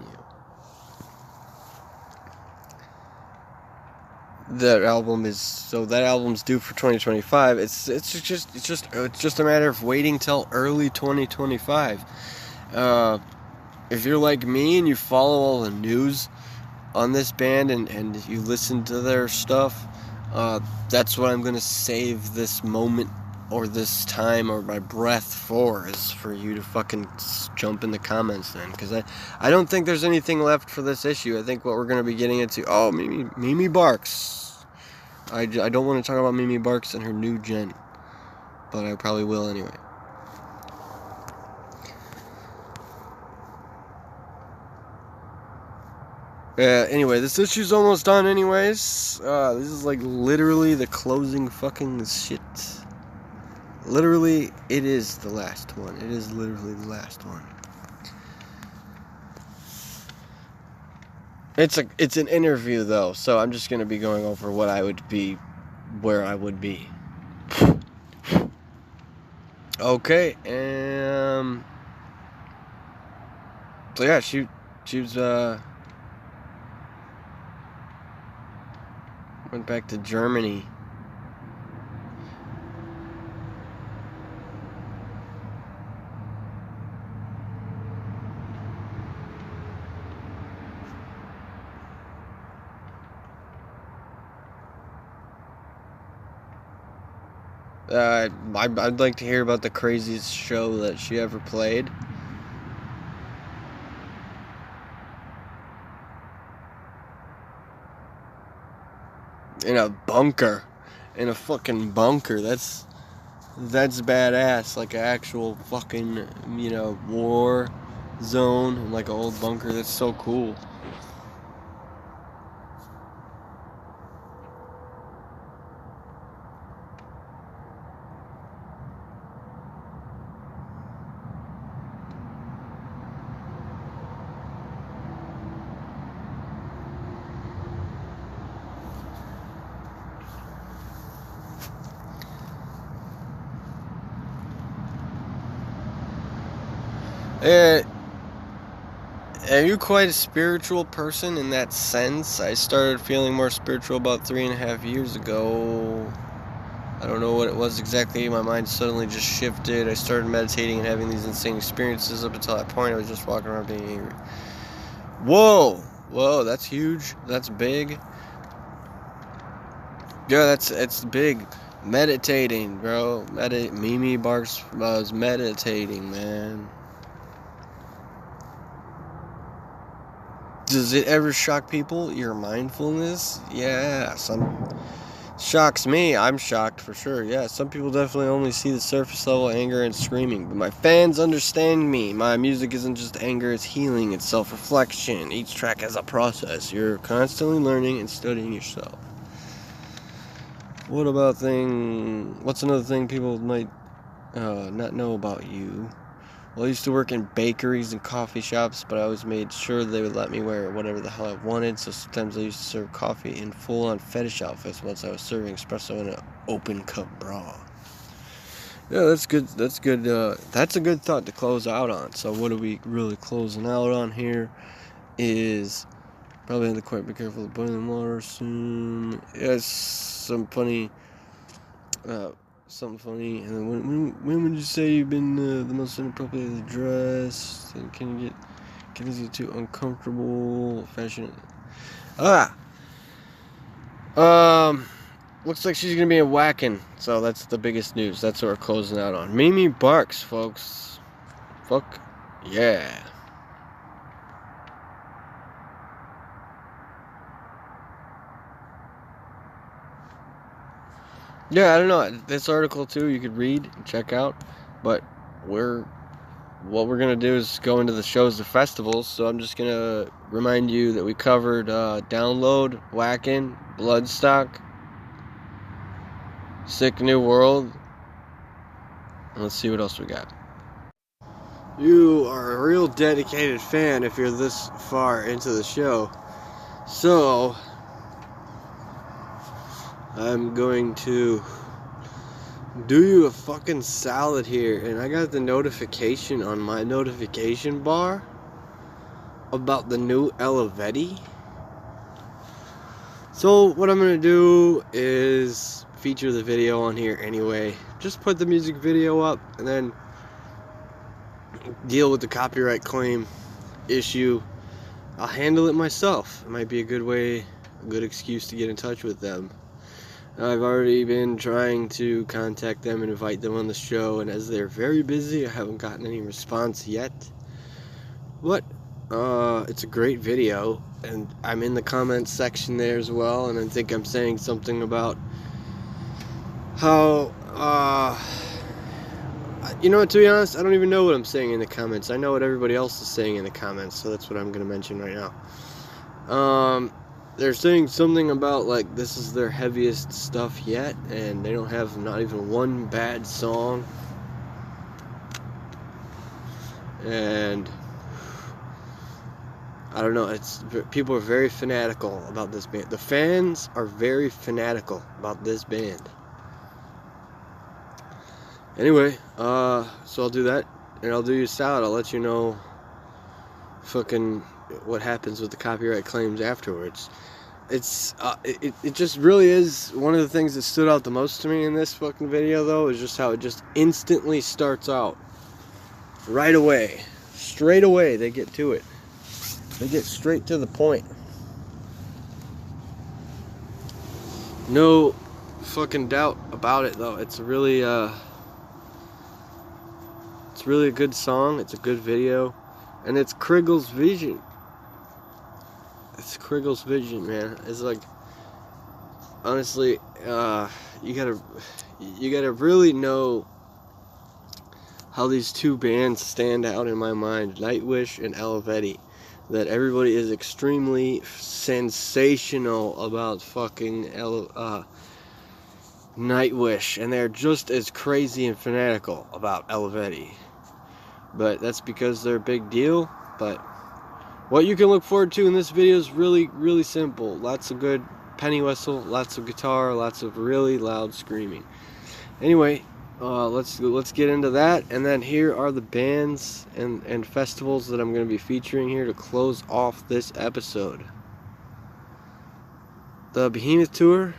[SPEAKER 1] That album's due for 2025. It's just a matter of waiting till early 2025. If you're like me and you follow all the news on this band and you listen to their stuff, that's what I'm gonna save this moment or this time or my breath for, is for you to fucking jump in the comments then, because I don't think there's anything left for this issue. I think what we're gonna be getting into, Mimi Barks. I don't want to talk about Mimi Barks and her new gen, but I probably will anyway. Anyway, this issue's almost done anyways. This is like literally the closing fucking shit. Literally, it is the last one. It is literally the last one. It's an interview though, so I'm just gonna be going over what I would be, where I would be. Okay, so yeah, she was went back to Germany. I'd like to hear about the craziest show that she ever played. In a bunker. In a fucking bunker. That's badass. Like an actual fucking, war zone. Like an old bunker. That's so cool. Are you quite a spiritual person in that sense? I started feeling more spiritual about 3.5 years ago. I don't know what it was exactly. My mind suddenly just shifted. I started meditating and having these insane experiences. Up until that point, I was just walking around being angry. Whoa, that's huge. That's big. Yeah, it's big. Meditating, bro. Mimi Barks was meditating, man. Does it ever shock people, your mindfulness? Yeah, shocks me. I'm shocked for sure. Yeah, some people definitely only see the surface level anger and screaming, but my fans understand me. My music isn't just anger, it's healing, it's self-reflection. Each track has a process. You're constantly learning and studying yourself. What's another thing people might not know about you? Well, I used to work in bakeries and coffee shops, but I always made sure they would let me wear whatever the hell I wanted, so sometimes I used to serve coffee in full-on fetish outfits once I was serving espresso in an open-cup bra. Yeah, that's good. That's good. That's a good thought to close out on. So what are we really closing out on here is probably have to quite be careful of boiling water soon. Yes, some funny something funny. And then when would you say you've been the most inappropriately dressed? And can you get too uncomfortable? Fashion. Looks like she's gonna be in Whacking, so that's the biggest news. That's what we're closing out on. Mimi barks, folks. Fuck yeah. Yeah, I don't know. This article too, you could read and check out. But what we're gonna do is go into the shows, the festivals. So I'm just gonna remind you that we covered Download, Whacking, Bloodstock, Sick New World. And let's see what else we got. You are a real dedicated fan if you're this far into the show. So I'm going to do you a fucking salad here, and I got the notification on my notification bar about the new Eluveitie. So what I'm gonna do is feature the video on here anyway. Just put the music video up and then deal with the copyright claim issue. I'll handle it myself. It might be a good excuse to get in touch with them. I've already been trying to contact them and invite them on the show, and as they're very busy, I haven't gotten any response yet. But it's a great video, and I'm in the comments section there as well, and I think I'm saying something about how you know what, to be honest, I don't even know what I'm saying in the comments. I know what everybody else is saying in the comments, so that's what I'm going to mention right now. They're saying something about, like, this is their heaviest stuff yet, and they don't have not even one bad song. And I don't know, people are very fanatical about this band. The fans are very fanatical about this band. Anyway, so I'll do that, and I'll do you a salad. I'll let you know fucking what happens with the copyright claims afterwards. It just really is one of the things that stood out the most to me in this fucking video, though, is just how it just instantly starts out. Right away. Straight away, they get to it. They get straight to the point. No fucking doubt about it, though. It's really a good song. It's a good video. And it's Kriggle's vision. It's Kriggle's vision, man. It's like, honestly, you gotta really know how these two bands stand out in my mind, Nightwish and Eluveitie. That everybody is extremely sensational about fucking Nightwish, and they're just as crazy and fanatical about Eluveitie. But that's because they're a big deal. But what you can look forward to in this video is really, really simple. Lots of good penny whistle, lots of guitar, lots of really loud screaming. Anyway, let's get into that, and then here are the bands and festivals that I'm going to be featuring here to close off this episode. The Behemoth tour.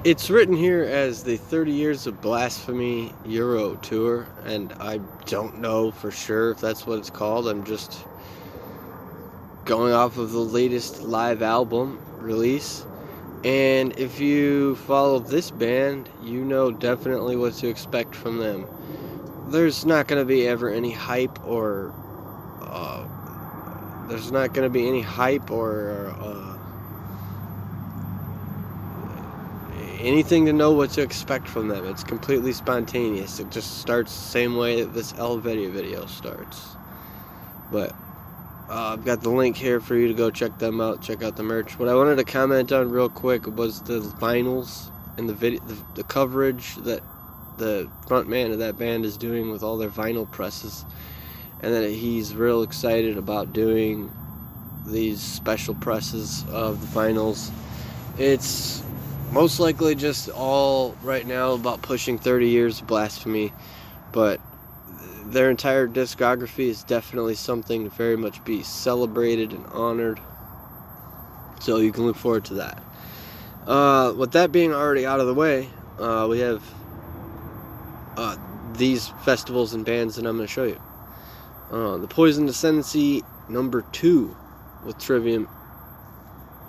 [SPEAKER 1] It's written here as the 30 Years of Blasphemy Euro Tour, and I don't know for sure if that's what it's called. I'm just going off of the latest live album release. And if you follow this band, you know definitely what to expect from them. There's not going to be ever any hype or anything to know what to expect from them. It's completely spontaneous. It just starts the same way that this Eluveitie video starts. But I've got the link here for you to go check them out, check out the merch. What I wanted to comment on real quick was the vinyls and the coverage that the front man of that band is doing with all their vinyl presses, and that he's real excited about doing these special presses of the vinyls. It's most likely just all right now about pushing 30 years of Blasphemy, but their entire discography is definitely something to very much be celebrated and honored, so you can look forward to that. With that being already out of the way, we have these festivals and bands that I'm going to show you. The Poison Ascendancy #2 with Trivium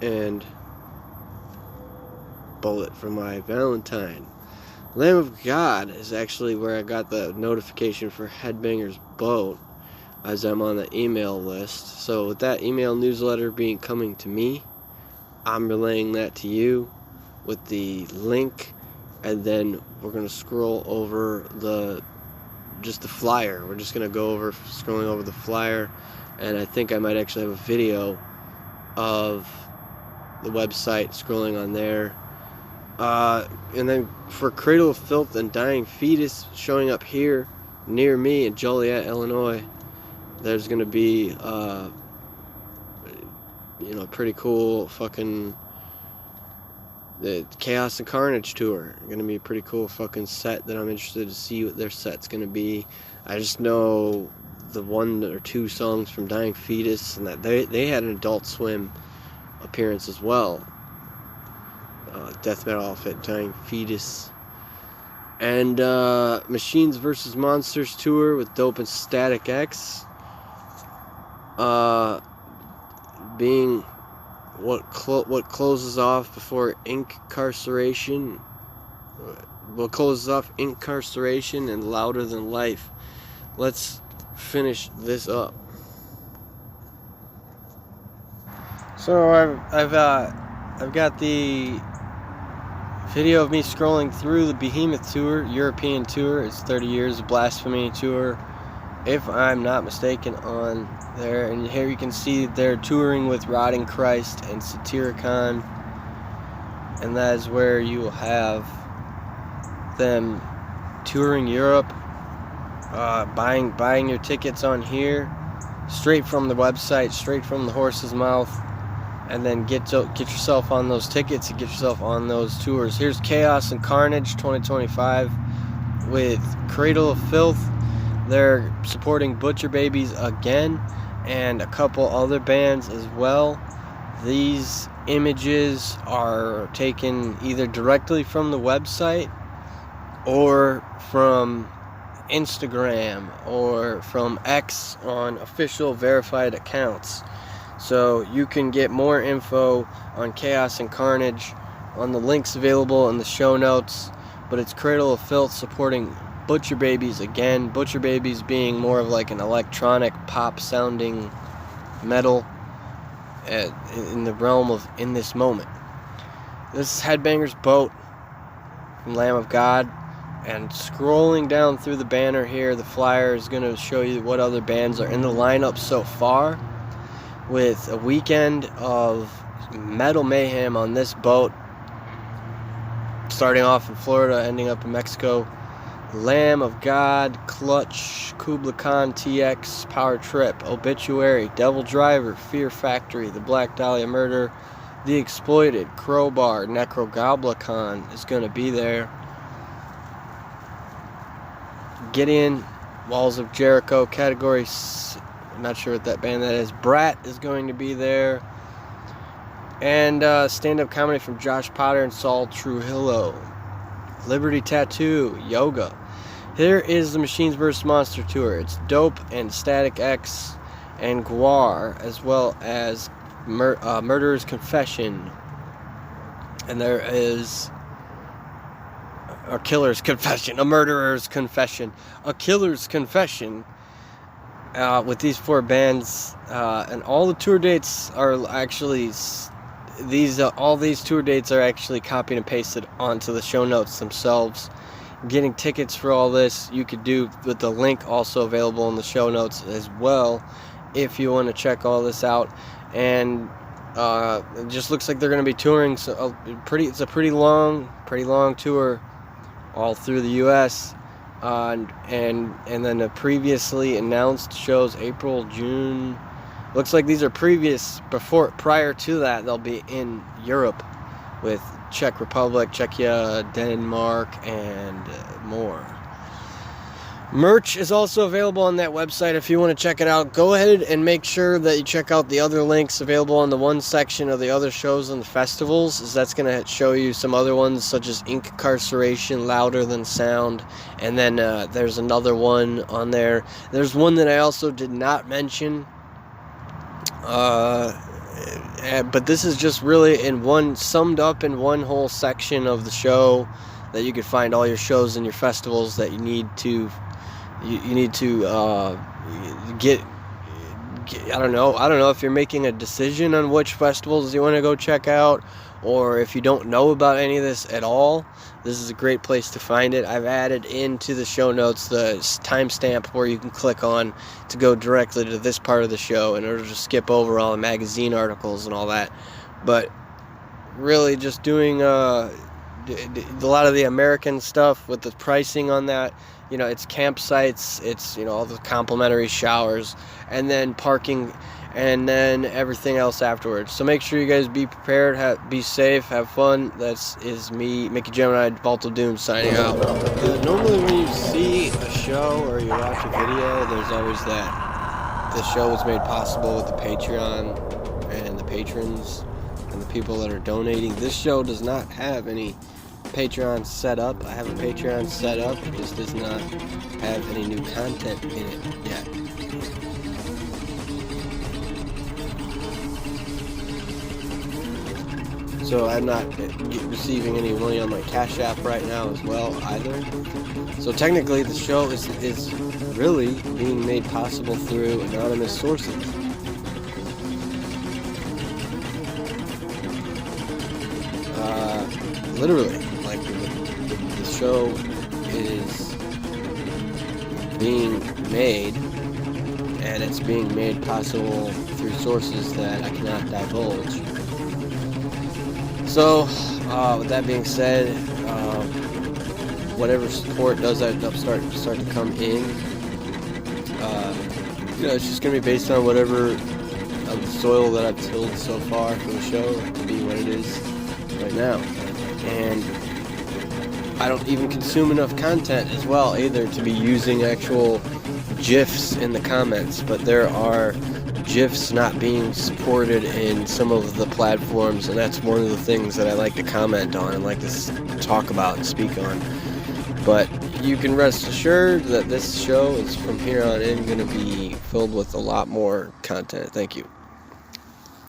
[SPEAKER 1] and Bullet for My Valentine. Lamb of God is actually where I got the notification for Headbangers Boat, as I'm on the email list. So with that email newsletter coming to me, I'm relaying that to you with the link, and then we're going to scroll over the flyer. We're just going to go over scrolling over the flyer, and I think I might actually have a video of the website scrolling on there. And then for Cradle of Filth and Dying Fetus showing up here near me in Joliet, Illinois, there's going to be pretty cool fucking the Chaos and Carnage tour. Going to be a pretty cool fucking set that I'm interested to see what their set's going to be. I just know the 1 or 2 songs from Dying Fetus, and that they had an Adult Swim appearance as well. Death metal outfit, Dying Fetus. And Machines vs. Monsters tour with døpe&STATICX. Being what closes off before Inkcarceration. What closes off Inkcarceration and Louder Than Life. Let's finish this up. So I've got the video of me scrolling through the Behemoth tour, European tour. It's 30 years of Blasphemy tour, if I'm not mistaken, on there. And here you can see they're touring with Rotting Christ and Satyricon, and that is where you will have them touring Europe. Buying your tickets on here, straight from the website, straight from the horse's mouth. And then get yourself on those tickets and get yourself on those tours. Here's Chaos and Carnage 2025 with Cradle of Filth. They're supporting Butcher Babies again, and a couple other bands as well. These images are taken either directly from the website or from Instagram or from X on official verified accounts. So you can get more info on Chaos and Carnage on the links available in the show notes. But it's Cradle of Filth supporting Butcher Babies again. Butcher Babies being more of like an electronic pop sounding metal in the realm of In This Moment. This is Headbangers Boat from Lamb of God. And scrolling down through the banner here, the flyer is going to show you what other bands are in the lineup so far, with a weekend of metal mayhem on this boat, starting off in Florida, ending up in Mexico. Lamb of God, Clutch, Kubla Khan TX, Power Trip, Obituary, Devil Driver, Fear Factory, The Black Dahlia Murder, The Exploited, Crowbar, Necrogoblicon is going to be there. Gideon, Walls of Jericho, Category I'm not sure what that band that is. Brat is going to be there. And stand-up comedy from Josh Potter and Saul Trujillo. Liberty Tattoo, Yoga. Here is the Machines vs. Monster tour. It's døpe&STATICX and Guar, as well as Murderer's Confession. And there is a killer's confession, a murderer's confession, a killer's confession, with these 4 bands, and all the tour dates are actually all these tour dates are actually copied and pasted onto the show notes themselves. Getting tickets for all this you could do with the link also available in the show notes as well, if you want to check all this out. And it just looks like they're going to be touring, so it's a pretty long tour all through the U.S. And then the previously announced shows April, June. Looks like these are prior to that they'll be in Europe with Czech Republic, Czechia, Denmark, and more. Merch is also available on that website if you want to check it out. Go ahead and make sure that you check out the other links available on the one section of the other shows and the festivals, as that's going to show you some other ones such as Inkcarceration, Louder Than Sound, and then there's another one on there. There's one that I also did not mention, but this is just really summed up in one whole section of the show, that you could find all your shows and your festivals that you need to get. I don't know if you're making a decision on which festivals you want to go check out, or if you don't know about any of this at all. This is a great place to find it. I've added into the show notes the timestamp where you can click on to go directly to this part of the show, and it'll just skip over all the magazine articles and all that. But really just doing a lot of the American stuff with the pricing on that. It's campsites, it's, all the complimentary showers, and then parking, and then everything else afterwards. So make sure you guys be prepared, be safe, have fun. That is me, Mickey Gemini, Balto Doom, signing out. Normally when you see a show or you watch a video, there's always that the show was made possible with the Patreon and the patrons and the people that are donating. This show does not have any Patreon set up. I have a Patreon set up, it just does not have any new content in it yet. So I'm not receiving any money on my Cash App right now as well either. So technically the show is really being made possible through anonymous sources. Literally, like the show is being made, and it's being made possible through sources that I cannot divulge. So, with that being said, whatever support does start to come in, it's just gonna be based on whatever of the soil that I've tilled so far for the show to be what it is right now. And I don't even consume enough content as well either to be using actual GIFs in the comments, but there are GIFs not being supported in some of the platforms, and that's one of the things that I like to comment on and like to talk about and speak on. But you can rest assured that this show is from here on in going to be filled with a lot more content. Thank you.